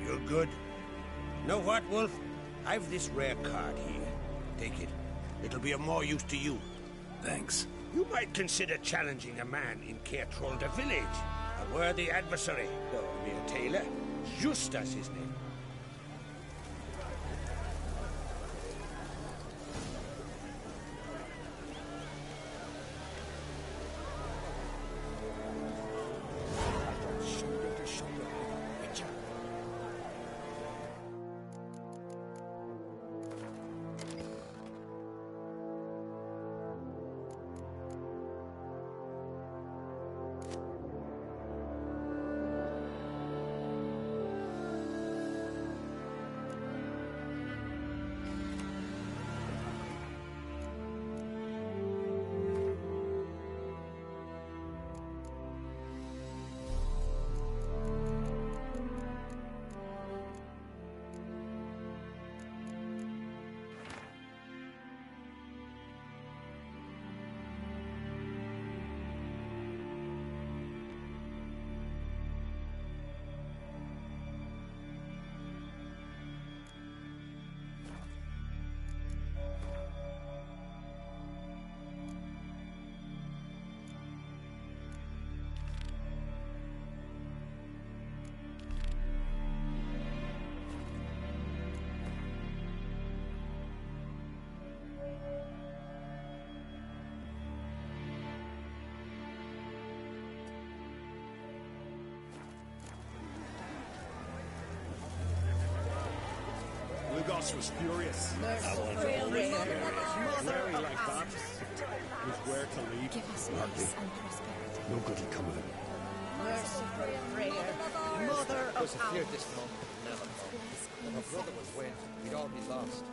You're good. Know what, Wolf? I've this rare card here. Take it. It'll be of more use to you. Thanks. You might consider challenging a man in Pt.12 village. A worthy adversary, though a mere tailor. Justus his name. Lugos was furious. Very like that. Was where to lead. Give us peace and prosperity. No good will come of it. Merciful prayer, Mother of I feared this moment would never come. If a brother would win, we'd all be lost.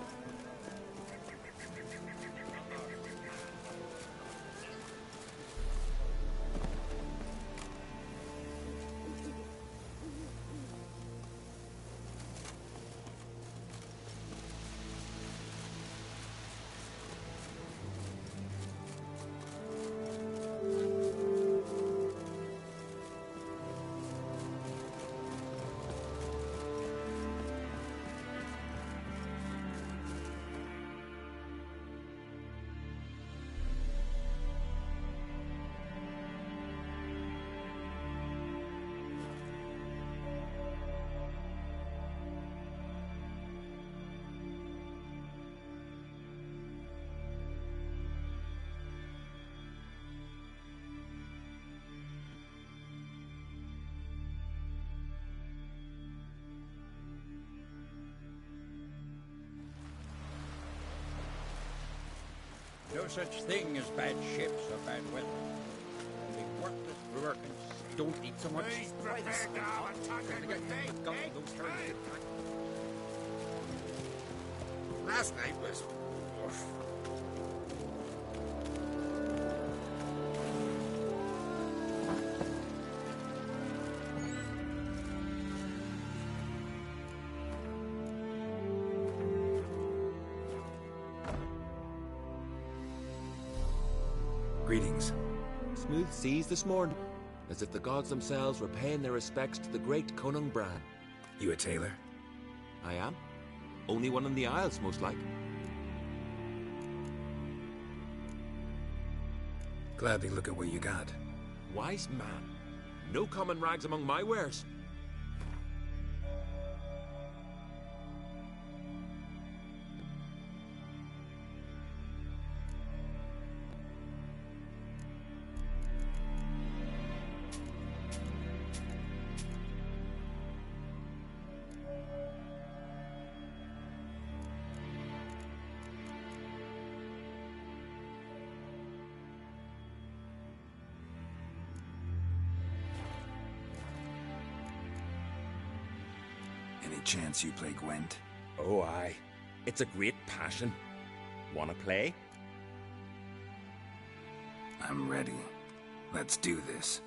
No such thing as bad ships or bad weather. Only worthless brewerkins. Don't eat so much. Last night was... oof. Greetings. Smooth seas this morning, as if the gods themselves were paying their respects to the great Conung Bran. You a tailor? I am. Only one in the Isles, most like. Gladly look at what you got. Wise man. No common rags among my wares. Any chance you play Gwent? Oh, aye. It's a great passion. Wanna play? I'm ready. Let's do this.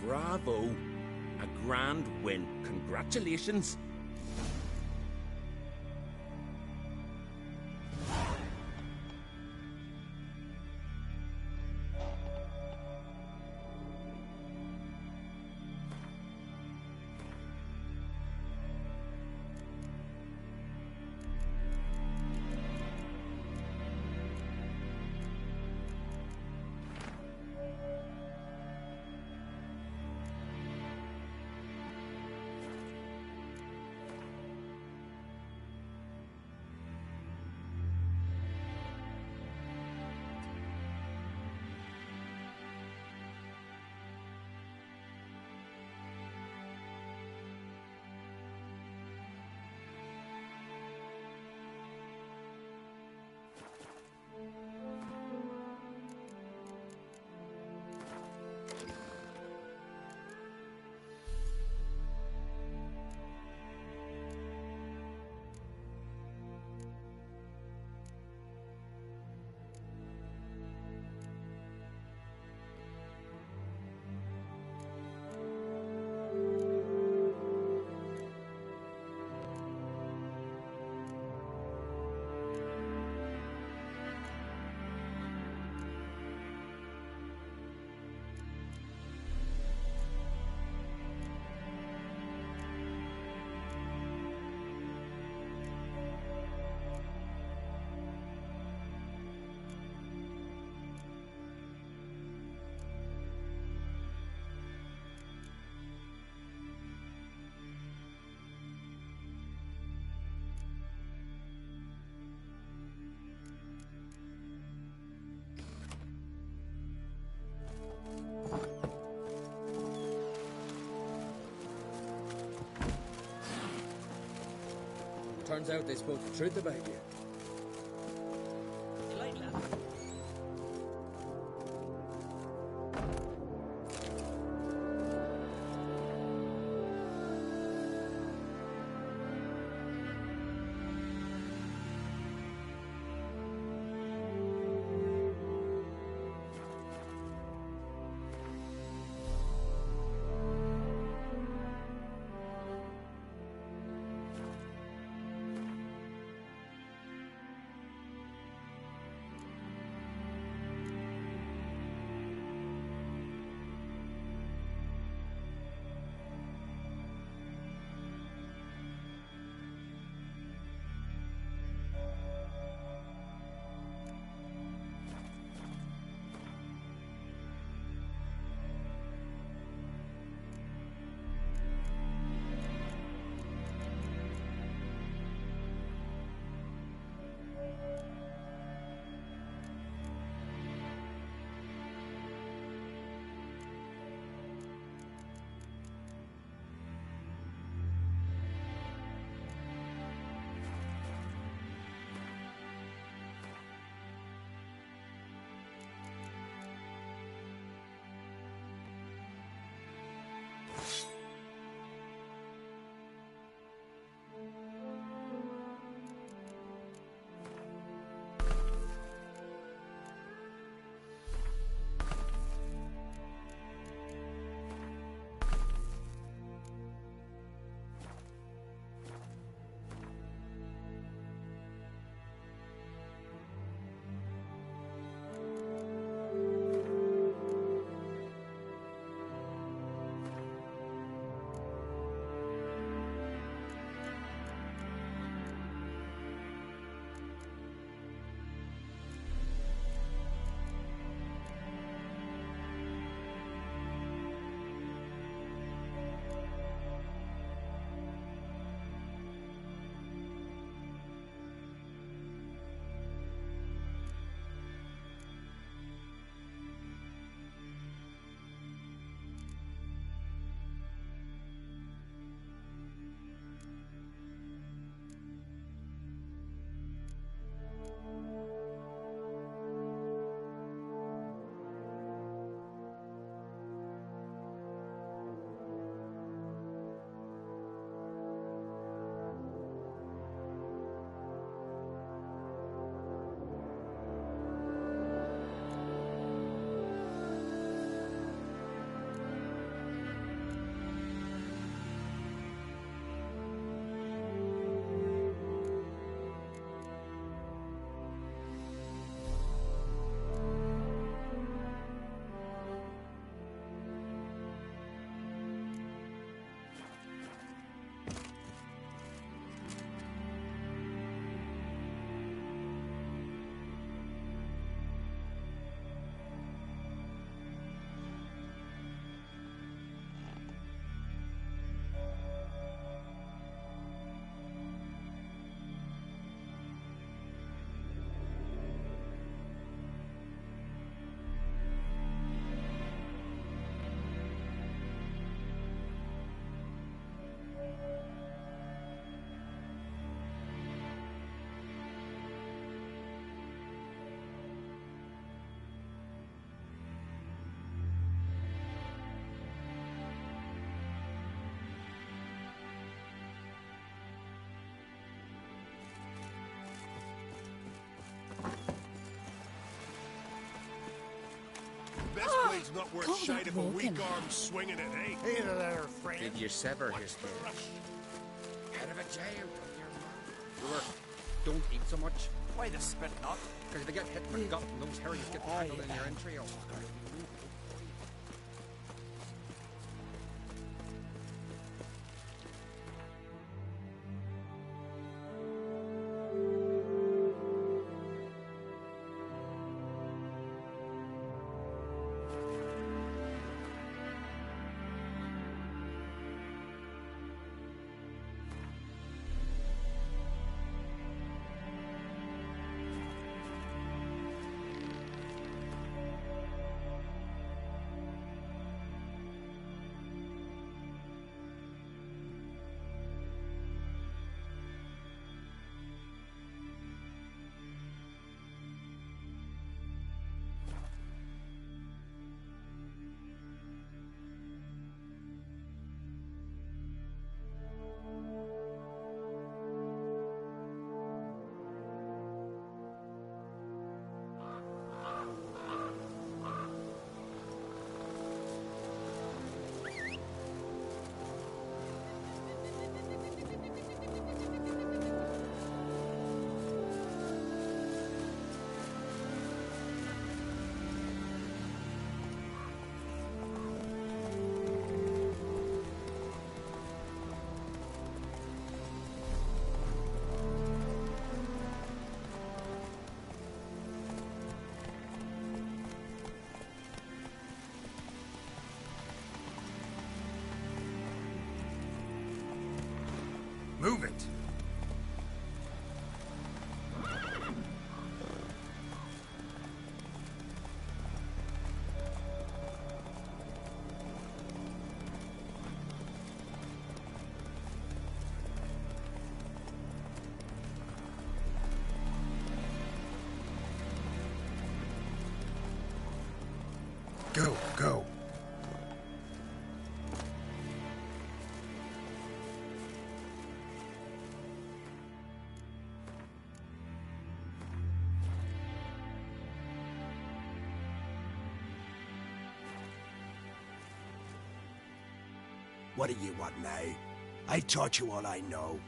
Bravo. A grand win. Congratulations. Turns out they spoke the truth about you. worth Call shite that if a weak walking. arm swinging it, eh? Hey there, friend. Did you sever his head? Head of a jail from your mouth. Brewer, don't eat so much. Why the spit not? Because if you get hit with gut and those herrings get tangled in your entrails. Move it! Go, go. What do you want now? I taught you all I know.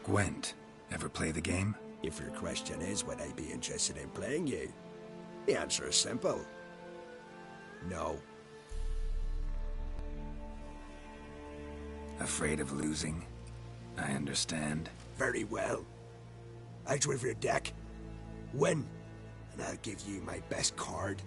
Gwent. Ever play the game? If your question is, would I be interested in playing you? The answer is simple. No. Afraid of losing? I understand. Very well. Out with your deck. Win, and I'll give you my best card.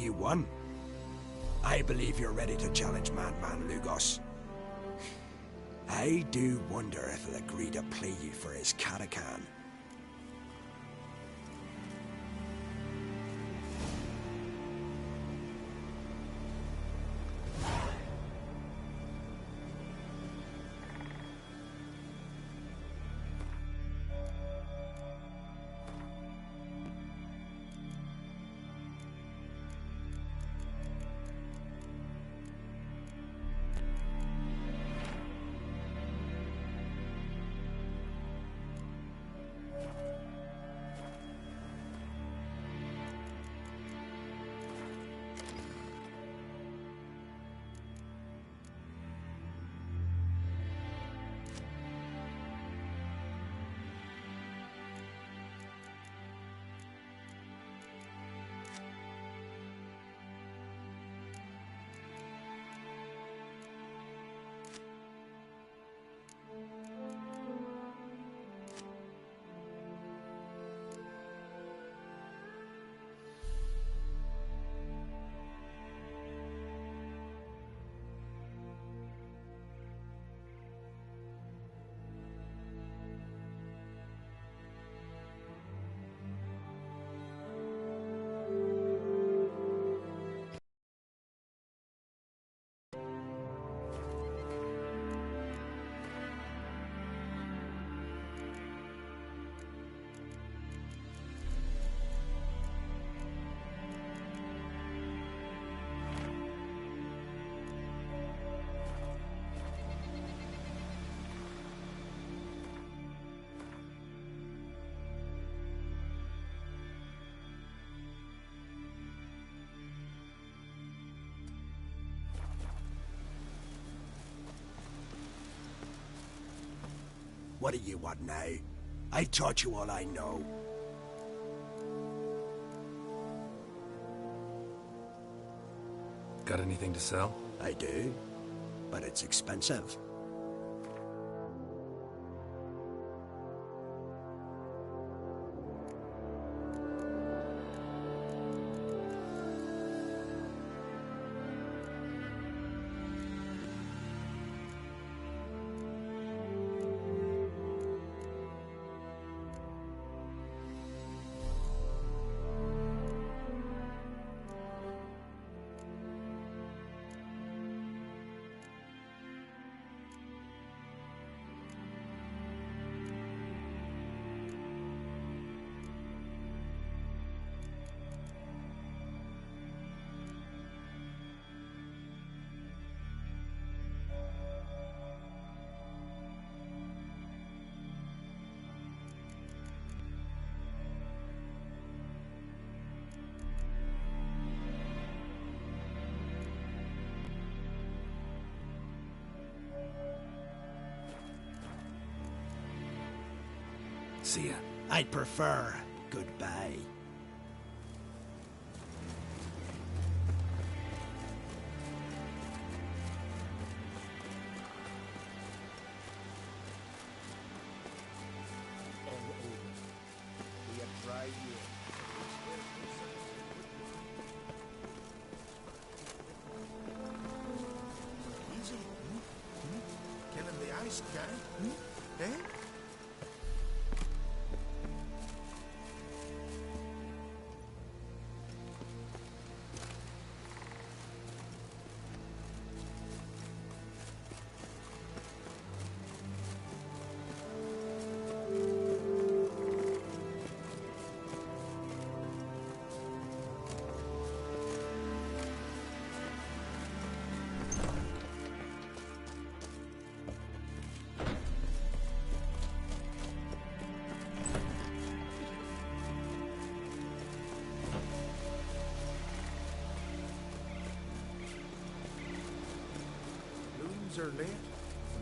you won. I believe you're ready to challenge Madman Lugos. I do wonder if he'll agree to play you for his Catacan. What do you want now? I've taught you all I know. Got anything to sell? I do, but it's expensive. See ya. I'd prefer goodbye. Easy. Killing the ice guy. Eh? Are late.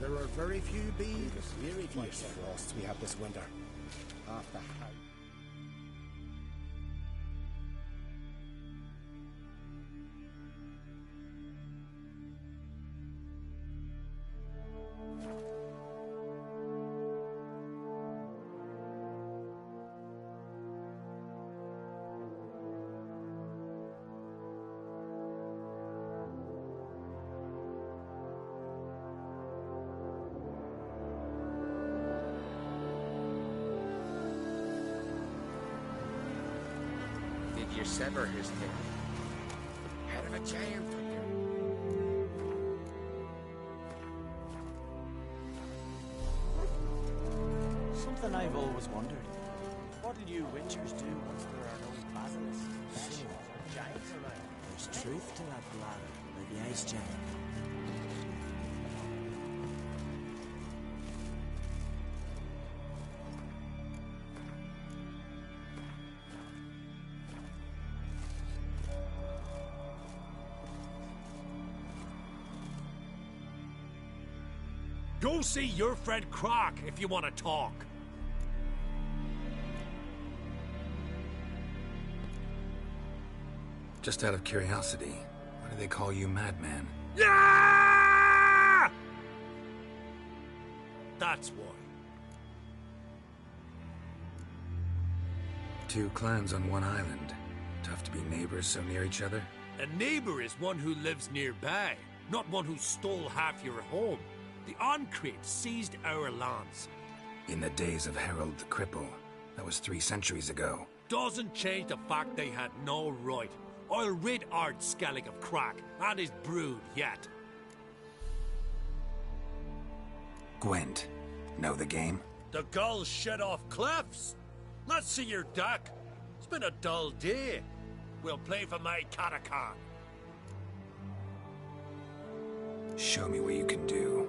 There are very few bees. Very few frosts we have this winter. After how? sever his head. Head of a giant. Something I've always wondered. What'll you witchers do once there are no basilisks, demons, or giants around? There's truth to that blather, like the ice giant. Go see your friend Croc if you want to talk. Just out of curiosity, why do they call you Madman? Yeah! That's why. Two clans on one island. Tough to be neighbors so near each other. A neighbor is one who lives nearby, not one who stole half your home. The Oncrate seized our lands. In the days of Harold the Cripple. That was 3 centuries ago. Doesn't change the fact they had no right. I'll rid Ard Skellig of Crack and his brood yet. Gwent. Know the game? The gulls shed off cliffs. Let's see your deck. It's been a dull day. We'll play for my Catacan. Show me what you can do.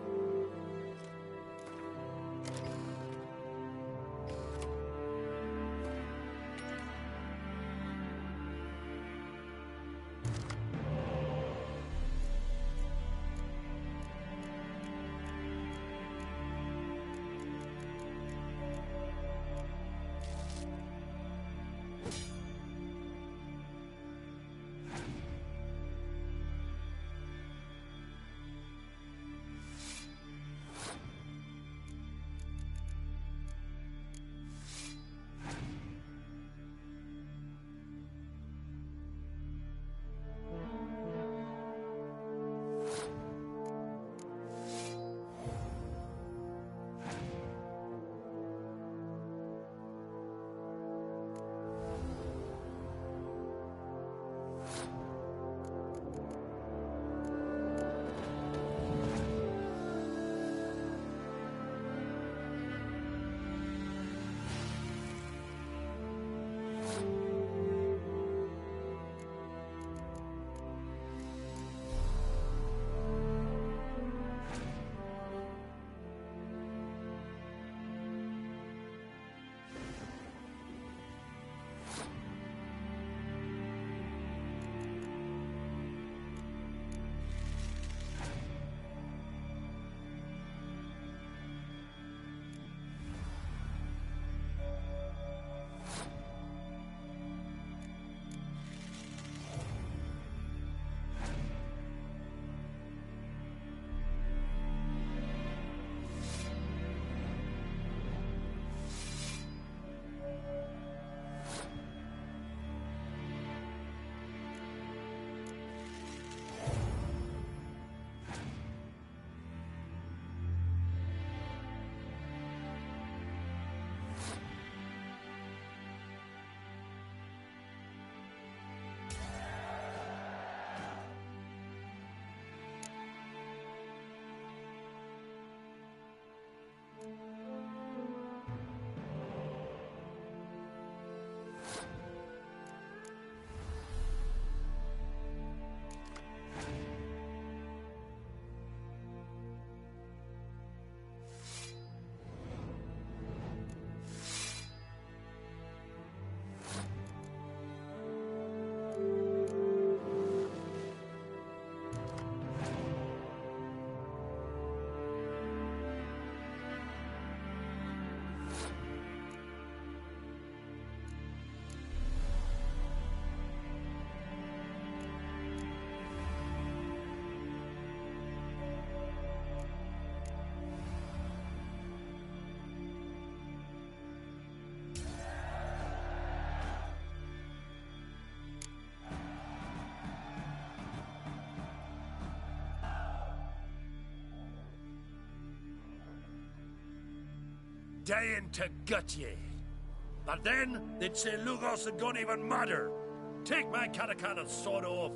Dying to gut ye. But then, they'd say Lugos had gone even madder. Take my Katakana's sword off.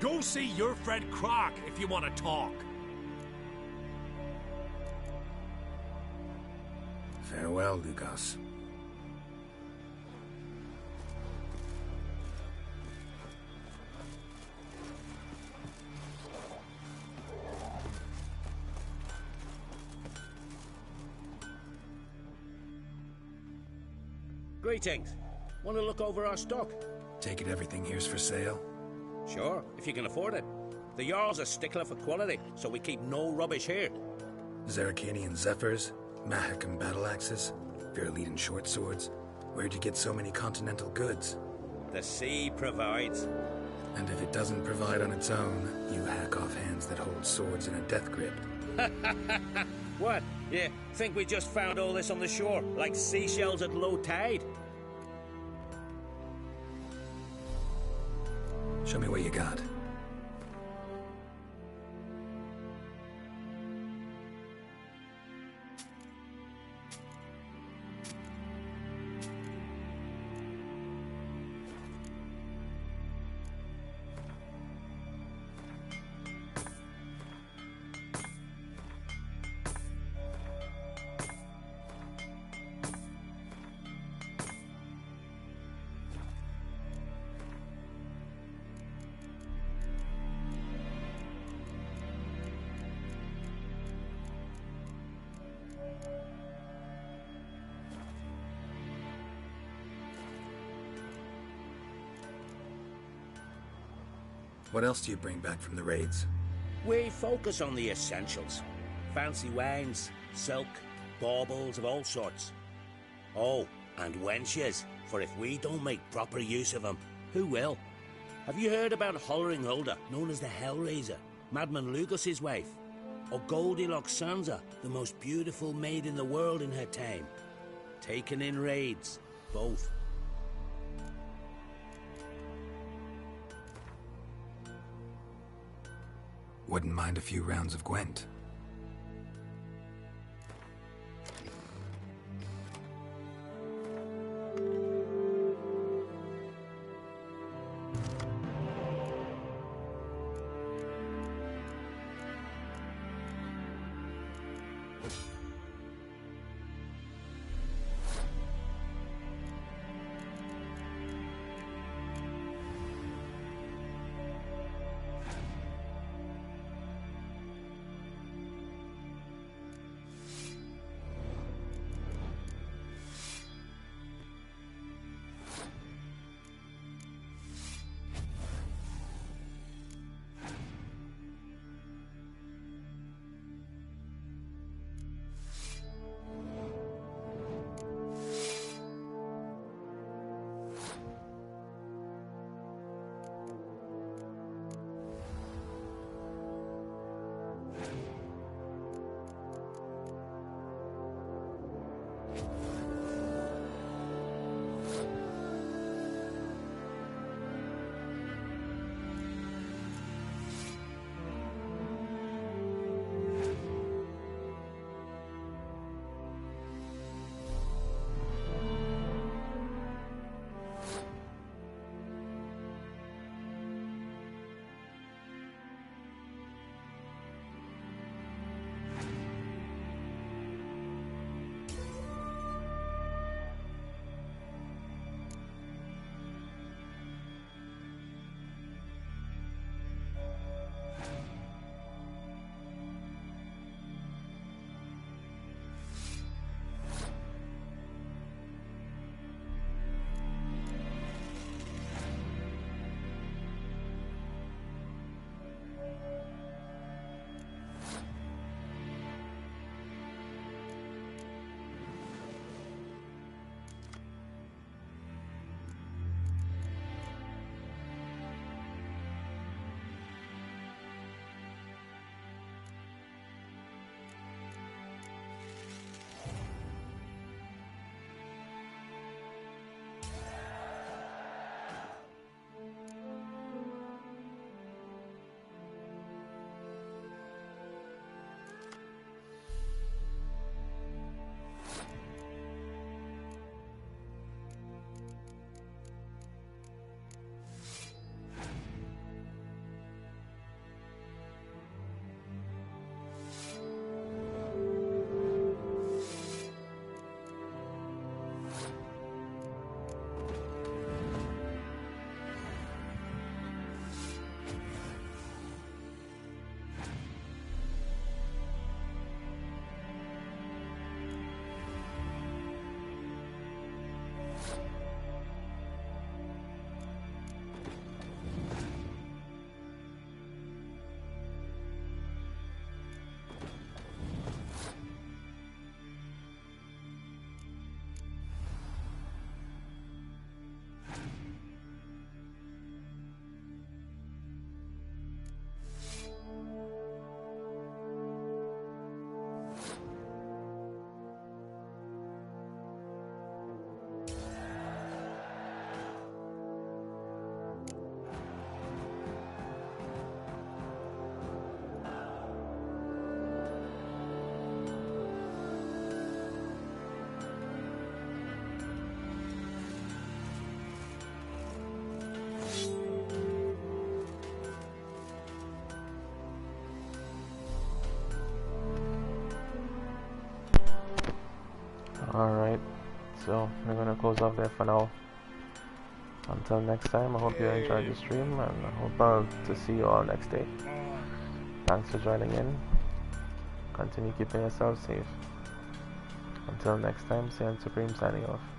Go see your friend Croc if you want to talk. Farewell, Lugos. Greetings. Want to look over our stock? Take it everything here's for sale? Sure, if you can afford it. The Jarl's a stickler for quality, so we keep no rubbish here. Zaracanian Zephyrs, Mahakam battle axes, Virlean short swords. Where'd you get so many continental goods? The sea provides. And if it doesn't provide on its own, you hack off hands that hold swords in a death grip. What? You think we just found all this on the shore, like seashells at low tide? Show me what you got. What else do you bring back from the raids? We focus on the essentials. Fancy wines, silk, baubles of all sorts. Oh, and wenches, for if we don't make proper use of them, who will? Have you heard about Hollering Hulda, known as the Hellraiser, Madman Lugos' wife? Or Goldilocks Sansa, the most beautiful maid in the world in her time? Taken in raids, both. Wouldn't mind a few rounds of Gwent. So we're gonna close off there for now. Until next time, I hope you enjoyed the stream, and I hope to see you all next day. Thanks for joining in. Continue keeping yourself safe. Until next time, Saiyan Supreme signing off.